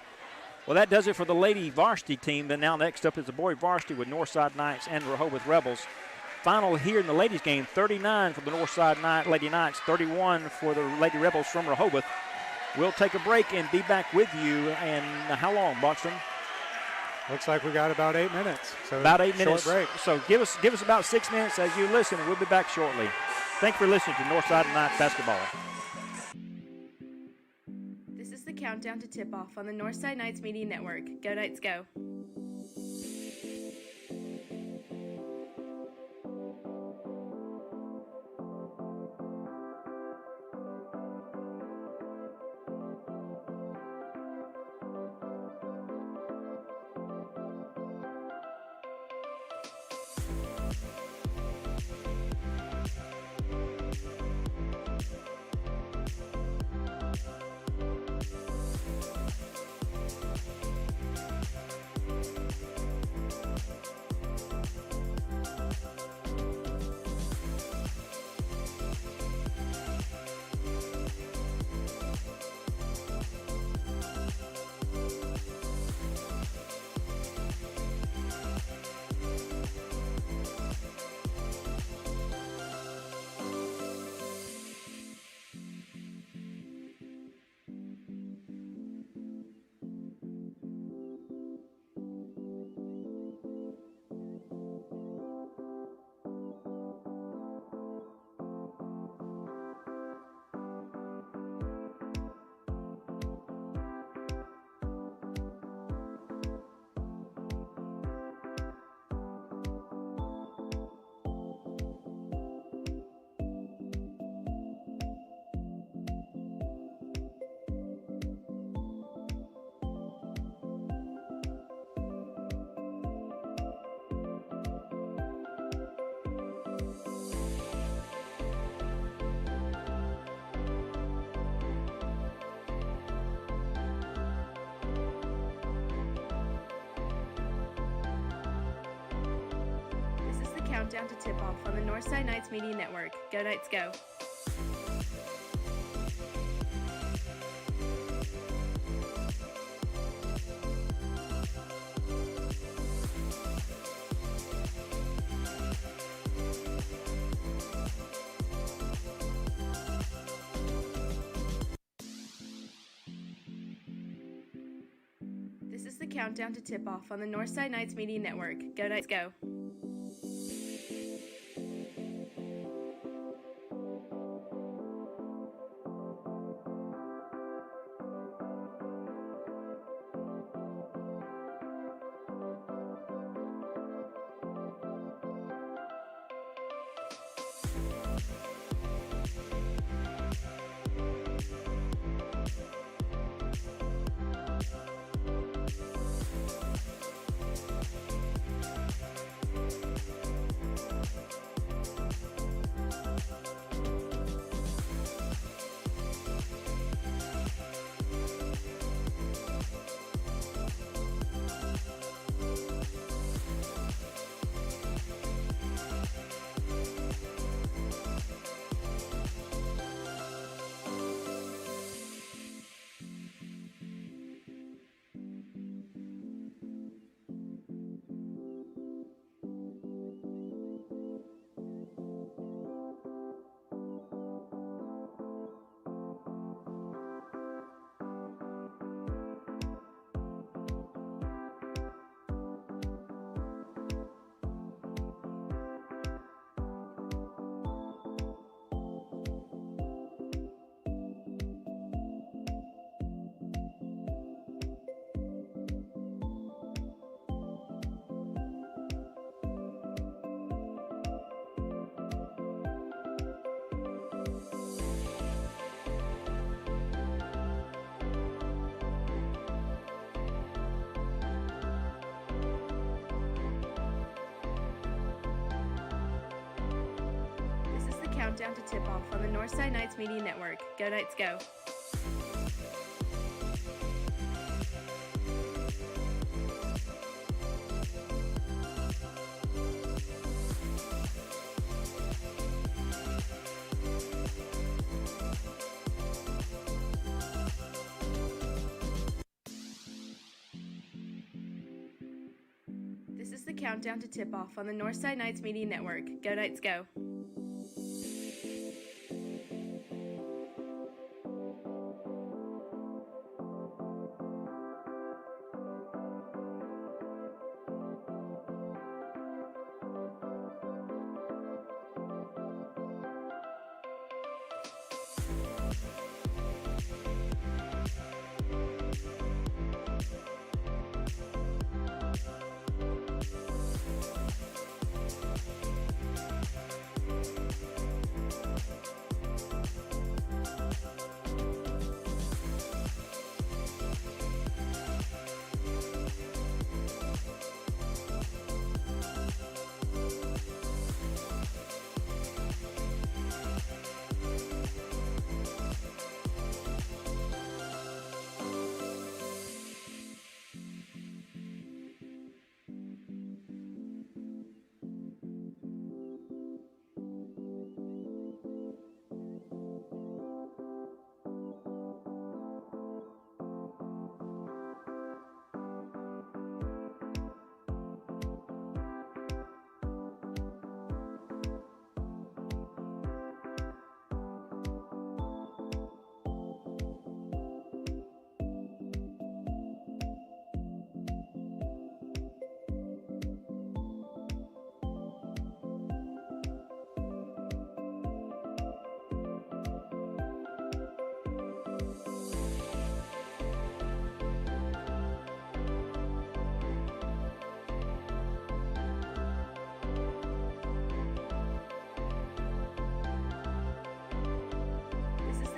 Speaker 2: Well, that does it for the lady varsity team. Then now next up is the boy varsity with Northside Knights and Rehobeth Rebels. Final here in the ladies game, 39 for the Northside Lady Knights, 31 for the Lady Rebels from Rehobeth. We'll take a break and be back with you. And how long, Buxton?
Speaker 3: Looks like we got about 8 minutes. So
Speaker 2: about 8 minutes.
Speaker 3: Break.
Speaker 2: So give us about 6 minutes as you listen, and we'll be back shortly. Thanks for listening to Northside Knights basketball.
Speaker 1: This is the countdown to tip-off on the Northside Knights Media Network. Go Knights, go. Countdown to tip-off on the Northside Knights Media Network. Go Knights, go. countdown to tip-off on the Northside Knights Media Network. Go Knights, go! Countdown to tip-off on the Northside Knights Media Network. Go Knights, go! This is the countdown to tip-off on the Northside Knights Media Network. Go Knights, go!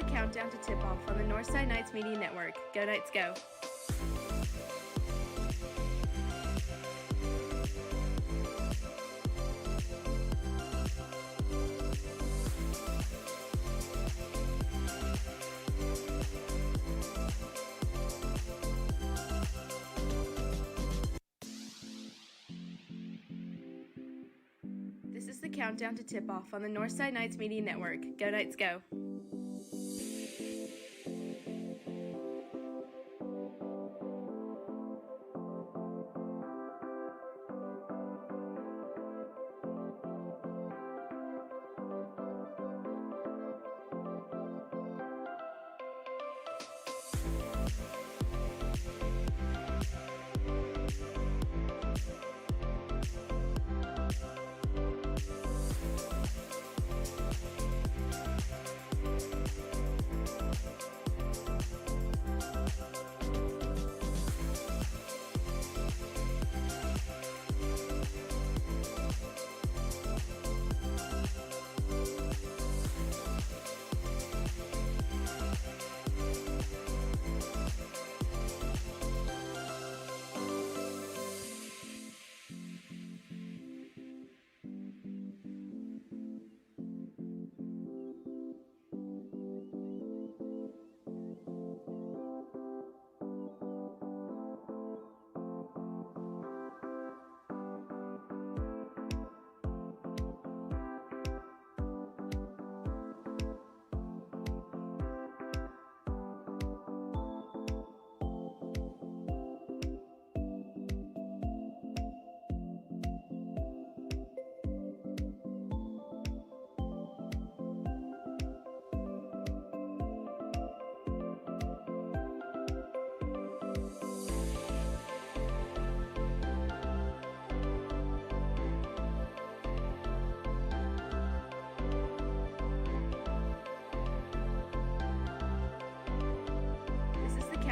Speaker 1: Countdown to tip-off on the Northside Knights Media Network. Go Knights, go! This is the countdown to tip-off on the Northside Knights Media Network. Go Knights, go!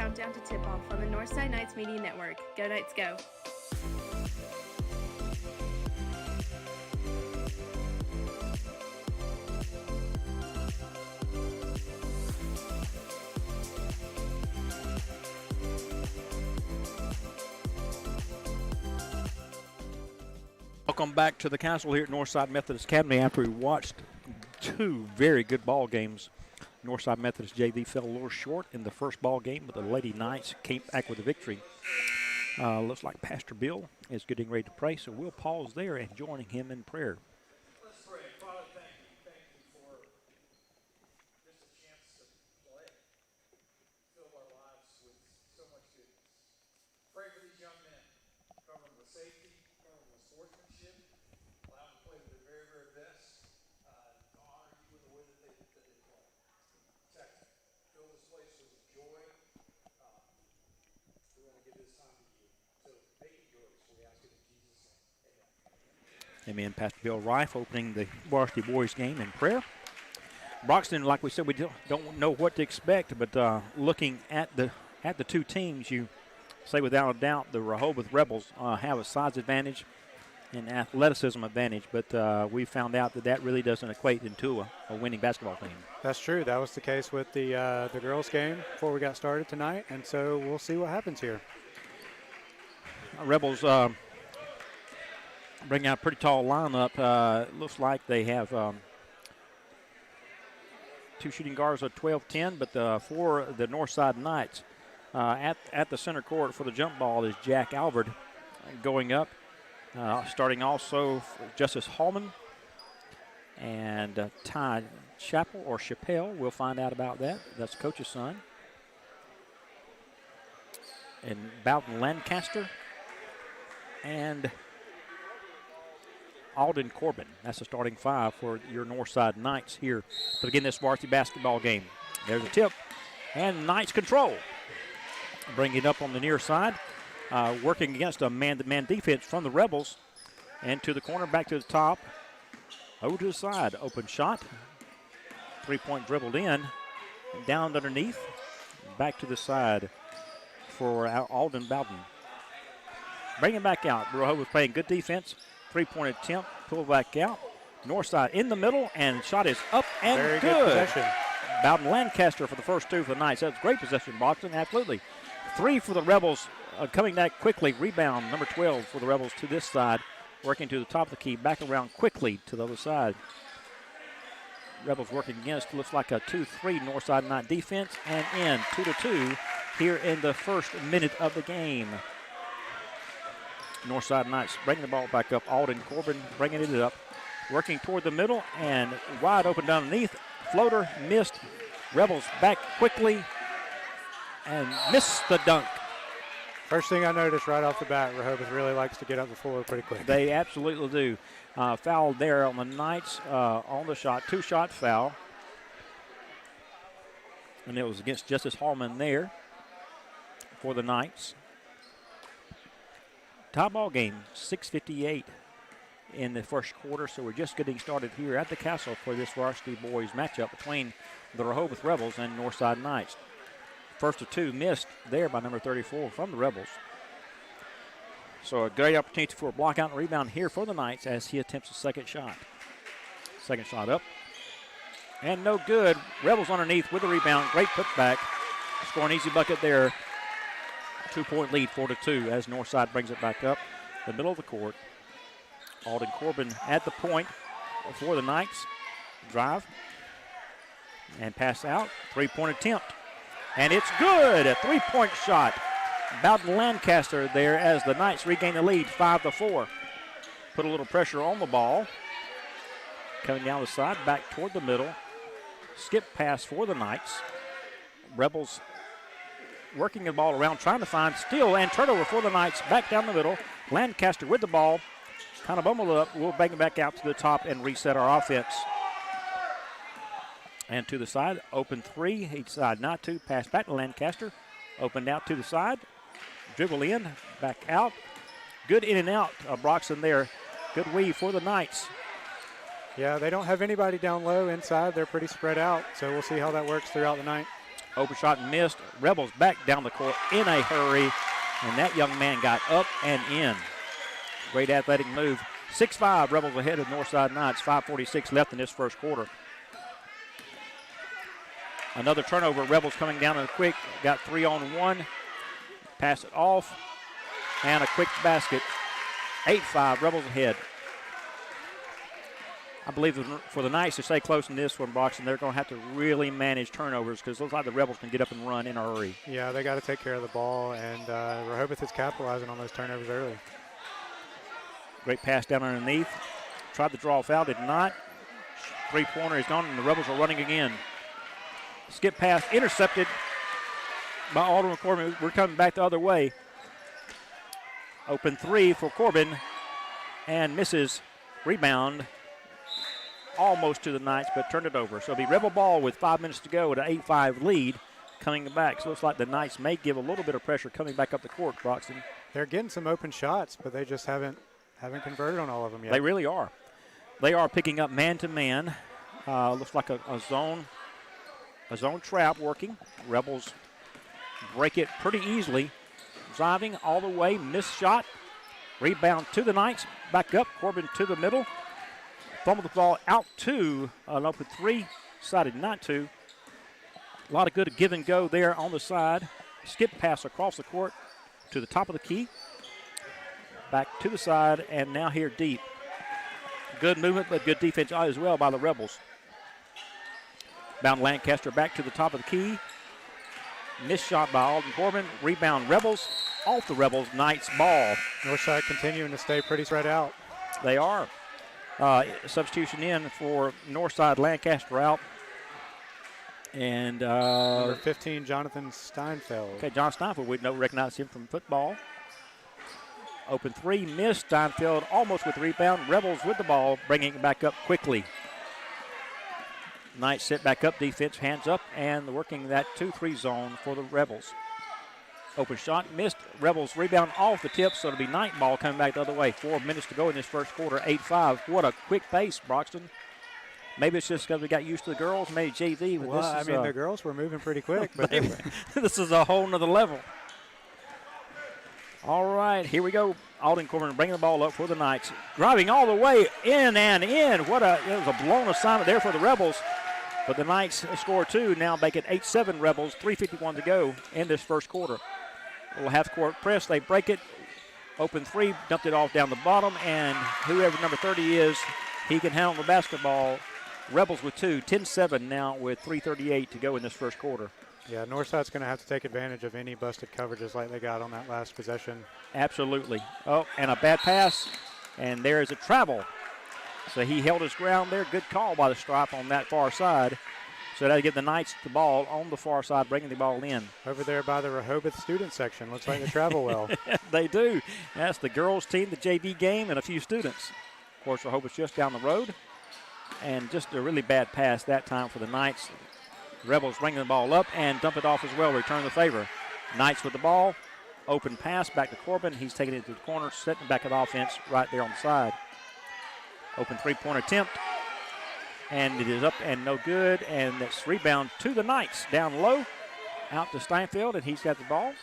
Speaker 1: countdown to tip-off on the Northside Knights Media Network. Go Knights, go!
Speaker 2: Welcome back to the castle here at Northside Methodist Academy after we watched two very good ball games. Northside Methodist JV fell a little short in the first ball game, but the Lady Knights came back with a victory. Looks like Pastor Bill is getting ready to pray, so we'll pause there and join him in prayer.
Speaker 10: Let's pray. Father, thank you. Thank you for just a chance to play. Fill our lives with so much goodness. Pray for these young men. Cover them with safety, cover them with sportsmanship. Allow them to play to their very, very best. To honor you in the way that they play. Second, fill this place with joy. We want to give this time to you. So make it yours. We ask it in Jesus' name. Amen.
Speaker 2: Amen. Pastor Bill Reif opening the varsity boys game in prayer. Broxton, like we said, we don't know what to expect, but looking at the two teams, you say without a doubt the Rehobeth Rebels have a size advantage and athleticism advantage, but we found out that really doesn't equate into a winning basketball team.
Speaker 3: That's true. That was the case with the girls' game before we got started tonight, and so we'll see what happens here.
Speaker 2: Rebels bring out a pretty tall lineup. Looks like they have two shooting guards of 12-10, but for the Northside Knights, at the center court for the jump ball is Jack Alvord going up. Starting also Justice Hallman and Ty Chappell, we'll find out about that. That's coach's son. And Bowden Lancaster and Alden Corbin. That's the starting five for your Northside Knights here to begin this varsity basketball game. There's a tip, and Knights control. Bring it up on the near side. Working against a man-to-man defense from the Rebels. And to the corner, back to the top. Over to the side, open shot. Three-point dribbled in. Down underneath. Back to the side for Alden Bowden. Bring it back out. Rehobeth playing good defense. Three-point attempt, pull back out. Northside in the middle, and shot is up and
Speaker 3: Very
Speaker 2: good.
Speaker 3: good possession.
Speaker 2: Bowden Lancaster for the first two for the Knights. That's great possession, Boston, absolutely. Three for the Rebels, coming back quickly. Rebound, number 12 for the Rebels to this side. Working to the top of the key, back around quickly to the other side. Rebels working against, looks like a 2-3 Northside Knight defense, and in 2-2 here in the first minute of the game. Northside Knights bringing the ball back up. Alden Corbin bringing it up. Working toward the middle and wide open down underneath. Floater missed. Rebels back quickly and missed the dunk.
Speaker 3: First thing I noticed right off the bat, Rehobeth really likes to get up the floor pretty quick.
Speaker 2: They absolutely do. Foul there on the Knights on the shot. Two-shot foul. And it was against Justice Hallman there for the Knights. Tie ball game, 6:58 in the first quarter, so we're just getting started here at the Castle for this varsity boys matchup between the Rehobeth Rebels and Northside Knights. First of two missed there by number 34 from the Rebels. So a great opportunity for a block out and rebound here for the Knights as he attempts a second shot. Second shot up. And no good. Rebels underneath with the rebound. Great putback. Score an easy bucket there. 2-point lead, 4-2, as Northside brings it back up the middle of the court. Alden Corbin at the point for the Knights. Drive and pass out. Three-point attempt. And it's good. A three-point shot. Bowden Lancaster there as the Knights regain the lead, 5-4. Put a little pressure on the ball. Coming down the side, back toward the middle. Skip pass for the Knights. Rebels working the ball around, trying to find steal and turnover for the Knights. Back down the middle. Lancaster with the ball. Kind of bumbled up. We'll bang it back out to the top and reset our offense. And to the side, open three. He decided not to. Pass back to Lancaster. Opened out to the side. Dribble in, back out. Good in and out. Broxton there. Good weave for the Knights.
Speaker 3: Yeah, they don't have anybody down low inside. They're pretty spread out, so we'll see how that works throughout the night.
Speaker 2: Open shot missed. Rebels back down the court in a hurry, and that young man got up and in. Great athletic move. 6-5, Rebels ahead of Northside Knights. 5:46 left in this first quarter. Another turnover. Rebels coming down in a quick. Got 3-on-1. Pass it off. And a quick basket. 8-5, Rebels ahead. I believe for the Knights to stay close in this one, Broxton, they're going to have to really manage turnovers because it looks like the Rebels can get up and run in a hurry.
Speaker 3: Yeah, they got to take care of the ball, and Rehobeth is capitalizing on those turnovers early.
Speaker 2: Great pass down underneath. Tried to draw a foul, did not. Three-pointer is gone, and the Rebels are running again. Skip pass intercepted by Alderman Corbin. We're coming back the other way. Open three for Corbin, and misses. Rebound almost to the Knights, but turned it over. So it'll be Rebel ball with 5 minutes to go at an 8-5 lead coming back. So it looks like the Knights may give a little bit of pressure coming back up the court, Broxton.
Speaker 3: They're getting some open shots, but they just haven't converted on all of them yet.
Speaker 2: They really are. They are picking up man-to-man. Looks like a zone trap working. Rebels break it pretty easily. Driving all the way, missed shot. Rebound to the Knights. Back up, Corbin to the middle. Fumble the ball out to an open three. Decided not to. A lot of good give and go there on the side. Skip pass across the court to the top of the key. Back to the side, and now here deep. Good movement, but good defense as well by the Rebels. Bound Lancaster back to the top of the key. Missed shot by Alden Corbin. Rebound Rebels. Off the Rebels, Knights ball.
Speaker 3: Northside continuing to stay pretty spread out.
Speaker 2: They are. Substitution in for Northside, Lancaster out. And
Speaker 3: number 15, Jonathan Steinfeld.
Speaker 2: Okay, John Steinfeld, we recognize him from football. Open three, missed. Steinfeld almost with the rebound. Rebels with the ball, bringing it back up quickly. Knights sit back up, defense hands up, and working that 2-3 zone for the Rebels. Open shot, missed. Rebels rebound off the tip, so it'll be Knight ball coming back the other way. 4 minutes to go in this first quarter, 8-5. What a quick pace, Broxton. Maybe it's just because we got used to the girls, maybe JV. But
Speaker 3: Well,
Speaker 2: this is,
Speaker 3: the girls were moving pretty quick. But
Speaker 2: this is a whole nother level. All right, here we go. Alden Corbin bringing the ball up for the Knights. Driving all the way in and in. It was a blown assignment there for the Rebels. But the Knights score two, now make it 8-7 Rebels, 3:51 to go in this first quarter. A little half-court press, they break it. Open three, dumped it off down the bottom, and whoever number 30 is, he can handle the basketball. Rebels with two, 10-7 now with 3:38 to go in this first quarter.
Speaker 3: Yeah, Northside's going to have to take advantage of any busted coverages like they got on that last possession.
Speaker 2: Absolutely. Oh, and a bad pass, and there is a travel. So he held his ground there. Good call by the stripe on that far side. So that'll get the Knights the ball on the far side, bringing the ball in.
Speaker 3: Over there by the Rehobeth student section. Looks like they travel well.
Speaker 2: They do. That's the girls' team, the JV game, and a few students. Of course, Rehobeth's just down the road. And just a really bad pass that time for the Knights. Rebels bringing the ball up and dump it off as well, return the favor. Knights with the ball. Open pass back to Corbin. He's taking it to the corner, setting back of the offense right there on the side. Open three-point attempt. And it is up and no good. And that's rebound to the Knights. Down low. Out to Steinfeld, and he's got the ball.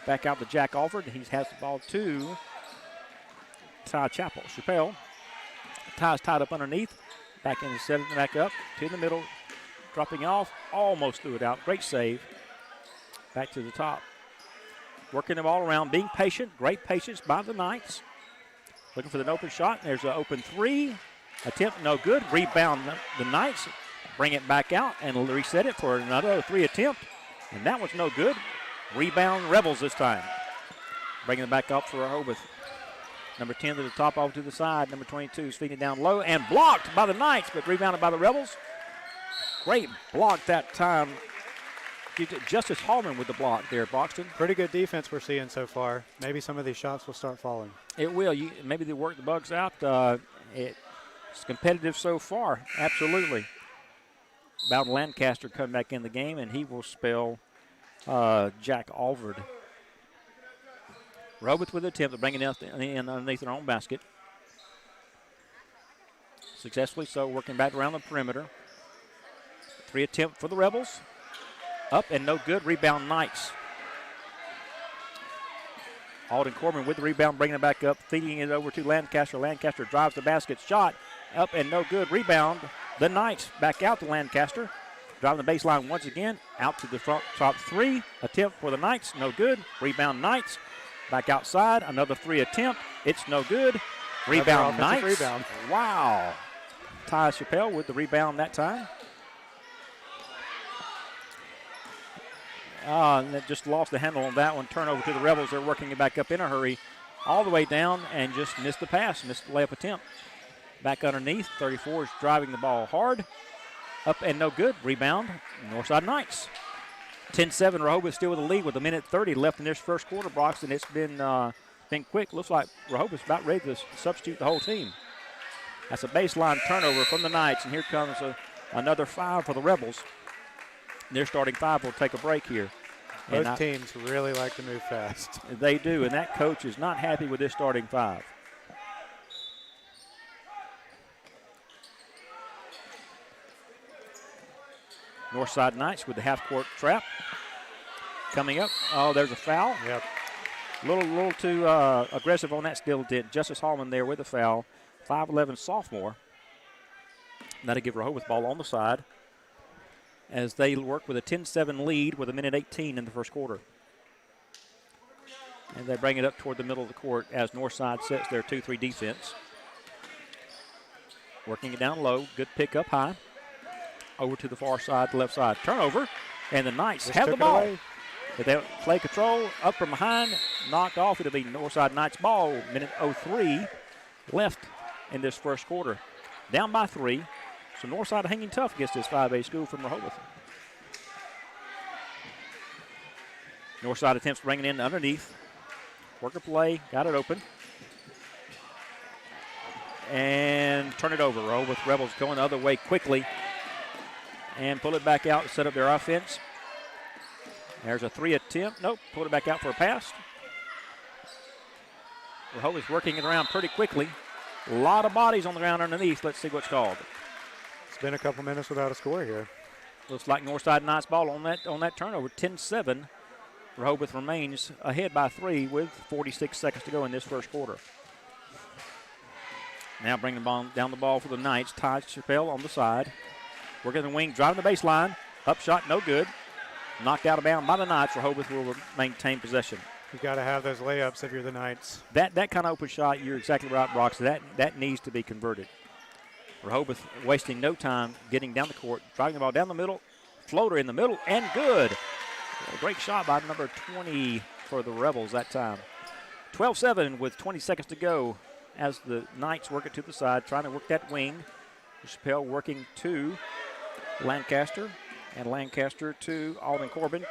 Speaker 2: Back out to Jack Alford. He has the ball to Ty Chappell. Ty's tied up underneath. Back in, setting it back up to the middle. Dropping off. Almost threw it out. Great save. Back to the top. Working the ball around, being patient. Great patience by the Knights. Looking for the open shot. There's an open three. Attempt no good. Rebound the Knights. Bring it back out and reset it for another three attempt. And that was no good. Rebound Rebels this time. Bringing it back up for Rehobeth. Number 10 to the top, off to the side. Number 22 is feeding it down low and blocked by the Knights, but rebounded by the Rebels. Great block that time. Justice Hallman with the block there, Broxton.
Speaker 3: Pretty good defense we're seeing so far. Maybe some of these shots will start falling.
Speaker 2: It will. Maybe they work the bugs out. It's competitive so far. Absolutely. Bowden Lancaster come back in the game, and he will spell Jack Alford. Rehobeth with the attempt to bring it in underneath their own basket. Successfully so, working back around the perimeter. 3 attempt for the Rebels. Up and no good. Rebound Knights. Alden Corbin with the rebound, bringing it back up, feeding it over to Lancaster. Lancaster drives the basket, shot, up and no good. Rebound, the Knights back out to Lancaster. Driving the baseline once again, out to the front top 3. Attempt for the Knights, no good. Rebound Knights, back outside, another 3 attempt. It's no good. Rebound Knights.
Speaker 3: Rebound.
Speaker 2: Wow. Ty Chappelle with the rebound that time. And they just lost the handle on that one. Turnover to the Rebels. They're working it back up in a hurry. All the way down and just missed the pass, missed the layup attempt. Back underneath. 34 is driving the ball hard. Up and no good. Rebound. Northside Knights. 10-7. Rehobeth still with the lead with 1:30 left in this first quarter, Broxton. It's been quick. Looks like Rehoboth's about ready to substitute the whole team. That's a baseline turnover from the Knights, and here comes another 5 for the Rebels. Their starting 5 will take a break here.
Speaker 3: Both teams really like to move fast.
Speaker 2: They do, and that coach is not happy with this starting 5. Northside Knights with the half-court trap. Coming up, oh, there's a foul.
Speaker 3: Yep.
Speaker 2: A little too aggressive on that still did. Justice Hallman there with a foul. 5'11 sophomore. That'll give Rehobeth ball on the side as they work with a 10-7 lead with 1:18 in the first quarter. And they bring it up toward the middle of the court as Northside sets their 2-3 defense. Working it down low. Good pick up high. Over to the far side, the left side. Turnover, and the Knights
Speaker 3: Just
Speaker 2: have the ball.
Speaker 3: away.
Speaker 2: But they play control, up from behind, knocked off. It'll be Northside Knights ball. 1:03 left in this first quarter. Down by 3. So Northside hanging tough against this 5A school from Rehobeth. Northside attempts to bring it in underneath. Worker play, got it open. And turn it over. Rehobeth Rebels going the other way quickly. And pull it back out to set up their offense. There's a 3 attempt. Nope, pull it back out for a pass. Rehobeth's working it around pretty quickly. A lot of bodies on the ground underneath. Let's see what's called.
Speaker 3: It's been a couple minutes without a score here.
Speaker 2: Looks like Northside Knights ball on that turnover. 10-7. Rehobeth remains ahead by 3 with 46 seconds to go in this first quarter. Now bringing the ball down the ball for the Knights. Ty Chappelle on the side. Working the wing, driving the baseline. Up shot, no good. Knocked out of bounds by the Knights. Rehoboth will maintain possession.
Speaker 3: You've got to have those layups if you're the Knights.
Speaker 2: That kind of open shot, you're exactly right, Brox. That needs to be converted. Rehoboth wasting no time getting down the court, driving the ball down the middle. Floater in the middle, and good. A great shot by number 20 for the Rebels that time. 12-7 with 20 seconds to go as the Knights work it to the side, trying to work that wing. Chappelle working to Lancaster, and Lancaster to Alden Corbin.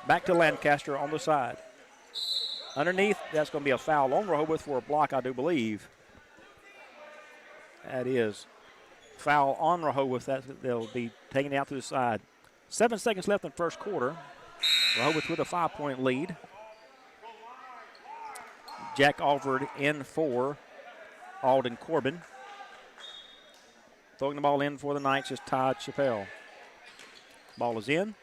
Speaker 2: Back to Lancaster on the side. Underneath, that's going to be a foul on Rehoboth for a block, I do believe. That is foul on Rehoboth. They'll be taking it out to the side. 7 seconds left in the first quarter. Rehoboth with a 5-point lead. Jack Alford in for Alden Corbin. Throwing the ball in for the Knights is Todd Chappelle. Ball is in.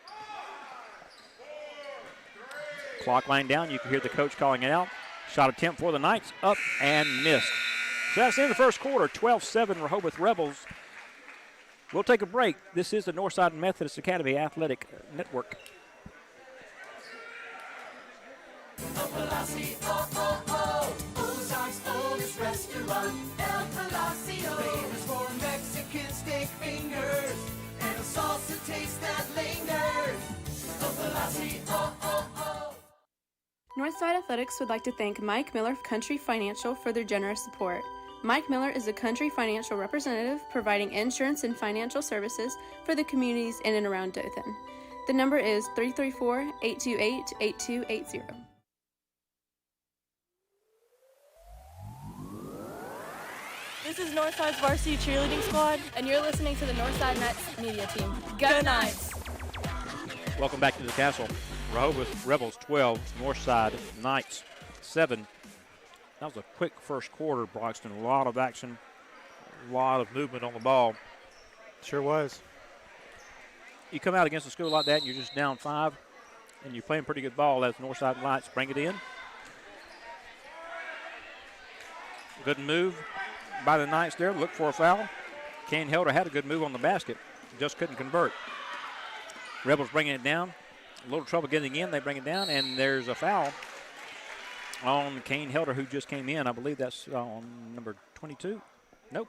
Speaker 2: Clock line down. You can hear the coach calling it out. Shot attempt for the Knights. Up and missed. So that's the end of the first quarter. 12-7 Rehoboth Rebels. We'll take a break. This is the Northside Methodist Academy Athletic Network.
Speaker 4: Ozark's oldest restaurant, El Palacio. Famous for Mexican steak fingers and a salsa taste that lingers. El Palacio,
Speaker 1: Northside Athletics would like to thank Mike Miller of Country Financial for their generous support. Mike Miller is a Country Financial representative providing insurance and financial services for the communities in and around Dothan. The number is 334-828-8280.
Speaker 9: This is Northside's varsity cheerleading squad, and you're listening to the Northside Nets media team. Go Knights!
Speaker 2: Welcome back to the Castle. Rehoboth Rebels 12, Northside Knights 7. That was a quick first quarter, Broxton. A lot of action, a lot of movement on the ball.
Speaker 3: Sure was.
Speaker 2: you come out against a school like that and you're just down 5 and you're playing pretty good ball as Northside Lights bring it in. Good move by the Knights there. Look for a foul. Kane Helder had a good move on the basket. Just couldn't convert. Rebels bringing it down. A little trouble getting in. They bring it down, and there's a foul on Kane Helder, who just came in. I believe that's on number 22. Nope.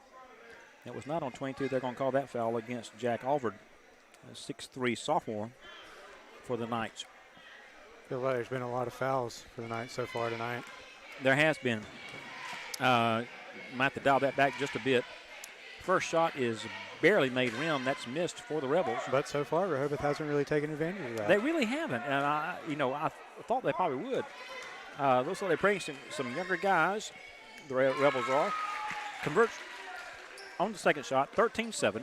Speaker 2: That was not on 22. They're going to call that foul against Jack Alvord, a 6'3 sophomore for the Knights.
Speaker 3: I feel like there's been a lot of fouls for the Knights so far tonight.
Speaker 2: There has been. Might have to dial that back just a bit. First shot is barely made rim. That's missed for the Rebels.
Speaker 3: But so far, Rehobeth hasn't really taken advantage of that.
Speaker 2: They really haven't, and I thought they probably would. Looks like they bring some younger guys. The Rebels are. Converts on the second shot, 13-7.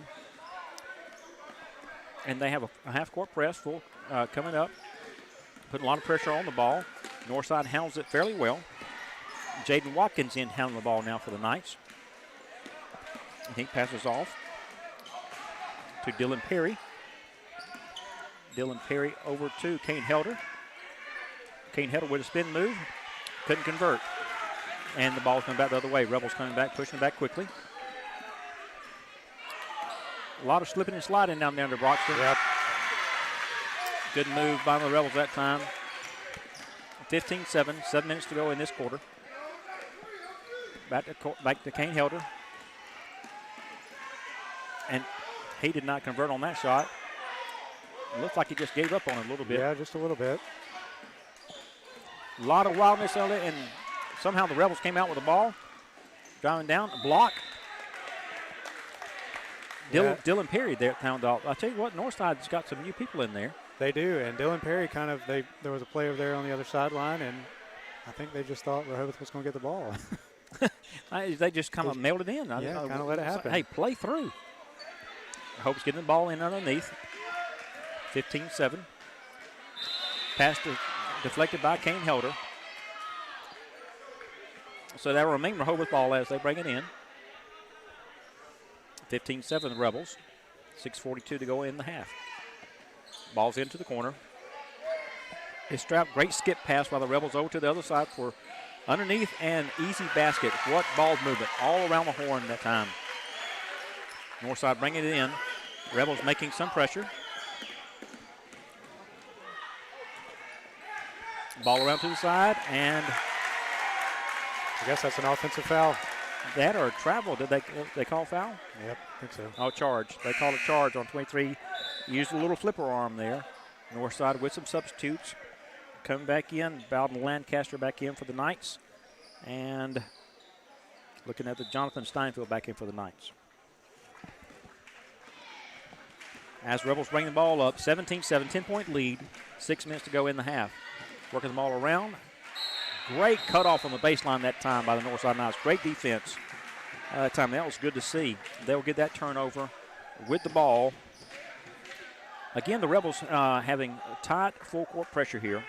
Speaker 2: And they have a half-court press full coming up, putting a lot of pressure on the ball. Northside handles it fairly well. Jaden Watkins in handling the ball now for the Knights. He passes off to Dylan Perry. Dylan Perry over to Kane Helder. Kane Helder with a spin move. Couldn't convert. And the ball's coming back the other way. Rebels coming back, pushing it back quickly. A lot of slipping and sliding down there under Broxton.
Speaker 3: Yep. Good
Speaker 2: move by the Rebels that time. 15-7, 7 minutes to go in this quarter. Back to Kane Helder. And he did not convert on that shot. It looks like he just gave up on it a little bit.
Speaker 3: Yeah, just a little bit.
Speaker 2: A lot of wildness on it, and somehow the Rebels came out with the ball. Driving down, a block.
Speaker 3: Yeah.
Speaker 2: Dylan Perry there found off. I'll tell you what, Northside's got some new people in there.
Speaker 3: They do, and Dylan Perry there was a play over there on the other sideline, and I think they just thought Rehobeth was going to get the ball.
Speaker 2: They just kind of mailed it in.
Speaker 3: Yeah, kind of let it happen.
Speaker 2: Hey, play through. Hope's getting the ball in underneath. 15-7. Pass deflected by Kane Helder. So that will remain Rehobeth ball as they bring it in. 15-7 the Rebels. 6:42 to go in the half. Ball's into the corner. It's strapped. Great skip pass by the Rebels over to the other side for underneath and easy basket. What ball movement all around the horn that time. Northside bringing it in. Rebels making some pressure. Ball around to the side, and
Speaker 3: I guess that's an offensive foul.
Speaker 2: That or travel. Did they call foul?
Speaker 3: Yep, I think so.
Speaker 2: Oh, charge. They called a charge on 23. Used a little flipper arm there. Northside with some substitutes. Coming back in. Bowden Lancaster back in for the Knights. And looking at the Jonathan Steinfeld back in for the Knights. As Rebels bring the ball up, 17-7, 10-point lead. 6 minutes to go in the half. Working the ball around. Great cutoff on the baseline that time by the Northside Knights. Great defense that time. That was good to see. They'll get that turnover with the ball. Again, the Rebels having tight full court pressure here.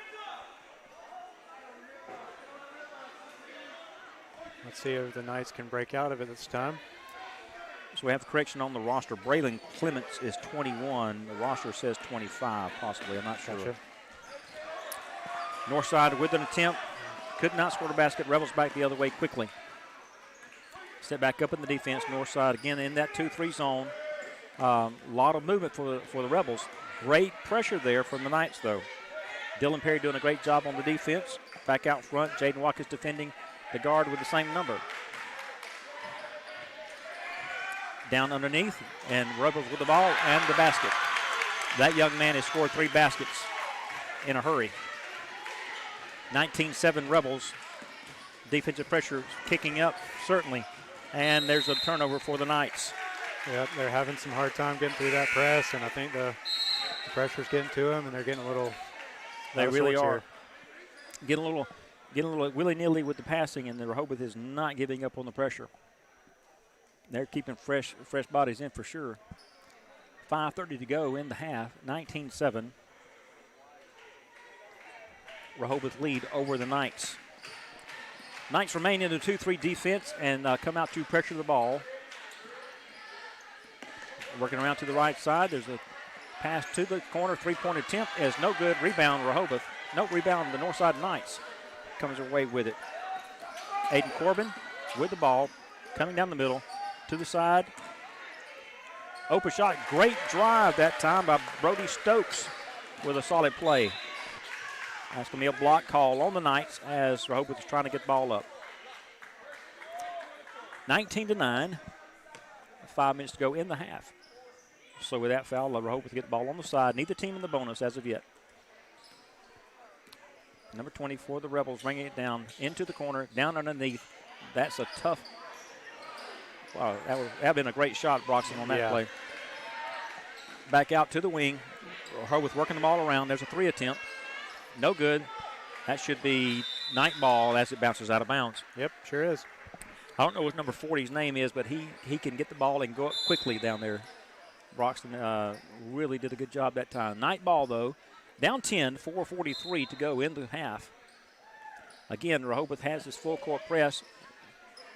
Speaker 3: Let's see if the Knights can break out of it this time.
Speaker 2: So we have a correction on the roster. Braylon Clements is 21. The roster says 25, possibly. I'm not sure.
Speaker 3: Gotcha.
Speaker 2: Northside with an attempt. Could not score the basket. Rebels back the other way quickly. Step back up in the defense. Northside again in that 2-3 zone. A lot of movement for the Rebels. Great pressure there from the Knights, though. Dylan Perry doing a great job on the defense. Back out front. Jaden Watkins defending the guard with the same number. Down underneath, and Rebels with the ball and the basket. That young man has scored 3 baskets in a hurry. 19-7 Rebels. Defensive pressure kicking up, certainly. And there's a turnover for the Knights.
Speaker 3: Yep, they're having some hard time getting through that press, and I think the pressure's getting to them, and they're getting a little.
Speaker 2: They really are. Getting a little willy-nilly with the passing, and the Rehobeth is not giving up on the pressure. They're keeping fresh bodies in for sure. 5:30 to go in the half. 19-7. Rehobeth lead over the Knights. Knights remain in the 2-3 defense and come out to pressure the ball. Working around to the right side. There's a Pass to the corner, three-point attempt is no good. Rebound, Rehobeth. No, rebound, the Northside Knights comes away with it. Aiden Corbin with the ball, coming down the middle to the side. Open shot, great drive that time by Brody Stokes with a solid play. That's going to be a block call on the Knights as Rehobeth is trying to get the ball up. 19-9, 5 minutes to go in the half. So with that foul, Rehobeth get the ball on the side. Neither team in the bonus as of yet. Number 20 for the Rebels, bringing it down into the corner, down underneath. That's a tough. Wow, that would have been a great shot, Broxton, on that play. Back out to the wing. Rehobeth working the ball around. There's a three attempt. No good. That should be Knight ball as it bounces out of bounds.
Speaker 3: Yep, sure is.
Speaker 2: I don't know what number 40's name is, but he can get the ball and go up quickly down there. Broxton really did a good job that time. Knight ball, though. Down 10, 4:43 to go in the half. Again, Rehobeth has this full court press.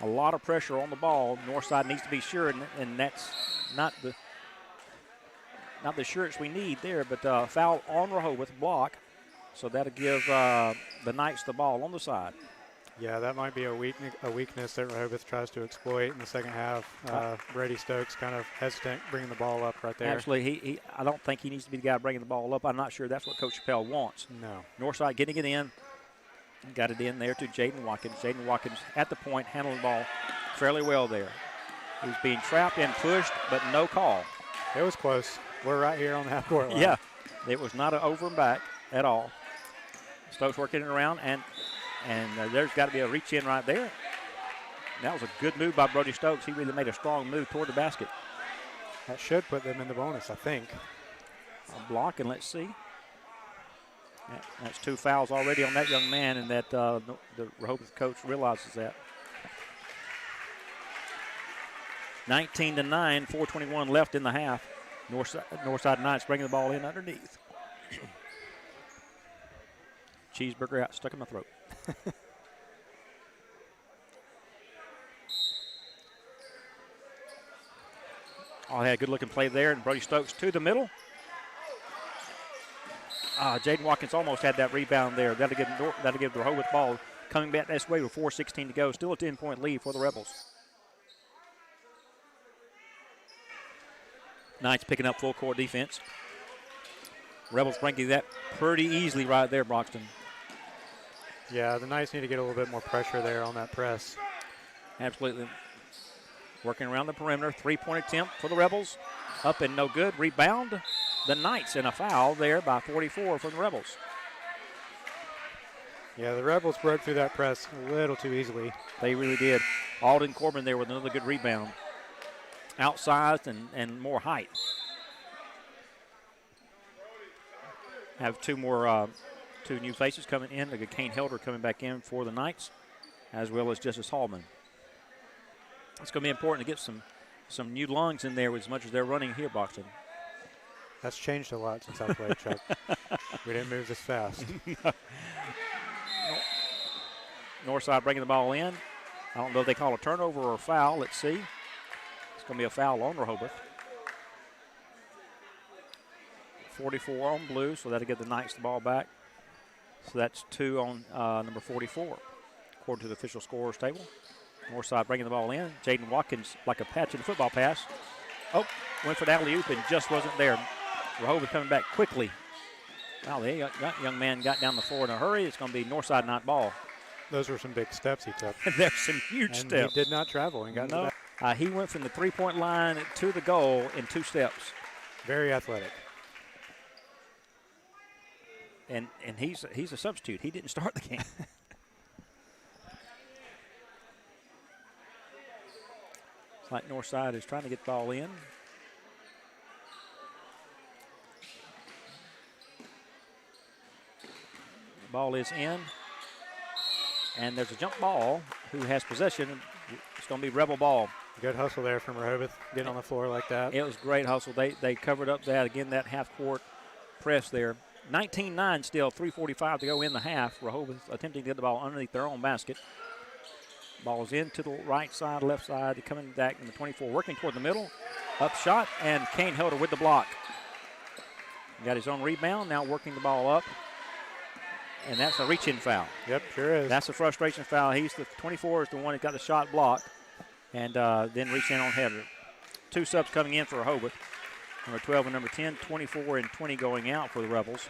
Speaker 2: A lot of pressure on the ball. Northside needs to be sure, and that's not the assurance we need there, but foul on Rehobeth, block. So that'll give the Knights the ball on the side.
Speaker 3: Yeah, that might be a weakness that Rehobeth tries to exploit in the second half. Brady Stokes kind of hesitant bringing the ball up right there.
Speaker 2: Absolutely. I don't think he needs to be the guy bringing the ball up. I'm not sure that's what Coach Chappelle wants.
Speaker 3: No.
Speaker 2: Northside getting it in. Got it in there to Jaden Watkins. Jaden Watkins at the point, handling the ball fairly well there. He's being trapped and pushed, but no call.
Speaker 3: It was close. We're right here on the half court line.
Speaker 2: Yeah, it was not an over and back at all. Stokes working it around, and there's got to be a reach in right there. That was a good move by Brody Stokes. He really made a strong move toward the basket.
Speaker 3: That should put them in the bonus, I think.
Speaker 2: A block, and let's see. That's two fouls already on that young man, and that the Rehobeth coach realizes that. 19-9, 4:21 left in the half. Northside Knights bringing the ball in underneath. Cheeseburger out, stuck in my throat. Oh, had a good-looking play there, and Brody Stokes to the middle. Jaden Watkins almost had that rebound there. That'll give the Rehobeth ball coming back this way with 4:16 to go. Still a 10-point lead for the Rebels. Knights picking up full court defense. Rebels bringing that pretty easily right there, Broxton.
Speaker 3: Yeah, the Knights need to get a little bit more pressure there on that press.
Speaker 2: Absolutely. Working around the perimeter. Three-point attempt for the Rebels. Up and no good. Rebound. The Knights, and a foul there by 44 from the Rebels.
Speaker 3: Yeah, the Rebels broke through that press a little too easily.
Speaker 2: They really did. Alden Corbin there with another good rebound. Outsized and more height. Have two new faces coming in. Kane Helder coming back in for the Knights, as well as Justice Hallman. It's going to be important to get some new lungs in there as much as they're running here, Broxton.
Speaker 3: That's changed a lot since I played, Chuck. We didn't move this fast.
Speaker 2: Northside bringing the ball in. I don't know if they call a turnover or a foul. Let's see. It's going to be a foul on Rehobeth. 44 on blue, so that'll give the Knights the ball back. So that's 2 on number 44, according to the official scorers table. Northside bringing the ball in. Jaden Watkins, like a patch in the football pass. Oh, went for the alley-oop and just wasn't there. Rehobeth coming back quickly. Wow, that young man got down the floor in a hurry. It's going to be Northside Knight ball.
Speaker 3: Those were some big steps he took.
Speaker 2: There's some huge steps.
Speaker 3: He did not travel and got to that.
Speaker 2: He went from the three-point line to the goal in 2 steps.
Speaker 3: Very athletic.
Speaker 2: And he's a substitute. He didn't start the game. It's like Northside is trying to get the ball in. The ball is in. And there's a jump ball. Who has possession? It's going to be Rebel ball.
Speaker 3: Good hustle there from Rehobeth, getting on the floor like that.
Speaker 2: It was great hustle. They covered up that, again, that half-court press there. 19-9 still, 3:45 to go in the half. Rehobeth attempting to get the ball underneath their own basket. Ball's into the right side, left side, coming back in the 24, working toward the middle. Up shot, and Kane Helder with the block. Got his own rebound, now working the ball up. And that's a reach-in foul.
Speaker 3: Yep, sure is.
Speaker 2: That's a frustration foul. He's the 24 is the one that got the shot blocked, and then reached in on header. 2 subs coming in for Rehobeth. Number 12 and number 10, 24 and 20 going out for the Rebels.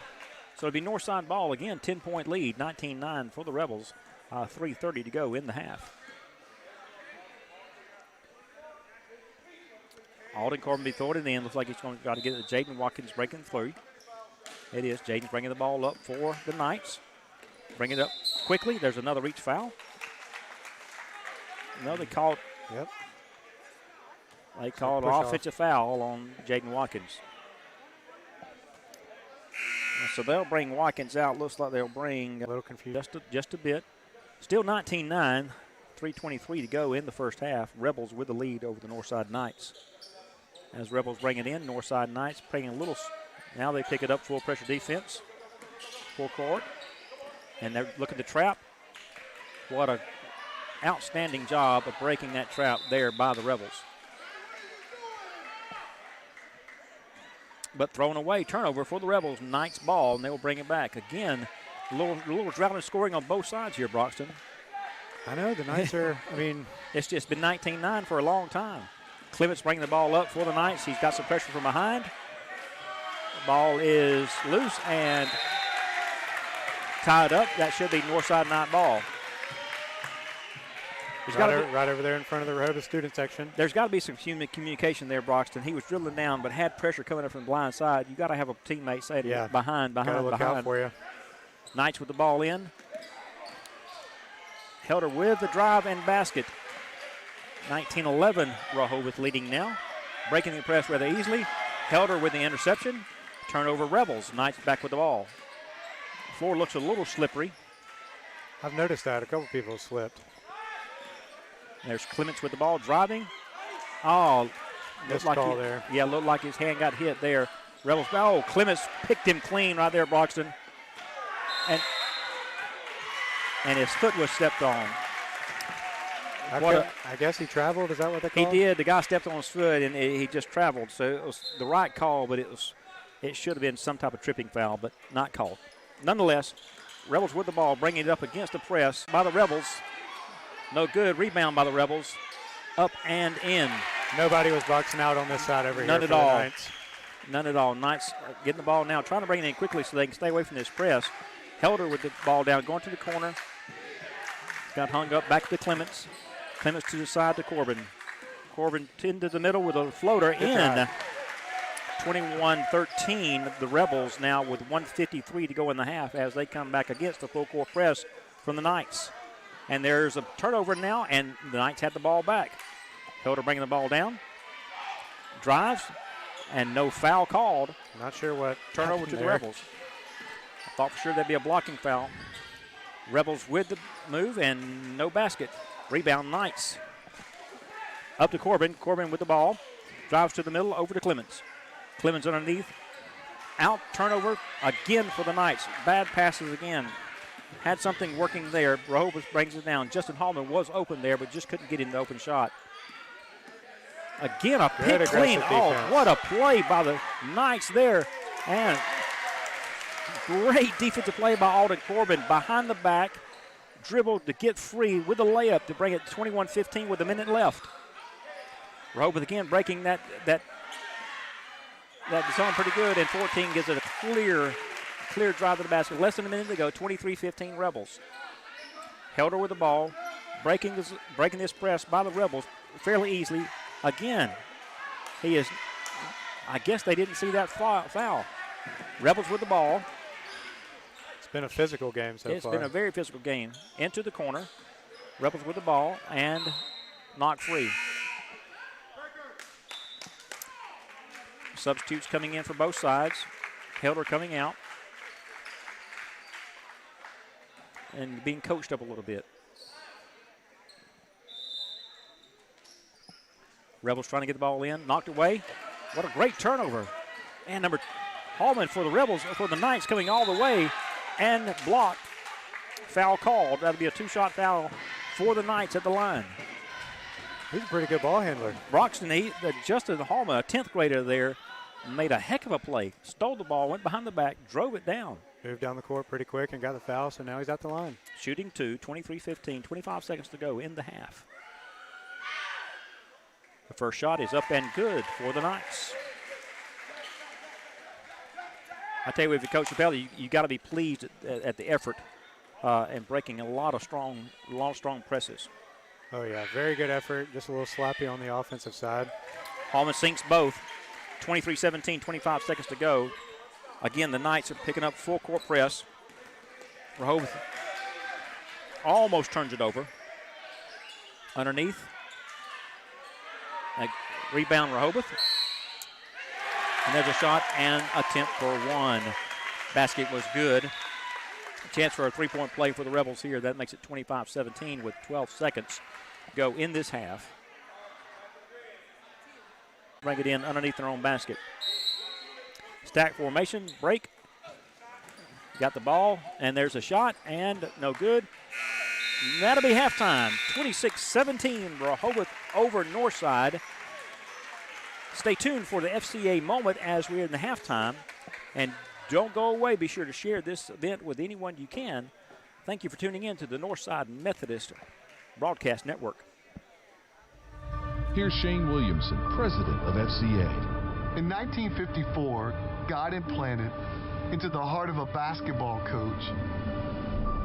Speaker 2: So it'll be Northside ball again, 10-point lead, 19-9 for the Rebels. 3:30 to go in the half. Alden Corbin be throwing it in. Looks like he's going to try to get it to Jaden Watkins breaking through. It is. Jaden's bringing the ball up for the Knights. Bring it up quickly. There's another reach foul. No, they called.
Speaker 3: Yep.
Speaker 2: They called an offensive foul on Jaden Watkins. So they'll bring Watkins out. Looks like they'll bring
Speaker 3: a little confused.
Speaker 2: Just a bit. Still 19-9. 3:23 to go in the first half. Rebels with the lead over the Northside Knights. As Rebels bring it in, Northside Knights playing a little. Now they pick it up, full pressure defense. Full court. And they're looking to trap. What a outstanding job of breaking that trap there by the Rebels. But thrown away, turnover for the Rebels. Knights ball, and they will bring it back. Again, a little drought in scoring on both sides here, Broxton.
Speaker 3: I know, the Knights are,
Speaker 2: It's just been 19-9 for a long time. Clements bringing the ball up for the Knights. He's got some pressure from behind. The ball is loose and tied up. That should be Northside Knight ball.
Speaker 3: Right over there in front of the Rehobeth student section.
Speaker 2: There's got to be some human communication there, Broxton. He was dribbling down, but had pressure coming up from the blind side. You got to have a teammate say, behind.
Speaker 3: Gotta look out for you.
Speaker 2: Knights with the ball in. Helder with the drive and basket. 19-11, Rehobeth leading now. Breaking the press rather easily. Helder with the interception. Turnover Rebels. Knights back with the ball. The floor looks a little slippery.
Speaker 3: I've noticed that. A couple people have slipped.
Speaker 2: There's Clements with the ball driving. Oh,
Speaker 3: Missed call there.
Speaker 2: Yeah, looked like his hand got hit there. Rebels. Oh, Clements picked him clean right there, Broxton. And his foot was stepped on.
Speaker 3: I guess he traveled. Is that what they call it?
Speaker 2: He did. The guy stepped on his foot, and he just traveled. So it was the right call, but it should have been some type of tripping foul, but not called. Nonetheless, Rebels with the ball, bringing it up against the press by the Rebels. No good. Rebound by the Rebels. Up and in.
Speaker 3: Nobody was boxing out on this side over here.
Speaker 2: None at all. None at all. Knights getting the ball now, trying to bring it in quickly so they can stay away from this press. Helder with the ball down, going to the corner. Got hung up back to Clements. Clements to the side to Corbin. Corbin into the middle with a floater in. 21-13. The Rebels now with 1:53 to go in the half as they come back against the full court press from the Knights. And there's a turnover now, and the Knights had the ball back. Helder bringing the ball down. Drives, and no foul called.
Speaker 3: Not sure what.
Speaker 2: Turnover to the Rebels. I thought for sure there'd be a blocking foul. Rebels with the move, and no basket. Rebound Knights. Up to Corbin. Corbin with the ball. Drives to the middle, over to Clements. Clements underneath. Out, turnover again for the Knights. Bad passes again. Had something working there. Rehobeth brings it down. Justin Hallman was open there, but just couldn't get in the open shot. Again, a pick clean. Oh, what a play by the Knights there. And great defensive play by Alden Corbin. Behind the back, dribbled to get free with a layup to bring it 21-15 with a minute left. Rehobeth again breaking that zone pretty good, and 14 gives it a clear drive to the basket. Less than a minute to go, 23-15 Rebels. Helder with the ball, breaking this press by the Rebels fairly easily. Again, I guess they didn't see that foul. Rebels with the ball.
Speaker 3: It's been a physical game so far.
Speaker 2: It's been a very physical game. Into the corner. Rebels with the ball and knocked free. Substitutes coming in for both sides. Helder coming out. And being coached up a little bit. Rebels trying to get the ball in. Knocked away. What a great turnover. And number Hallman for the Rebels, for the Knights coming all the way and blocked. Foul called. That'll be a two-shot foul for the Knights at the line.
Speaker 3: He's a pretty good ball handler.
Speaker 2: Broxton, Justin Hallman, a 10th grader there, made a heck of a play. Stole the ball, went behind the back, drove it down.
Speaker 3: Moved down the court pretty quick and got the foul, so now he's at the line.
Speaker 2: Shooting 2, 23-15, 25 seconds to go in the half. The first shot is up and good for the Knights. I tell you, if you're Coach Chappelle, you got to be pleased at the effort and breaking a lot of strong presses.
Speaker 3: Oh yeah, very good effort. Just a little sloppy on the offensive side.
Speaker 2: Hallman sinks both. 23-17, 25 seconds to go. Again, the Knights are picking up full court press. Rehobeth almost turns it over. Underneath. Rebound Rehobeth. And there's a shot and attempt for one. Basket was good. A chance for a three-point play for the Rebels here. That makes it 25-17 with 12 seconds to go in this half. Bring it in underneath their own basket. Stack formation, break. Got the ball, and there's a shot, and no good. That'll be halftime. 26-17, Rehobeth over Northside. Stay tuned for the FCA moment as we're in the halftime. And don't go away. Be sure to share this event with anyone you can. Thank you for tuning in to the Northside Methodist Broadcast Network.
Speaker 8: Here's Shane Williamson, president of FCA.
Speaker 11: In 1954, God implanted into the heart of a basketball coach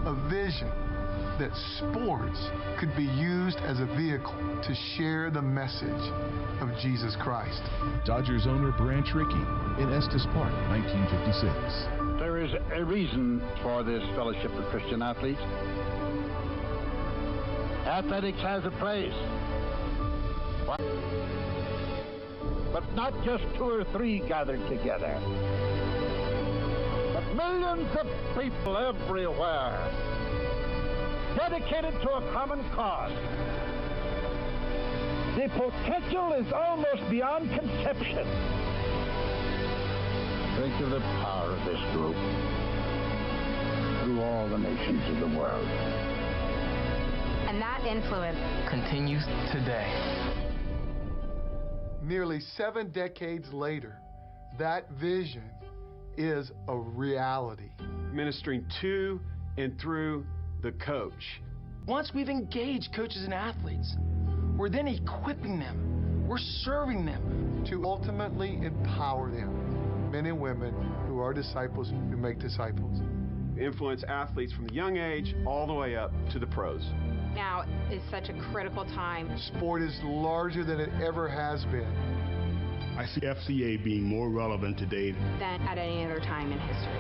Speaker 11: a vision that sports could be used as a vehicle to share the message of Jesus Christ.
Speaker 8: Dodgers owner Branch Rickey in Estes Park, 1956.
Speaker 12: There is a reason for this Fellowship of Christian Athletes. Athletics has a place. But not just 2 or 3 gathered together, but millions of people everywhere, dedicated to a common cause. The potential is almost beyond conception. Think of the power of this group through all the nations of the world.
Speaker 13: And that influence
Speaker 15: continues today.
Speaker 11: Nearly 7 decades later, that vision is a reality.
Speaker 14: Ministering to and through the coach.
Speaker 15: Once we've engaged coaches and athletes, we're then equipping them. We're serving them.
Speaker 11: To ultimately empower them, men and women who are disciples who make disciples.
Speaker 14: Influence athletes from the young age all the way up to the pros.
Speaker 13: now is such a critical time.
Speaker 11: Sport is larger than it ever has been.
Speaker 16: I see FCA being more relevant today
Speaker 13: than at any other time in history.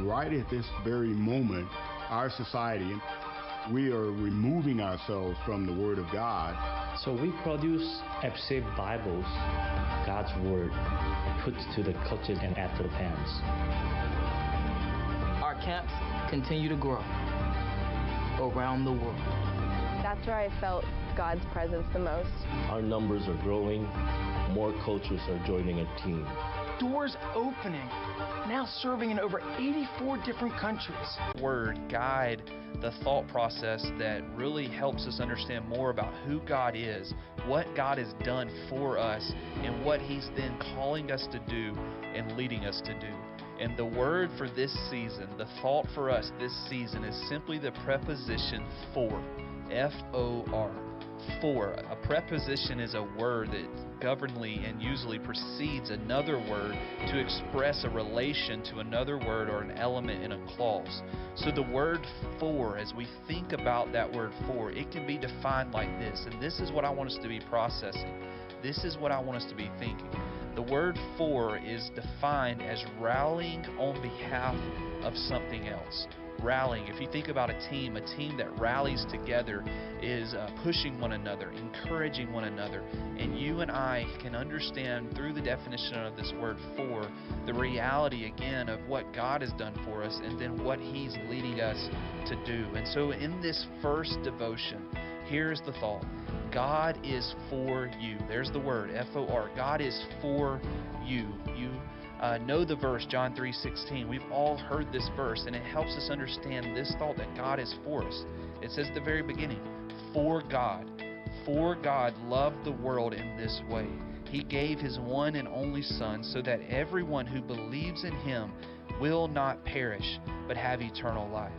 Speaker 16: Right at this very moment, our society, we are removing ourselves from the Word of God.
Speaker 17: So we produce FCA Bibles, God's Word, put to the coaches and athletes' hands.
Speaker 15: Our camps continue to grow around the world.
Speaker 9: That's where I felt God's presence the most.
Speaker 17: Our numbers are growing. More coaches are joining a team.
Speaker 15: Doors opening, now serving in over 84 different countries.
Speaker 25: Word guide the thought process that really helps us understand more about who God is, what God has done for us, and what He's then calling us to do and leading us to do. And the word for this season, the thought for us this season is simply the preposition for, F-O-R. For. A preposition is a word that governedly and usually precedes another word to express a relation to another word or an element in a clause. So the word for, as we think about that word for, it can be defined like this. And this is what I want us to be processing. This is what I want us to be thinking. The word for is defined as rallying on behalf of something else. Rallying. If you think about a team that rallies together is pushing one another, encouraging one another. And you and I can understand through the definition of this word for the reality again of what God has done for us and then what He's leading us to do. And so in this first devotion, here's the thought. God is for you. There's the word, F-O-R. God is for you. You know the verse, John 3:16. We've all heard this verse, and it helps us understand this thought that God is for us. It says at the very beginning, for God loved the world in this way. He gave his one and only Son so that everyone who believes in him will not perish, but have eternal life.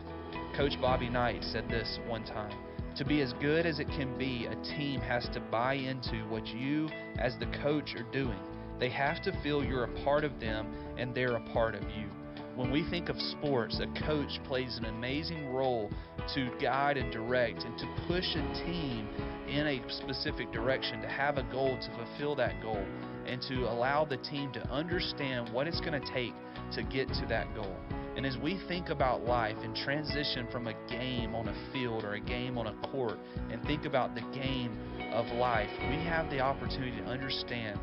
Speaker 25: Coach Bobby Knight said this one time: to be as good as it can be, a team has to buy into what you as the coach are doing. They have to feel you're a part of them and they're a part of you. When we think of sports, a coach plays an amazing role to guide and direct and to push a team in a specific direction, to have a goal, to fulfill that goal, and to allow the team to understand what it's going to take to get to that goal. And as we think about life and transition from a game on a field or a game on a court and think about the game of life, we have the opportunity to understand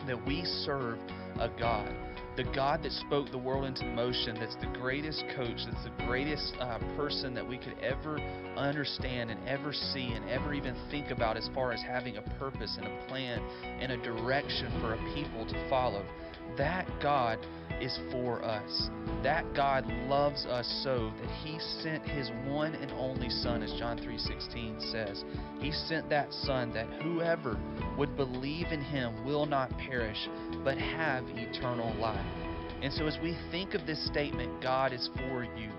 Speaker 25: that we serve a God. The God that spoke the world into motion, that's the greatest coach, that's the greatest person that we could ever understand and ever see and ever even think about as far as having a purpose and a plan and a direction for a people to follow. That God is for us. That God loves us so that He sent His one and only Son, as John 3:16 says. He sent that Son that whoever would believe in Him will not perish, but have eternal life. And so as we think of this statement, God is for you,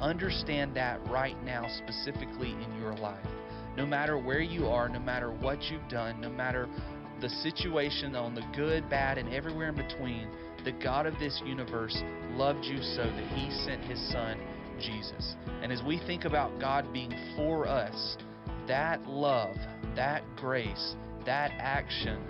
Speaker 25: understand that right now specifically in your life. No matter where you are, no matter what you've done, no matter the situation on the good, bad, and everywhere in between, the God of this universe loved you so that He sent His Son, Jesus. And as we think about God being for us, that love, that grace, that action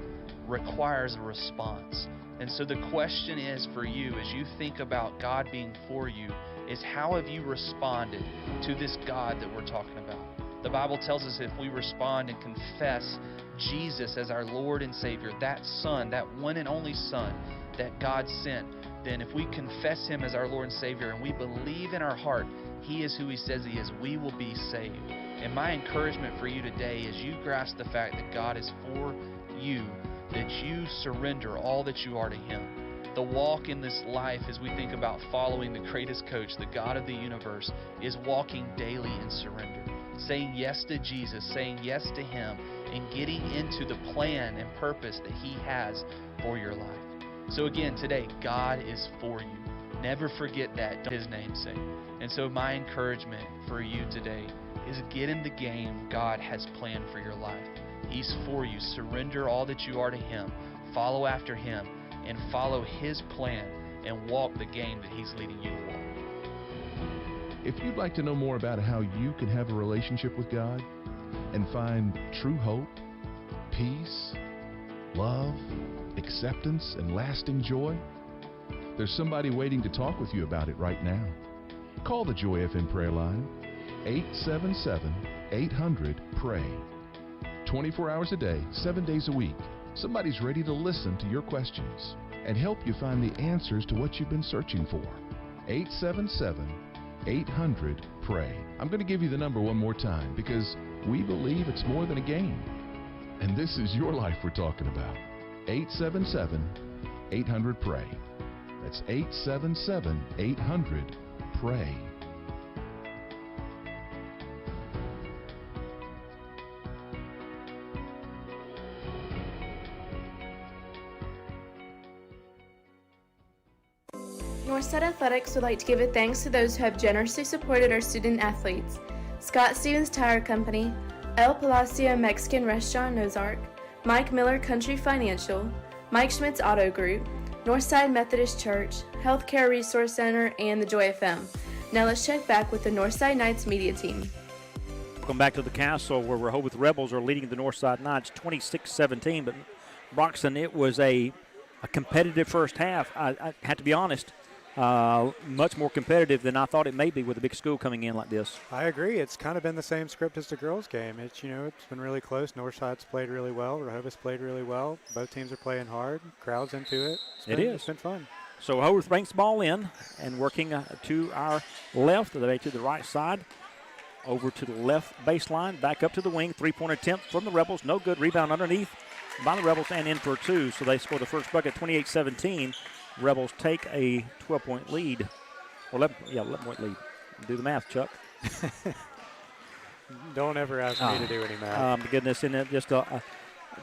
Speaker 25: requires a response. And so the question is for you, as you think about God being for you, is how have you responded to this God that we're talking about? The Bible tells us if we respond and confess Jesus as our Lord and Savior, that Son, that one and only Son that God sent, then if we confess Him as our Lord and Savior and we believe in our heart He is who He says He is, we will be saved. And my encouragement for you today is you grasp the fact that God is for you, that you surrender all that you are to Him. The walk in this life, as we think about following the greatest coach, the God of the universe, is walking daily in surrender. Saying yes to Jesus, saying yes to Him, and getting into the plan and purpose that He has for your life. So again, today, God is for you. Never forget that, His name's sake. And so my encouragement for you today is get in the game God has planned for your life. He's for you. Surrender all that you are to Him. Follow after Him and follow His plan and walk the game that He's leading you to walk.
Speaker 8: If you'd like to know more about how you can have a relationship with God and find true hope, peace, love, acceptance, and lasting joy, there's somebody waiting to talk with you about it right now. Call the Joy FM prayer line, 877-800-PRAY. 24 hours a day, 7 days a week, somebody's ready to listen to your questions and help you find the answers to what you've been searching for. 877-800-PRAY. I'm going to give you the number one more time because we believe it's more than a game. And this is your life we're talking about. 877-800-PRAY. That's 877-800-PRAY.
Speaker 1: Northside Athletics would like to give a thanks to those who have generously supported our student athletes: Scott Stevens Tire Company, El Palacio Mexican Restaurant in Ozark, Mike Miller Country Financial, Mike Schmidt's Auto Group, Northside Methodist Church, Healthcare Resource Center, and the Joy FM. Now let's check back with the Northside Knights media team.
Speaker 2: Welcome back to the Castle, where Rehobeth Rebels are leading the Northside Knights 26-17. But Broxton, it was a competitive first half. I have to be honest. Much more competitive than I thought it may be with a big school coming in like this.
Speaker 3: I agree. It's kind of been the same script as the girls' game. It's been really close. Northside's played really well. Rehoboth's played really well. Both teams are playing hard. Crowd's into it. It's been fun.
Speaker 2: So Rehoboth brings the ball in and working to our left, to the right side, over to the left baseline, back up to the wing. Three-point attempt from the Rebels. No good. Rebound underneath by the Rebels and in for two. So they score the first bucket, 28-17. Rebels take a 12-point lead. 11-point lead. Do the math, Chuck.
Speaker 3: Don't ever ask me to do any math.
Speaker 2: My goodness, and just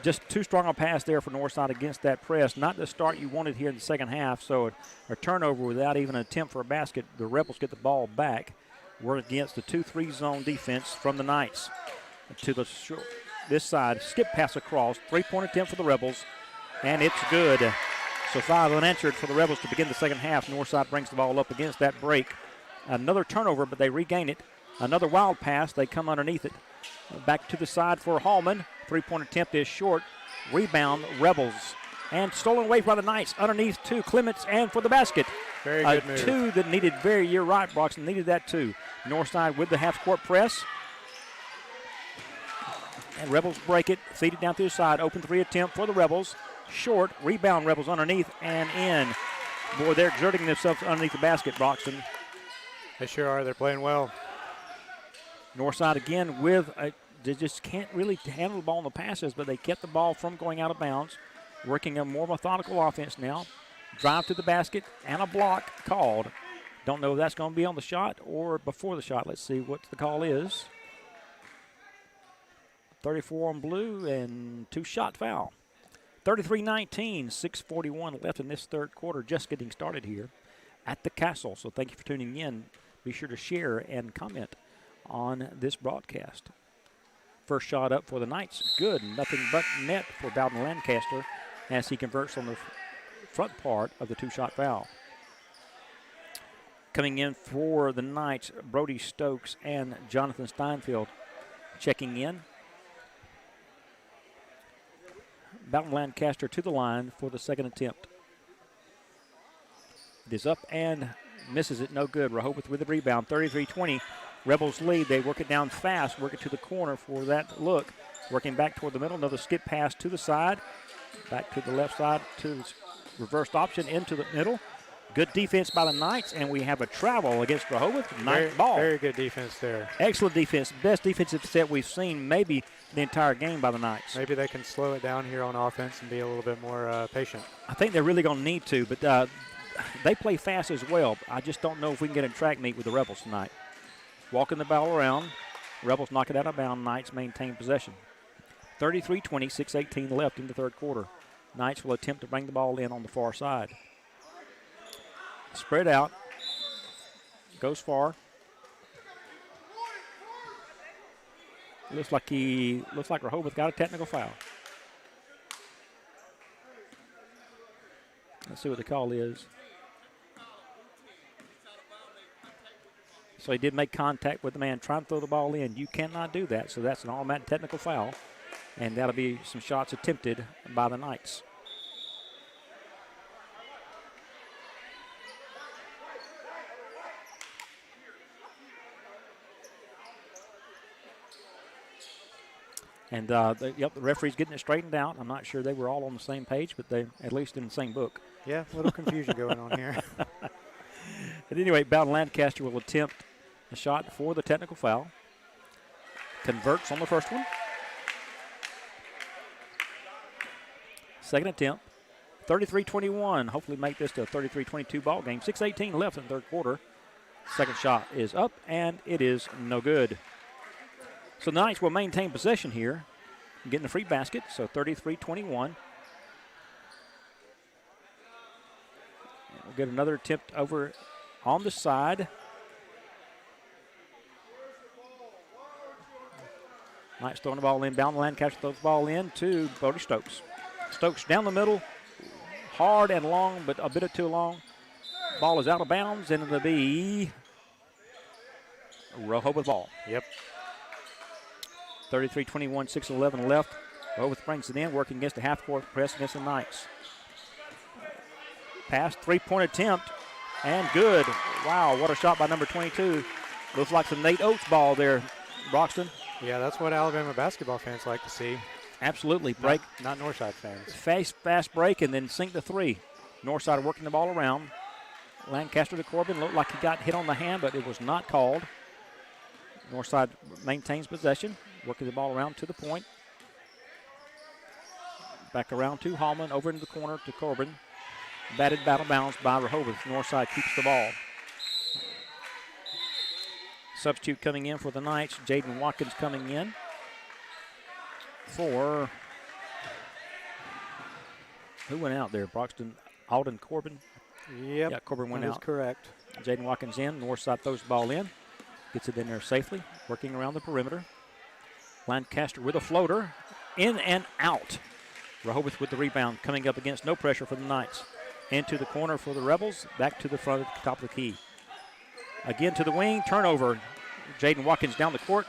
Speaker 2: Just too strong a pass there for Northside against that press. Not the start you wanted here in the second half, so a turnover without even an attempt for a basket. The Rebels get the ball back. We're against the 2-3 zone defense from the Knights. To this side, skip pass across, three-point attempt for the Rebels, and it's good. So 5 unanswered for the Rebels to begin the second half. Northside brings the ball up against that break. Another turnover, but they regain it. Another wild pass, they come underneath it. Back to the side for Hallman. Three-point attempt is short. Rebound, Rebels. And stolen away by the Knights. Underneath to Clements and for the basket.
Speaker 3: Very good move.
Speaker 2: 2 that needed you're right, Broxton, needed that too. Northside with the half-court press. And Rebels break it, feed it down through the side. Open 3 attempt for the Rebels. Short, rebound Rebels underneath and in. Boy, they're exerting themselves underneath the basket, Broxton.
Speaker 3: They sure are. They're playing well.
Speaker 2: Northside again they just can't really handle the ball in the passes, but they kept the ball from going out of bounds. Working a more methodical offense now. Drive to the basket and a block called. Don't know if that's going to be on the shot or before the shot. Let's see what the call is. 34 on blue and 2-shot foul. 33-19, 6:41 left in this third quarter. Just getting started here at the Castle. So thank you for tuning in. Be sure to share and comment on this broadcast. First shot up for the Knights. Good. Nothing but net for Bowden Lancaster as he converts on the front part of the 2-shot foul. Coming in for the Knights, Brody Stokes and Jonathan Steinfeld checking in. Bowden Lancaster to the line for the second attempt. It is up and misses it. No good. Rehobeth with the rebound. 33-20. Rebels lead. They work it down fast. Work it to the corner for that look. Working back toward the middle. Another skip pass to the side. Back to the left side to the reversed option into the middle. Good defense by the Knights, and we have a travel against Rehobeth. Ninth ball.
Speaker 3: Very good defense there.
Speaker 2: Excellent defense. Best defensive set we've seen maybe the entire game by the Knights.
Speaker 3: Maybe they can slow it down here on offense and be a little bit more patient.
Speaker 2: I think they're really going to need to, but they play fast as well. I just don't know if we can get a track meet with the Rebels tonight. Walking the ball around. Rebels knock it out of bounds. Knights maintain possession. 33-20, 6:18 left in the third quarter. Knights will attempt to bring the ball in on the far side. Spread out. Goes far. Looks like Rehobeth got a technical foul. Let's see what the call is. So he did make contact with the man trying to throw the ball in. You cannot do that, so that's an automatic technical foul. And that'll be some shots attempted by the Knights. And the referee's getting it straightened out. I'm not sure they were all on the same page, but they at least in the same book.
Speaker 3: Yeah, a little confusion going on here.
Speaker 2: At any rate, Bowden Lancaster will attempt a shot for the technical foul. Converts on the first one. Second attempt. 33-21. Hopefully make this to a 33-22 ball game. 6:18 left in the third quarter. Second shot is up, and it is no good. So the Knights will maintain possession here, getting the free basket, so 33-21. We'll get another attempt over on the side. Knights throwing the ball in. Bowden Lancaster throws the ball in to Brody Stokes. Stokes down the middle, hard and long, but a bit too long. Ball is out of bounds, and it'll be Rehobeth ball.
Speaker 3: Yep.
Speaker 2: 33-21, 6:11 left. Rehobeth brings it in, working against the half-court press against the Knights. Pass, three-point attempt, and good. Wow, what a shot by number 22. Looks like some Nate Oates ball there, Broxton.
Speaker 3: Yeah, that's what Alabama basketball fans like to see.
Speaker 2: Absolutely. Break.
Speaker 3: Not Northside fans.
Speaker 2: Fast break and then sink the three. Northside working the ball around. Lancaster to Corbin. Looked like he got hit on the hand, but it was not called. Northside maintains possession. Working the ball around to the point. Back around to Hallman. Over into the corner to Corbin. Batted battle bounce by Rehobeth. Northside keeps the ball. Substitute coming in for the Knights. Jaden Watkins coming in for Who went out there? Broxton, Alden Corbin?
Speaker 3: Yep.
Speaker 2: Yeah, Corbin went
Speaker 3: that
Speaker 2: out.
Speaker 3: is correct.
Speaker 2: Jaden Watkins in. Northside throws the ball in. Gets it in there safely. Working around the perimeter. Lancaster with a floater. In and out. Rehobeth with the rebound. Coming up against no pressure for the Knights. Into the corner for the Rebels. Back to the front, top of the key. Again to the wing. Turnover. Jaden Watkins down the court.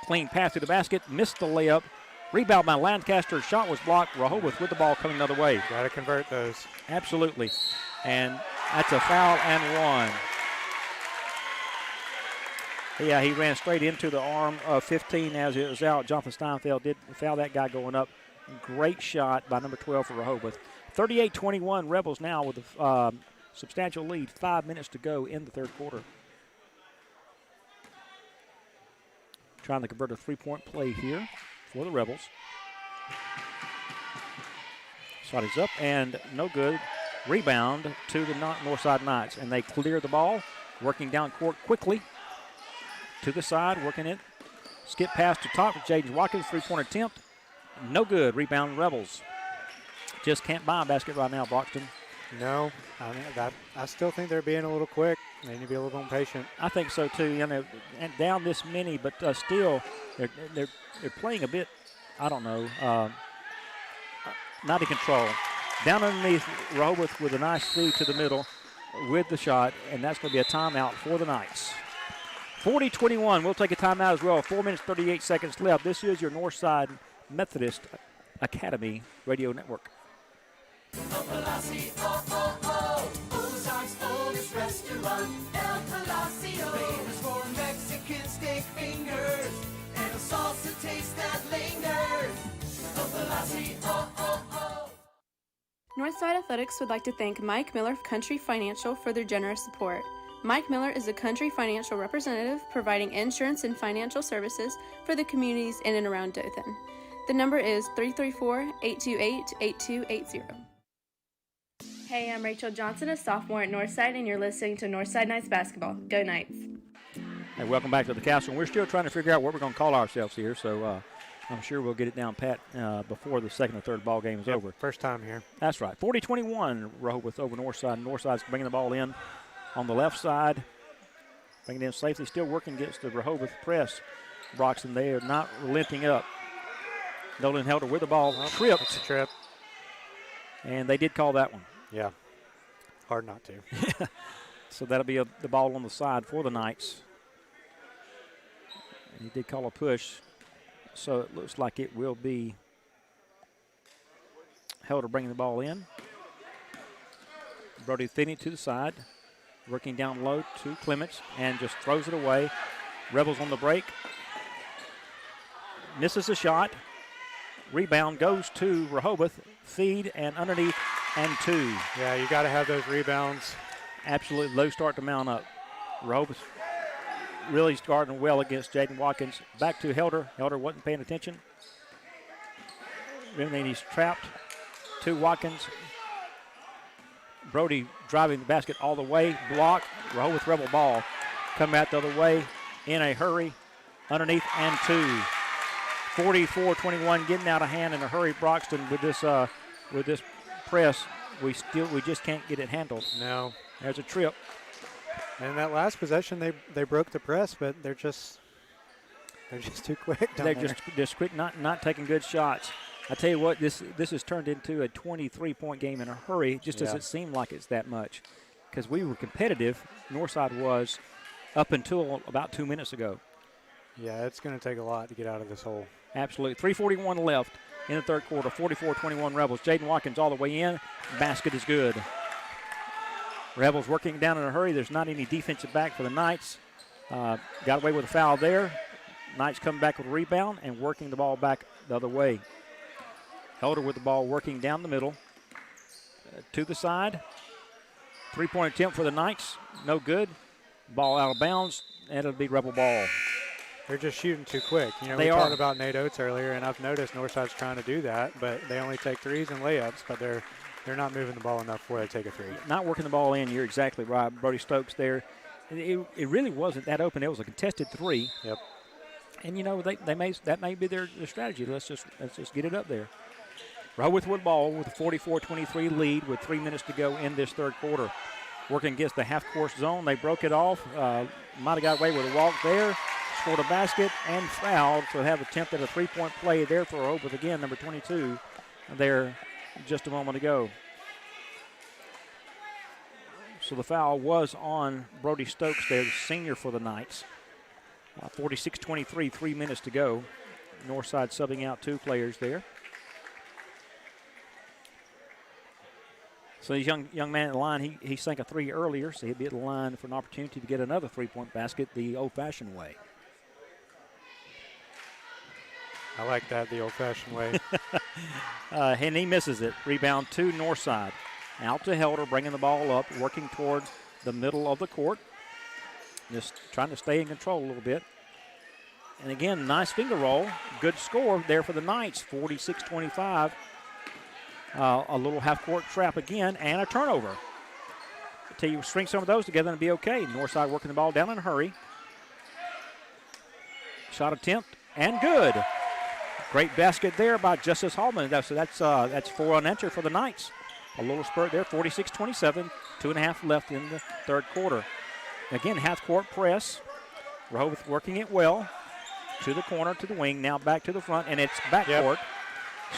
Speaker 2: Clean pass to the basket. Missed the layup. Rebound by Lancaster. Shot was blocked. Rehobeth with the ball coming another way.
Speaker 3: Got to convert those.
Speaker 2: Absolutely. And that's a foul and one. Yeah, he ran straight into the arm of 15 as it was out. Jonathan Steinfeld did foul that guy going up. Great shot by number 12 for Rehobeth. 38-21, Rebels now with a substantial lead. 5 minutes to go in the third quarter. Trying to convert a three-point play here for the Rebels. Shot is up and no good. Rebound to the Northside Knights, and they clear the ball. Working down court quickly. To the side, working it. Skip pass to top of Jaden Watkins. Three-point attempt. No good. Rebound Rebels. Just can't buy a basket right now, Broxton.
Speaker 3: No, I still think they're being a little quick. They need to be a little more patient.
Speaker 2: I think so too. You know, and down this many, but still, they're playing a bit. I don't know, not in control. Down underneath, Rehobeth with a nice feed to the middle with the shot, and that's going to be a timeout for the Knights. 40-21. We'll take a timeout as well. 4 minutes, 38 seconds left. This is your Northside Methodist Academy Radio Network.
Speaker 4: Ozark's oldest restaurant, El Palacio. Famous for Mexican steak fingers and a salsa taste that lingers. El Palacio,
Speaker 1: Northside Athletics would like to thank Mike Miller of Country Financial for their generous support. Mike Miller is a Country Financial representative providing insurance and financial services for the communities in and around Dothan. The number is 334-828-8280.
Speaker 9: Hey, I'm Rachel Johnson, a sophomore at Northside, and you're listening to Northside Knights basketball. Go Knights!
Speaker 2: Hey, welcome back to the castle. We're still trying to figure out what we're going to call ourselves here, so I'm sure we'll get it down pat before the second or third ball game is over.
Speaker 3: First time here.
Speaker 2: That's right. 40-21, Rehobeth over Northside. Northside's bringing the ball in on the left side. Bringing it in safely. Still working against the Rehobeth press. Broxton, they are not relenting up. Nolan Helder with the ball. Tripped.
Speaker 3: That's a trip.
Speaker 2: And they did call that one.
Speaker 3: Yeah. Hard not to.
Speaker 2: So that'll be the ball on the side for the Knights. He did call a push. So it looks like it will be Helder bringing the ball in. Brody Finney to the side. Working down low to Clements and just throws it away. Rebels on the break. Misses a shot. Rebound goes to Rehobeth. Feed and underneath and two.
Speaker 3: Yeah, you got to have those rebounds.
Speaker 2: Absolutely low start to mount up. Rehobeth really starting well against Jaden Watkins. Back to Helder. Helder wasn't paying attention. Then he's trapped. To Watkins. Brody driving the basket all the way. Block. Rehobeth Rebel ball. Come out the other way in a hurry. Underneath and two. 44-21, getting out of hand in a hurry. Broxton with this press, we just can't get it handled.
Speaker 3: No.
Speaker 2: There's a trip.
Speaker 3: And that last possession, they broke the press, but they're just too quick down
Speaker 2: They're
Speaker 3: there.
Speaker 2: just quick, not taking good shots. I tell you what, this has turned into a 23-point game in a hurry, just as it seemed like it's that much. Because we were competitive, Northside was, up until about 2 minutes ago.
Speaker 3: Yeah, it's going to take a lot to get out of this hole.
Speaker 2: Absolutely. 3:41 left in the third quarter. 44-21 Rebels. Jaden Watkins all the way in. Basket is good. Rebels working down in a hurry. There's not any defensive back for the Knights. Got away with a foul there. Knights come back with a rebound and working the ball back the other way. Helder with the ball working down the middle. To the side. Three-point attempt for the Knights. No good. Ball out of bounds, and it'll be Rebel ball.
Speaker 3: They're just shooting too quick. You know,
Speaker 2: They
Speaker 3: we
Speaker 2: are.
Speaker 3: talked about Nate Oates earlier, and I've noticed Northside's trying to do that, but they only take threes and layups, but they're not moving the ball enough before they take a three.
Speaker 2: Not working the ball in. You're exactly right. Brody Stokes there. It really wasn't that open. It was a contested three.
Speaker 3: Yep.
Speaker 2: And you know that may be their strategy. Let's just get it up there. Rehobeth with ball with a 44-23 lead with 3 minutes to go in this third quarter. Working against the half-court zone. They broke it off. Might have got away with a walk there. Scored a basket and fouled. So they have attempted a three-point play there for Rehobeth again, number 22, there just a moment ago. So the foul was on Brody Stokes there, the senior for the Knights. 46-23, 3 minutes to go. Northside subbing out 2 players there. So this young man at the line, he sank a 3 earlier, so he'll be at the line for an opportunity to get another three-point basket the old-fashioned way.
Speaker 3: I like that, the old-fashioned way.
Speaker 2: And he misses it. Rebound to Northside. Out to Helder, bringing the ball up, working toward the middle of the court. Just trying to stay in control a little bit. And again, nice finger roll. Good score there for the Knights, 46-25. A little half-court trap again, and a turnover. I tell you, string some of those together and be okay. Northside working the ball down in a hurry. Shot attempt, and good. Great basket there by Justice Hallman. That's 4 unanswered for the Knights. A little spurt there, 46-27, 2.5 left in the third quarter. Again, half-court press. Rehobeth working it well. To the corner, to the wing, now back to the front, and it's backcourt. Yep.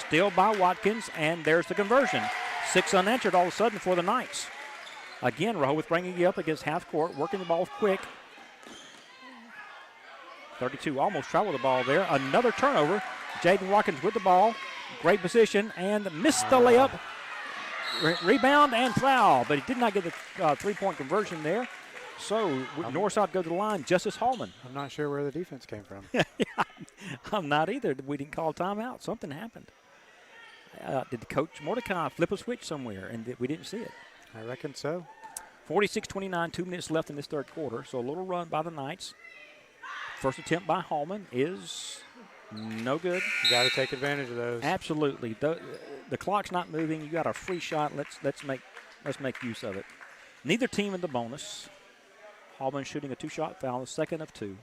Speaker 2: Still by Watkins, and there's the conversion. 6 unanswered all of a sudden for the Knights. Again, Rehobeth bringing it up against half court, working the ball quick. 32 almost traveled the ball there. Another turnover. Jaden Watkins with the ball. Great position, and missed the layup. Rebound and foul, but he did not get the three-point conversion there. So Northside go to the line, Justice Hallman.
Speaker 3: I'm not sure where the defense came from.
Speaker 2: I'm not either. We didn't call timeout. Something happened. Did Coach Mordecai flip a switch somewhere and we didn't see it?
Speaker 3: I reckon so.
Speaker 2: 46-29, 2 minutes left in this third quarter. So a little run by the Knights. First attempt by Hallman is no good.
Speaker 3: You got to take advantage of those.
Speaker 2: Absolutely. The clock's not moving. You got a free shot. Let's make use of it. Neither team in the bonus. Hallman shooting a 2-shot foul, the second of 2.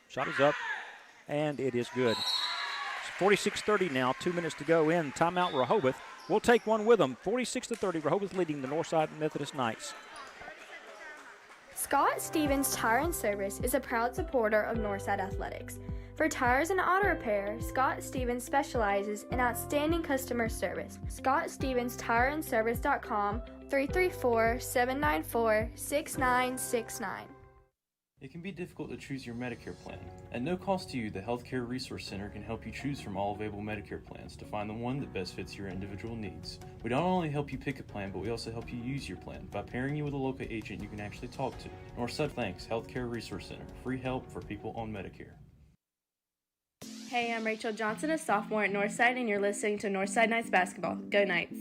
Speaker 2: Shot is up, and it is good. It's 46-30 now, 2 minutes to go in. Timeout Rehobeth. We'll take one with them. 46-30, Rehobeth leading the Northside Methodist Knights.
Speaker 5: Scott Stevens Tire and Service is a proud supporter of Northside Athletics. For tires and auto repair, Scott Stevens specializes in outstanding customer service. ScottStevensTireandService.com, 334-794-6969.
Speaker 6: It can be difficult to choose your Medicare plan. At no cost to you, the Healthcare Resource Center can help you choose from all available Medicare plans to find the one that best fits your individual needs. We not only help you pick a plan, but we also help you use your plan by pairing you with a local agent you can actually talk to. Northside thanks Healthcare Resource Center. Free help for people on Medicare.
Speaker 1: Hey, I'm Rachel Johnson, a sophomore at Northside, and you're listening to Northside Knights basketball. Go Knights.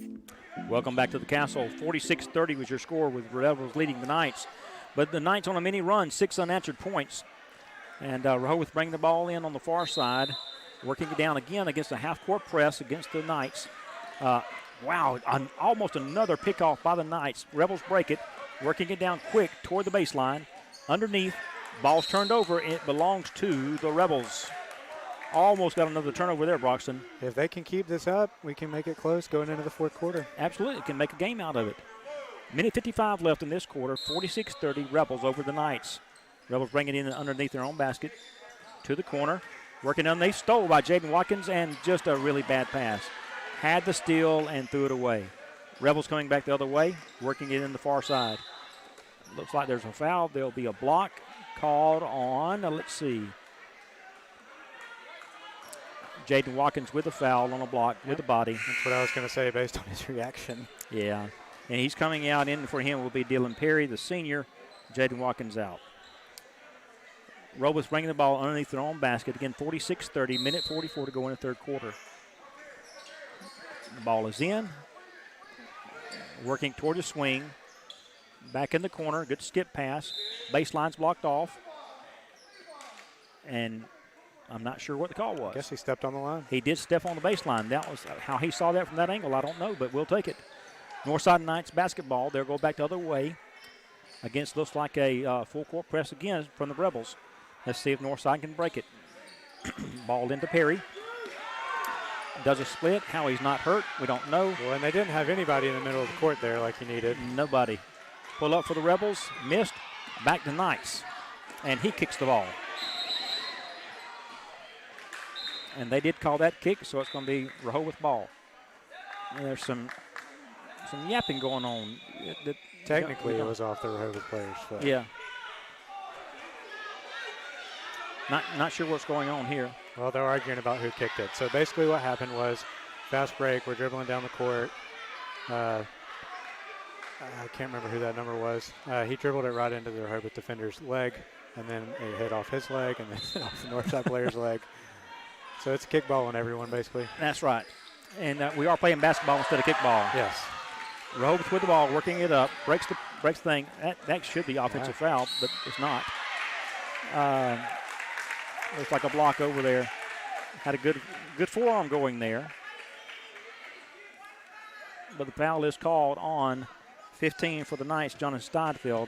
Speaker 2: Welcome back to the Castle. 46-30 was your score with Rebels leading the Knights. But the Knights on a mini run, 6 unanswered points. And Rehobeth bringing the ball in on the far side, working it down again against a half-court press against the Knights. Wow, almost another pickoff by the Knights. Rebels break it, working it down quick toward the baseline. Underneath, ball's turned over. It belongs to the Rebels. Almost got another turnover there, Broxton.
Speaker 3: If they can keep this up, we can make it close going into the fourth quarter.
Speaker 2: Absolutely, can make a game out of it. Minute 55 left in this quarter, 46-30, Rebels over the Knights. Rebels bring it in underneath their own basket to the corner. Working underneath, stole by Jaden Watkins, and just a really bad pass. Had the steal and threw it away. Rebels coming back the other way, working it in the far side. Looks like there's a foul. There'll be a block called on, let's see. Jaden Watkins with a foul on a block with the body.
Speaker 3: That's what I was going to say based on his reaction.
Speaker 2: Yeah. And he's coming out. In for him will be Dylan Perry, the senior. Jaden Watkins out. Rehobeth bringing the ball underneath their own basket. Again, 46-30, minute 44 to go in the third quarter. The ball is in. Working toward the swing. Back in the corner. Good skip pass. Baseline's blocked off. And I'm not sure what the call was.
Speaker 3: I guess he stepped on the line.
Speaker 2: He did step on the baseline. That was how he saw that from that angle. I don't know, but we'll take it. Northside Knights basketball. They'll go back the other way against looks like a full court press again from the Rebels. Let's see if Northside can break it. Ball into Perry. does a split. How he's not hurt, we don't know.
Speaker 3: Well, and they didn't have anybody in the middle of the court there like he needed.
Speaker 2: Nobody. Pull up for the Rebels, missed, back to Knights, and he kicks the ball. And they did call that kick, so it's going to be Rehobeth ball. And there's some yapping going on.
Speaker 3: Technically, it was off the Rehobeth player's foot.
Speaker 2: Yeah. Not sure what's going on here.
Speaker 3: Well, they're arguing about who kicked it. So basically what happened was fast break. We're dribbling down the court. I can't remember who that number was. He dribbled it right into the Rehobeth defender's leg, and then it hit off his leg, and then off the Northside player's leg. So it's a kickball on everyone, basically.
Speaker 2: That's right. And we are playing basketball instead of kickball.
Speaker 3: Yes.
Speaker 2: Rehobeth with the ball, working it up, breaks the thing. That should be offensive foul, but it's not. Looks like a block over there. Had a good forearm going there. But the foul is called on 15 for the Knights, Jonathan Steinfeld.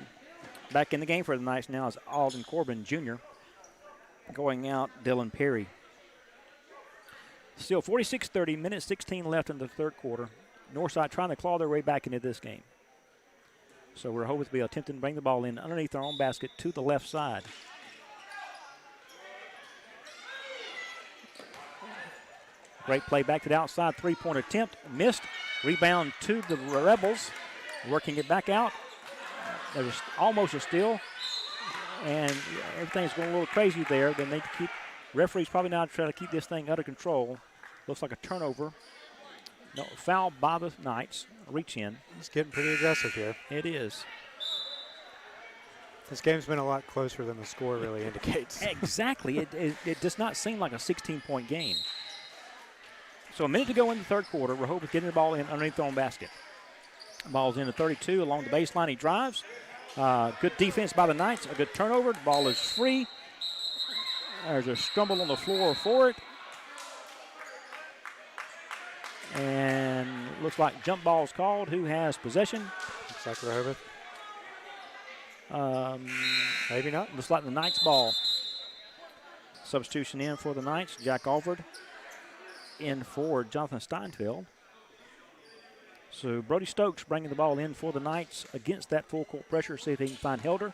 Speaker 2: Back in the game for the Knights now is Alden Corbin Jr. Going out, Dylan Perry. Still 46-30, minute 16 left in the third quarter. Northside trying to claw their way back into this game. So we're hoping to be attempting to bring the ball in underneath their own basket to the left side. Great play back to the outside, three-point attempt, missed. Rebound to the Rebels, working it back out. There was almost a steal, and everything's going a little crazy there. Then they keep, referees probably now try to keep this thing under control. Looks like a turnover. No, foul by the Knights, reach in.
Speaker 3: It's getting pretty aggressive here.
Speaker 2: It is.
Speaker 3: This game's been a lot closer than the score really indicates.
Speaker 2: Exactly. It does not seem like a 16-point game. So a minute to go in the third quarter. Rehobeth getting the ball in underneath their own basket. Ball's in at 32 along the baseline. He drives. Good defense by the Knights. A good turnover. The ball is free. There's a scramble on the floor for it. And looks like jump ball's called. Who has possession?
Speaker 3: Looks like Rehobeth. Maybe not.
Speaker 2: Looks like the Knights ball. Substitution in for the Knights. Jack Alford in for Jonathan Steinfeld. So Brody Stokes bringing the ball in for the Knights against that full court pressure. See if he can find Helder.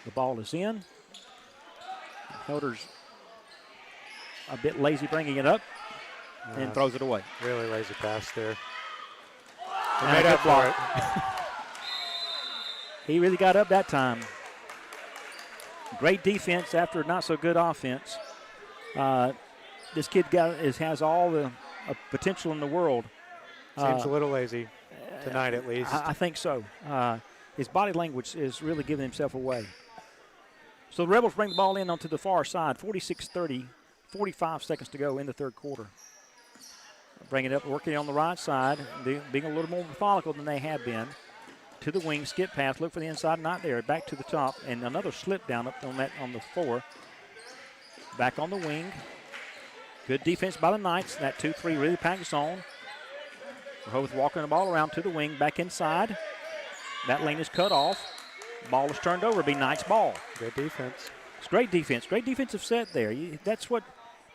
Speaker 2: The ball is in. Helder's a bit lazy bringing it up and throws it away.
Speaker 3: Really lazy pass there. He
Speaker 2: made up for it. He really got up that time. Great defense after not so good offense. This kid has all the potential in the world.
Speaker 3: Seems a little lazy tonight, at least.
Speaker 2: I think so. His body language is really giving himself away. So the Rebels bring the ball in onto the far side. 46-30, 45 seconds to go in the third quarter. Bring it up, working on the right side, being a little more methodical than they have been. To the wing, skip pass, look for the inside, not there. Back to the top, and another slip down up on the floor. Back on the wing. Good defense by the Knights. That 2-3 really packed zone. Rehobeth walking the ball around to the wing, back inside. That lane is cut off. Ball is turned over. Be Knights ball.
Speaker 3: Good defense.
Speaker 2: It's great defense. Great defensive set there. That's what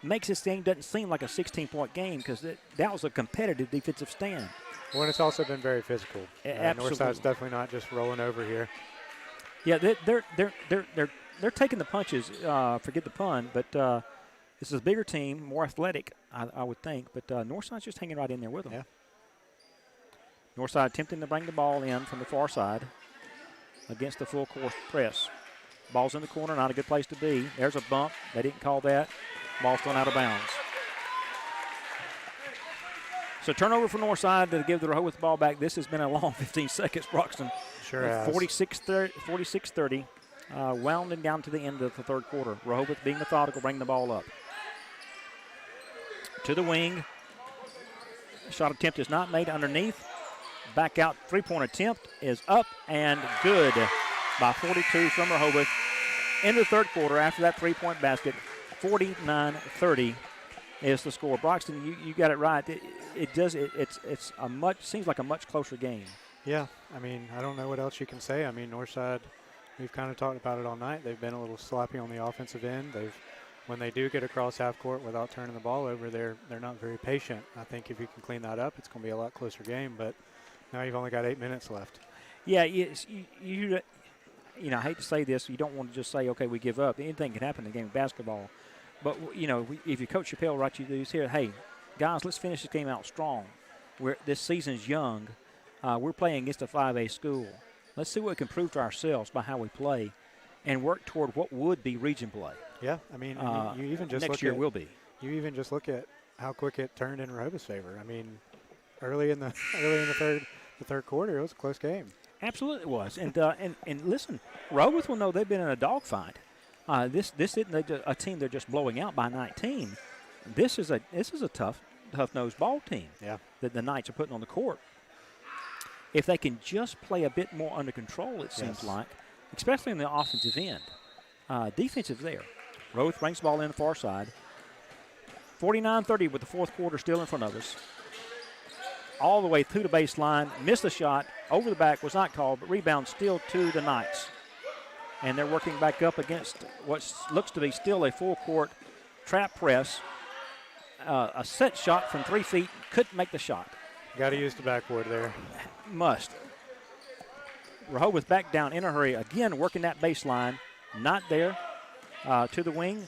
Speaker 2: makes this thing doesn't seem like a 16-point game, because that was a competitive defensive stand.
Speaker 3: Well, and it's also been very physical.
Speaker 2: Absolutely.
Speaker 3: Northside's definitely not just rolling over here.
Speaker 2: Yeah, they're taking the punches. Forget the pun, but this is a bigger team, more athletic, I would think. But Northside's just hanging right in there with them.
Speaker 3: Yeah.
Speaker 2: Northside attempting to bring the ball in from the far side against the full court press. Ball's in the corner, not a good place to be. There's a bump. They didn't call that. Ball's thrown out of bounds. So turnover for Northside to give the Rehobeth ball back. This has been a long 15 seconds, Broxton.
Speaker 3: Sure has.
Speaker 2: 46-30, wounding down to the end of the third quarter. Rehobeth being methodical, bringing the ball up. To the wing. Shot attempt is not made underneath. Back out, three-point attempt is up and good by 42 from Rehobeth. In the third quarter, after that three-point basket, 49-30 is the score. Broxton, you got it right. It's a much seems like a much closer game.
Speaker 3: Yeah, I mean, I don't know what else you can say. I mean, Northside, we've kind of talked about it all night. They've been a little sloppy on the offensive end. They've when they do get across half court without turning the ball over, they're not very patient. I think if you can clean that up, it's going to be a lot closer game. But now you've only got 8 minutes left.
Speaker 2: Yeah, you know, I hate to say this, you don't want to just say, okay, we give up. Anything can happen in the game of basketball. But, you know, if you Coach Chappelle right you do here, hey, guys, let's finish this game out strong. This season's young. We're playing against a 5A school. Let's see what we can prove to ourselves by how we play and work toward what would be region play.
Speaker 3: Yeah, I mean, you even just
Speaker 2: next year will be.
Speaker 3: You even just look at how quick it turned in Rehoboth's favor. I mean, early in the third quarter, it was a close game.
Speaker 2: Absolutely it was. And listen, Rehobeth will know they've been in a dogfight. This isn't a team they're just blowing out by 19. This is a tough-nosed ball team that the Knights are putting on the court. If they can just play a bit more under control, it seems like, especially in the offensive end. Defensive there. Rehobeth brings the ball in the far side. 49-30 with the fourth quarter still in front of us. All the way through the baseline, missed the shot, over the back, was not called, but rebound still to the Knights. And they're working back up against what looks to be still a full-court trap press. A set shot from 3 feet, couldn't make the shot.
Speaker 3: Got to use the backboard there.
Speaker 2: Must. Rehobeth back down in a hurry, again working that baseline, not there. To the wing,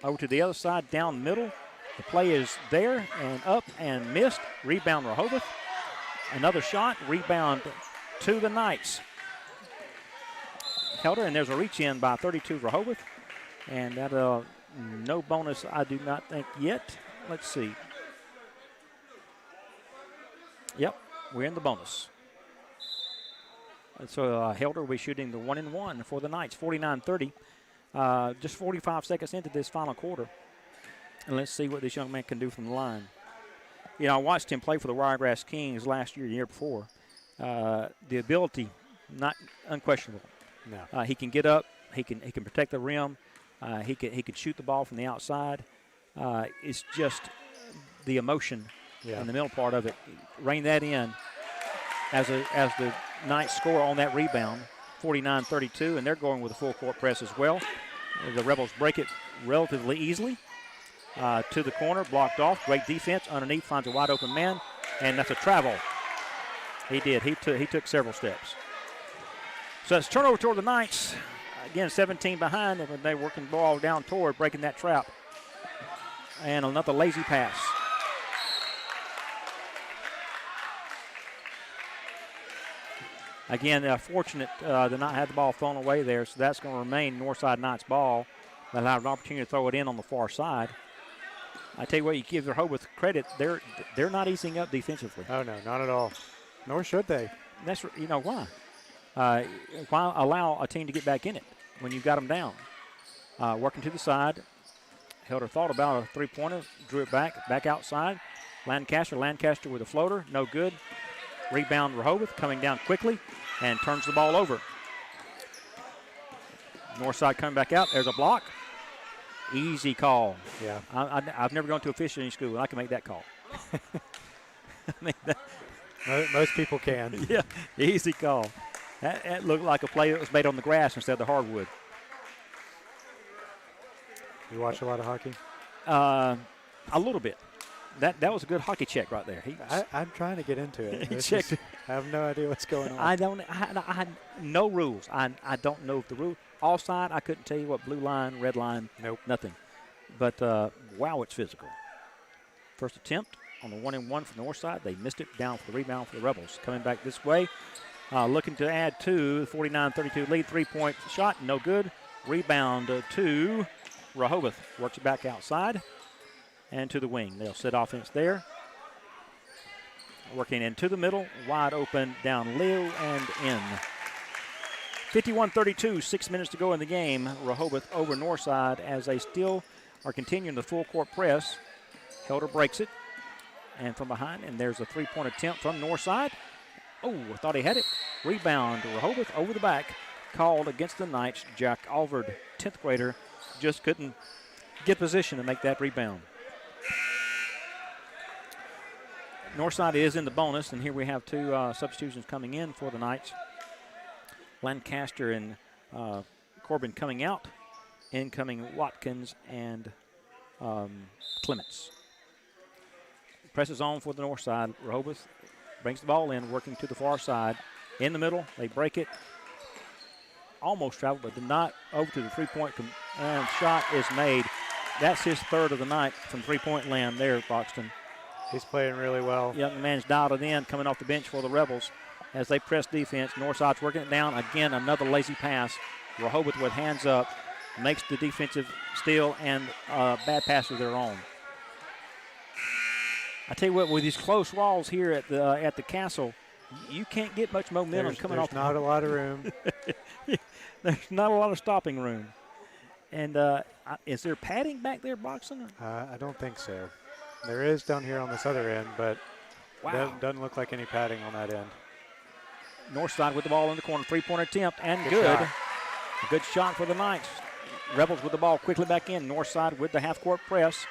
Speaker 2: over to the other side, down middle. The play is there and up and missed. Rebound Rehobeth. Another shot, rebound to the Knights. Helder, and there's a reach in by 32 Rehobeth. And that no bonus, I do not think yet. Let's see. Yep, we're in the bonus. So Helder will be shooting the 1-and-1 for the Knights, 49-30. Just 45 seconds into this final quarter. And let's see what this young man can do from the line. You know, I watched him play for the Wiregrass Kings last year, the year before. The ability, not unquestionable.
Speaker 3: No.
Speaker 2: He can get up. He can protect the rim. He can shoot the ball from the outside. It's just the emotion in the middle part of it. Rein that in as the Knights score on that rebound, 49-32, and they're going with a full court press as well. The Rebels break it relatively easily. To the corner, blocked off. Great defense underneath, finds a wide open man, and that's a travel. He did. He took several steps. So it's turnover toward the Knights. Again, 17 behind, and they're working the ball down toward breaking that trap. And another lazy pass. Again, fortunate to not have the ball thrown away there, so that's going to remain Northside Knights ball. They'll have an opportunity to throw it in on the far side. I tell you what, you give Rehobeth credit, they're not easing up defensively.
Speaker 3: Oh, no, not at all. Nor should they.
Speaker 2: That's, you know, why? Why allow a team to get back in it when you've got them down? Working to the side. Helder thought about a three-pointer, drew it back outside. Lancaster with a floater, no good. Rebound Rehobeth coming down quickly and turns the ball over. Northside coming back out. There's a block. Easy call.
Speaker 3: Yeah.
Speaker 2: I've never gone to officiating school, and I can make that call. I mean,
Speaker 3: most people can.
Speaker 2: Yeah, easy call. That looked like a play that was made on the grass instead of the hardwood.
Speaker 3: You watch a lot of hockey?
Speaker 2: A little bit. That was a good hockey check right there.
Speaker 3: I'm trying to get into it.
Speaker 2: He checked.
Speaker 3: I have no idea what's going on.
Speaker 2: I no rules. I don't know if the rule. Offside, I couldn't tell you what blue line, red line.
Speaker 3: Nope.
Speaker 2: Nothing. But, wow, it's physical. First attempt on the 1-and-1 from the north side. They missed it down for the rebound for the Rebels. Coming back this way, looking to add to the 49-32 lead. Three-point shot, no good. Rebound to Rehobeth. Works it back outside and to the wing. They'll set offense there. Working into the middle, wide open, down low and in. 51-32, 6 minutes to go in the game. Rehobeth over Northside as they still are continuing the full court press. Helder breaks it. And from behind, and there's a three-point attempt from Northside. Oh, I thought he had it. Rebound to Rehobeth over the back. Called against the Knights. Jack Alvord, 10th grader, just couldn't get position to make that rebound. Northside is in the bonus, and here we have two substitutions coming in for the Knights. Lancaster and Corbin coming out. Incoming Watkins and Clements. Presses on for the north side. Rehobeth brings the ball in, working to the far side. In the middle, they break it. Almost traveled, but did not. Over to the three-point, and shot is made. That's his third of the night from three-point land there, Broxton.
Speaker 3: He's playing really well.
Speaker 2: Young man's dialed it in, coming off the bench for the Rebels as they press defense. Northside's working it down. Again, another lazy pass. Rehobeth with hands up makes the defensive steal and bad pass of their own. I tell you what, with these close walls here at the castle, you can't get much momentum coming off.
Speaker 3: There's not a lot of room.
Speaker 2: There's not a lot of stopping room. And is there padding back there, Broxton?
Speaker 3: I don't think so. There is down here on this other end, but doesn't look like any padding on that end.
Speaker 2: Northside with the ball in the corner. Three-point attempt, and good.
Speaker 3: Shot.
Speaker 2: A good shot for the Knights. Rebels with the ball quickly back in. Northside with the half-court press.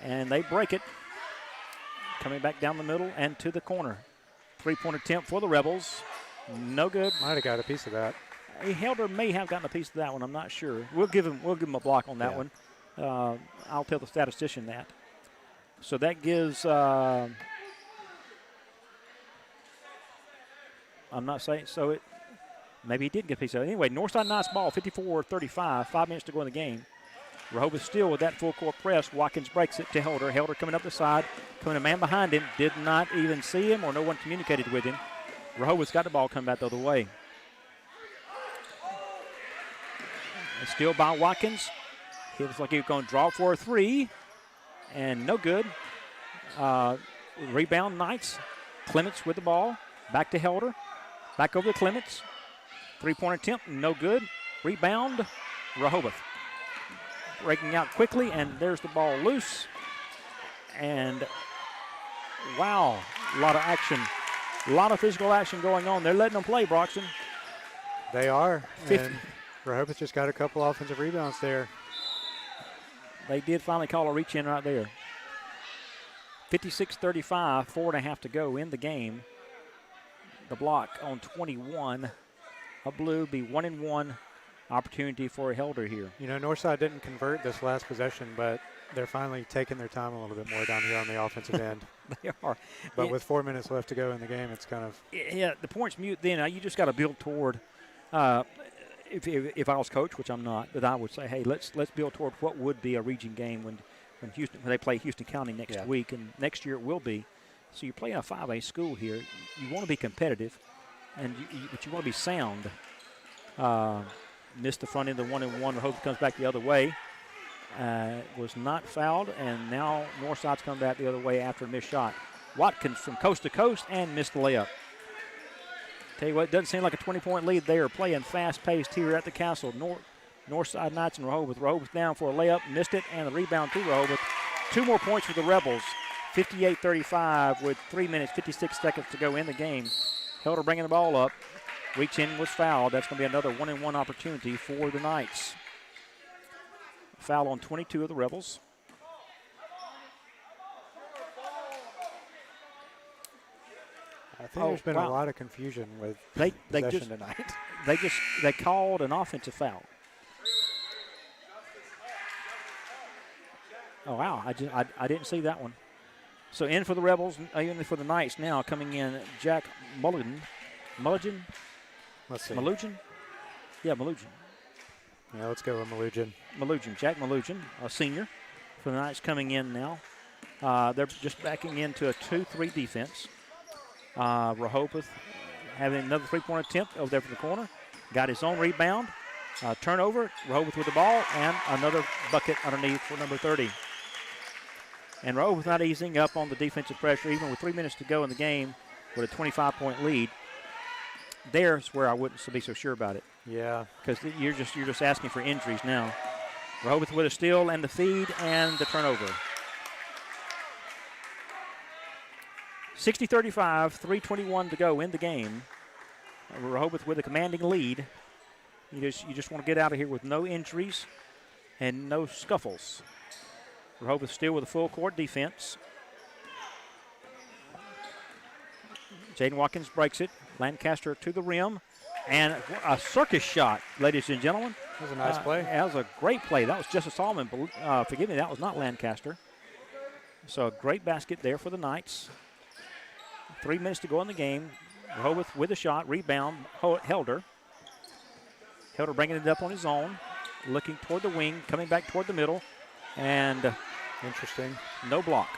Speaker 2: And they break it. Coming back down the middle and to the corner. Three-point attempt for the Rebels. No good.
Speaker 3: Might have got a piece of that.
Speaker 2: Helder may have gotten a piece of that one. I'm not sure. We'll give him a block on that one. I'll tell the statistician that. So that gives. I'm not saying so. Maybe he did get a piece of it. Anyway, Northside Knights ball, 54-35. 5 minutes to go in the game. Rehobeth still with that full court press. Watkins breaks it to Helder. Helder coming up the side. Coming a man behind him. Did not even see him, or no one communicated with him. Rehobeth's got the ball coming back the other way. Still by Watkins. He looks like he was going to draw for a three. And no good. Rebound Knights. Clements with the ball. Back to Helder. Back over to Clements. Three-point attempt. No good. Rebound. Rehobeth. Breaking out quickly, and there's the ball loose. And, wow, a lot of action. A lot of physical action going on. They're letting them play, Broxton.
Speaker 3: They are. And Rehobeth just got a couple offensive rebounds there.
Speaker 2: They did finally call a reach in right there. 56-35, 4.5 to go in the game. The block on 21. A blue be 1-1 opportunity for a Helder here.
Speaker 3: You know, Northside didn't convert this last possession, but they're finally taking their time a little bit more down here on the offensive end.
Speaker 2: They are.
Speaker 3: But with 4 minutes left to go in the game, it's kind of.
Speaker 2: Yeah, the point's mute then. You just got to build toward. If I was coach, which I'm not, but I would say, hey, let's build toward what would be a region game when they play Houston County next week, and next year it will be. So you're playing a 5A school here. You want to be competitive, but you want to be sound. Missed the front end of 1-1. Hope comes back the other way. Was not fouled, and now Northside's come back the other way after a missed shot. Watkins from coast to coast and missed the layup. Tell you what, it doesn't seem like a 20-point lead. They are playing fast-paced here at the Castle. Northside Knights and Rehobeth. Rehobeth down for a layup, missed it, and the rebound to Rehobeth. 2 more points for the Rebels. 58-35 with 3 minutes, 56 seconds to go in the game. Helder bringing the ball up. Reach in was fouled. That's going to be another 1-1 opportunity for the Knights. Foul on 22 of the Rebels.
Speaker 3: I think there's been a lot of confusion with possession tonight.
Speaker 2: They called an offensive foul. Oh wow! I didn't see that one. So in for the Rebels, in for the Knights now coming in. Jack Mulligan.
Speaker 3: Let's see.
Speaker 2: Malugin? Yeah, Malugin.
Speaker 3: Yeah, let's go with Malugin.
Speaker 2: Jack Malugin, a senior for the Knights coming in now. They're just backing into a 2-3 defense. Rehobeth having another three-point attempt over there from the corner. Got his own rebound. Turnover. Rehobeth with the ball, and another bucket underneath for number 30. And Rehobeth not easing up on the defensive pressure, even with 3 minutes to go in the game with a 25-point lead. There's where I wouldn't be so sure about it.
Speaker 3: Yeah.
Speaker 2: Because you're just asking for injuries now. Rehobeth with a steal and the feed and the turnover. 60-35, 3:21 to go in the game. Rehobeth with a commanding lead. You just want to get out of here with no injuries and no scuffles. Rehobeth still with a full court defense. Jaden Watkins breaks it. Lancaster to the rim. And a circus shot, ladies and gentlemen.
Speaker 3: That was a nice play.
Speaker 2: That was a great play. That was Justice Solomon. Forgive me, that was not Lancaster. So a great basket there for the Knights. 3 minutes to go in the game. Rehobeth with a shot, rebound, Helder. Helder bringing it up on his own, looking toward the wing, coming back toward the middle, and
Speaker 3: interesting.
Speaker 2: No block.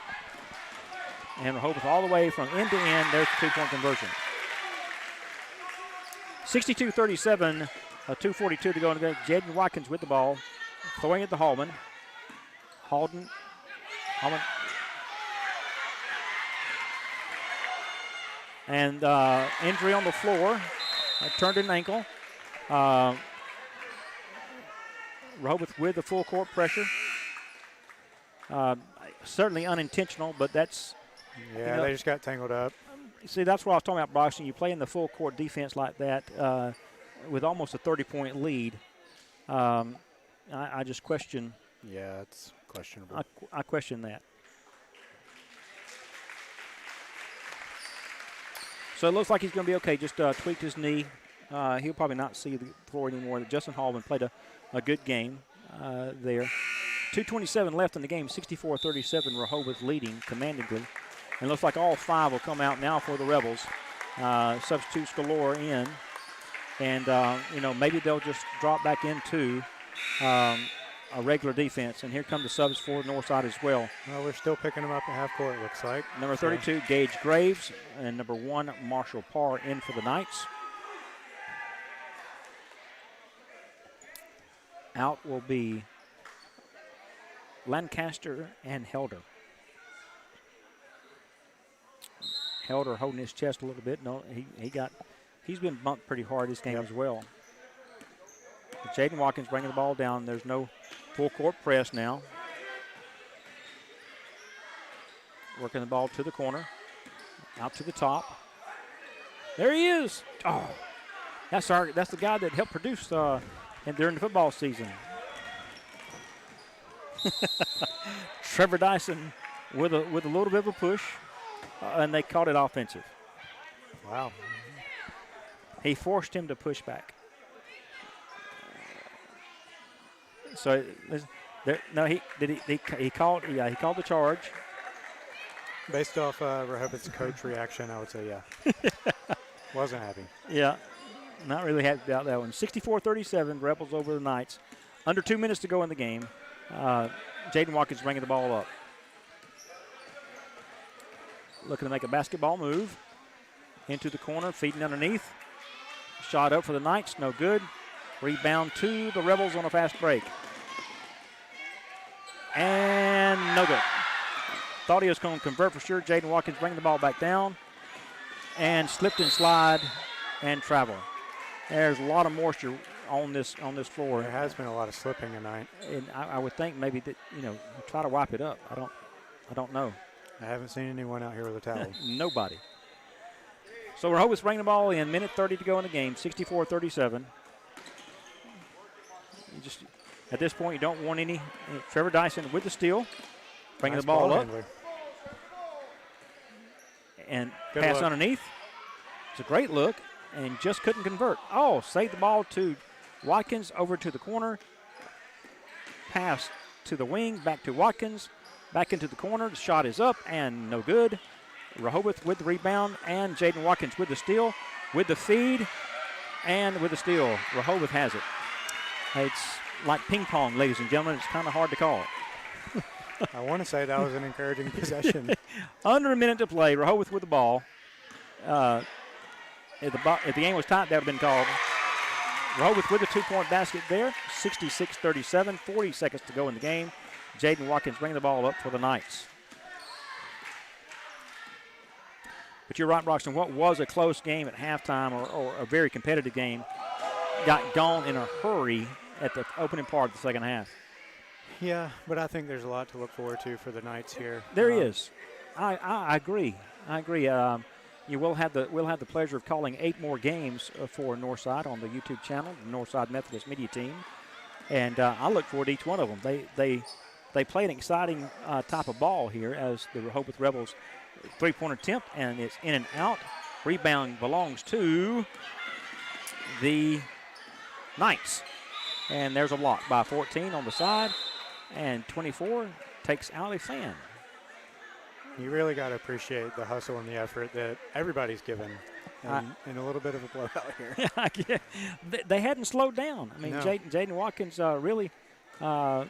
Speaker 2: And Rehobeth all the way from end to end. There's the two-point conversion. 62-37, 2:42 to go in the game. Jaden Watkins with the ball, throwing it to Hallman. Hallman. And injury on the floor, turned an ankle. Rehobeth with the full court pressure. Certainly unintentional, but that's...
Speaker 3: Yeah, they just got tangled up.
Speaker 2: See, that's what I was talking about, Broxton. You play in the full court defense like that with almost a 30-point lead. I just question...
Speaker 3: Yeah, it's questionable.
Speaker 2: I question that. So it looks like he's going to be okay. Just tweaked his knee. He'll probably not see the floor anymore. Justin Hallman played a good game there. 2:27 left in the game. 64-37. Rehobeth leading commandingly. And looks like all five will come out now for the Rebels. Substitutes galore in. And, maybe they'll just drop back into a regular defense. And here come the subs for Northside as well.
Speaker 3: Well, we're still picking them up at half court, it looks like.
Speaker 2: Number 32, Gage Graves, and number 1, Marshall Parr in for the Knights. Out will be Lancaster and Helder. Helder holding his chest a little bit. No, he's been bumped pretty hard this game as well. Jaden Watkins bringing the ball down. There's no full court press now. Working the ball to the corner. Out to the top. There he is. Oh, that's the guy that helped produce during the football season. Trevor Dyson with a little bit of a push, and they called it offensive.
Speaker 3: Wow.
Speaker 2: He forced him to push back. So he called the charge.
Speaker 3: Based off Rehobeth's coach reaction, I would say yeah. Wasn't happy.
Speaker 2: Yeah, not really happy about that one. 64-37, Rebels over the Knights. Under 2 minutes to go in the game. Jaden Watkins bringing the ball up. Looking to make a basketball move. Into the corner, feeding underneath. Shot up for the Knights, no good. Rebound to the Rebels on a fast break. And no good. Thought he was going to convert for sure. Jaden Watkins bringing the ball back down. And slipped and slide and travel. There's a lot of moisture on this floor.
Speaker 3: There has been a lot of slipping tonight.
Speaker 2: And I would think maybe that, try to wipe it up. I don't know.
Speaker 3: I haven't seen anyone out here with a towel.
Speaker 2: Nobody. So Rehobeth's bringing the ball in. Minute 30 to go in the game. 64-37. At this point, you don't want any. Trevor Dyson with the steal. Bringing the ball up. Handler. And good pass look. Underneath. It's a great look. And just couldn't convert. Oh, saved the ball to Watkins over to the corner. Pass to the wing. Back to Watkins. Back into the corner. The shot is up and no good. Rehobeth with the rebound. And Jaden Watkins with the steal. With the feed. And with the steal. Rehobeth has it. It's like ping pong, ladies and gentlemen. It's kind of hard to call.
Speaker 3: I want to say that was an encouraging possession.
Speaker 2: Under a minute to play. Rehobeth with the ball. If the game was tight, that would have been called. Rehobeth with a two-point basket there. 66-37. 40 seconds to go in the game. Jaden Watkins bringing the ball up for the Knights. But you're right, Broxton. What was a close game at halftime or a very competitive game got gone in a hurry at the opening part of the second half.
Speaker 3: Yeah, but I think there's a lot to look forward to for the Knights here.
Speaker 2: There is. I agree. We'll have the pleasure of calling 8 more games for Northside on the YouTube channel, the Northside Methodist Media Team, and I look forward to each one of them. They play an exciting type of ball here as the Rehobeth Rebels three-pointer attempt, and it's in and out. Rebound belongs to the Knights. And there's a block by 14 on the side. And 24 takes out a fan.
Speaker 3: You really got to appreciate the hustle and the effort that everybody's given in a little bit of a blowout here.
Speaker 2: Yeah, they hadn't slowed down. I mean,
Speaker 3: No.
Speaker 2: Jaden Watkins really, the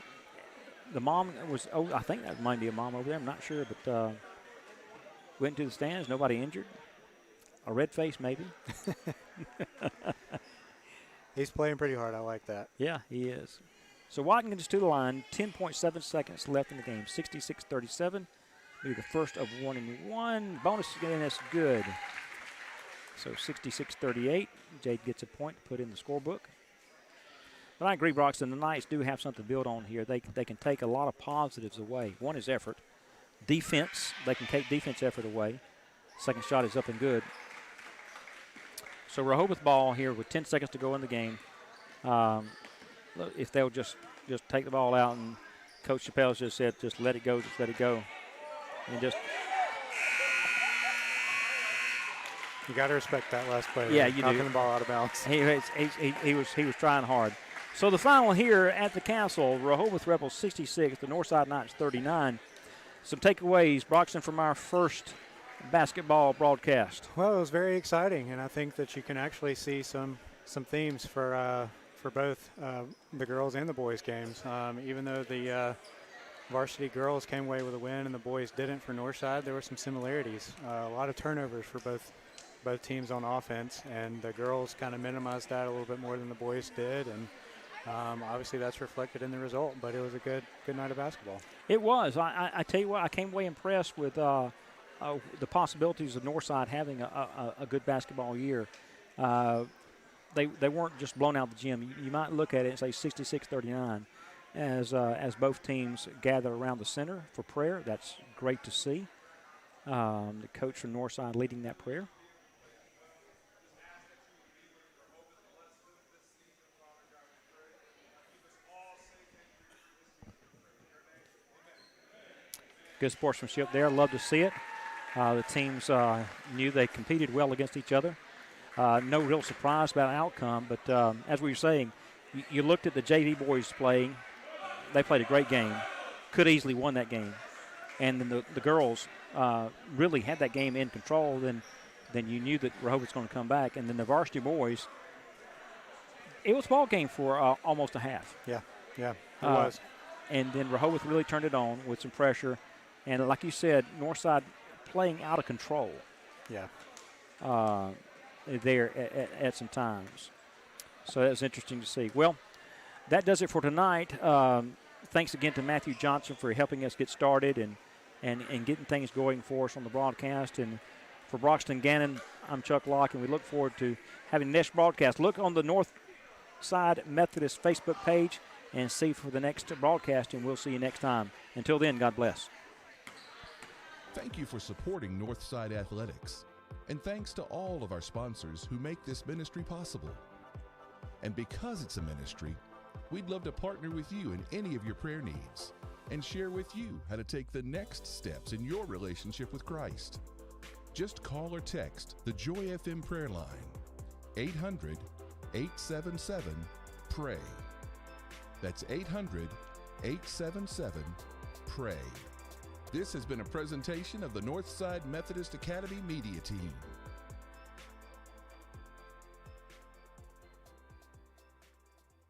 Speaker 2: mom was, I think that might be a mom over there. I'm not sure, but went to the stands, nobody injured. A red face, maybe.
Speaker 3: He's playing pretty hard. I like that.
Speaker 2: Yeah, he is. So Watkins to the line, 10.7 seconds left in the game, 66-37. Maybe the first of 1 and 1. Bonus again, that's good. So 66-38. Jade gets a point to put in the scorebook. But I agree, Broxton, the Knights do have something to build on here. They can take a lot of positives away. One is effort. Defense, they can take defense effort away. Second shot is up and good. So Rehobeth ball here with 10 seconds to go in the game. If they'll just take the ball out, and Coach Chappelle just said, just let it go, just let it go. And just
Speaker 3: you got to respect that last play.
Speaker 2: Yeah, you
Speaker 3: knocking
Speaker 2: do.
Speaker 3: the ball out of bounds.
Speaker 2: He was trying hard. So the final here at the Castle, Rehobeth Rebels 66, the Northside Knights 39. Some takeaways, Broxton, from our first basketball broadcast.
Speaker 3: Well, it was very exciting, and I think that you can actually see some themes for both the girls and the boys games. Even though the varsity girls came away with a win and the boys didn't for Northside, there were some similarities. A lot of turnovers for both teams on offense, and the girls kind of minimized that a little bit more than the boys did, and obviously that's reflected in the result. But it was a good night of basketball.
Speaker 2: It was. I tell you what, I came away impressed with the possibilities of Northside having a good basketball year. They weren't just blown out the gym. You might look at it and say 66-39 as both teams gather around the center for prayer. That's great to see. The coach from Northside leading that prayer. Good sportsmanship there. Love to see it. The teams knew they competed well against each other. No real surprise about the outcome, but as we were saying, you looked at the JV boys playing. They played a great game. Could easily won that game. And then the girls really had that game in control. Then you knew that Rehobeth was going to come back. And then the varsity boys, it was a ball game for almost a half.
Speaker 3: Yeah, it was.
Speaker 2: And then Rehobeth really turned it on with some pressure. And like you said, Northside playing out of control.
Speaker 3: Yeah.
Speaker 2: There at some times. So that was interesting to see. Well, that does it for tonight. Thanks again to Matthew Johnson for helping us get started and getting things going for us on the broadcast. And for Broxton Gannon, I'm Chuck Locke, and we look forward to having the next broadcast. Look on the Northside Methodist Facebook page and see for the next broadcast, and we'll see you next time. Until then, God bless.
Speaker 8: Thank you for supporting Northside Athletics. And thanks to all of our sponsors who make this ministry possible. And because it's a ministry, we'd love to partner with you in any of your prayer needs and share with you how to take the next steps in your relationship with Christ. Just call or text the Joy FM prayer line, 800-877-PRAY. That's 800-877-PRAY. This has been a presentation of the Northside Methodist Academy Media Team.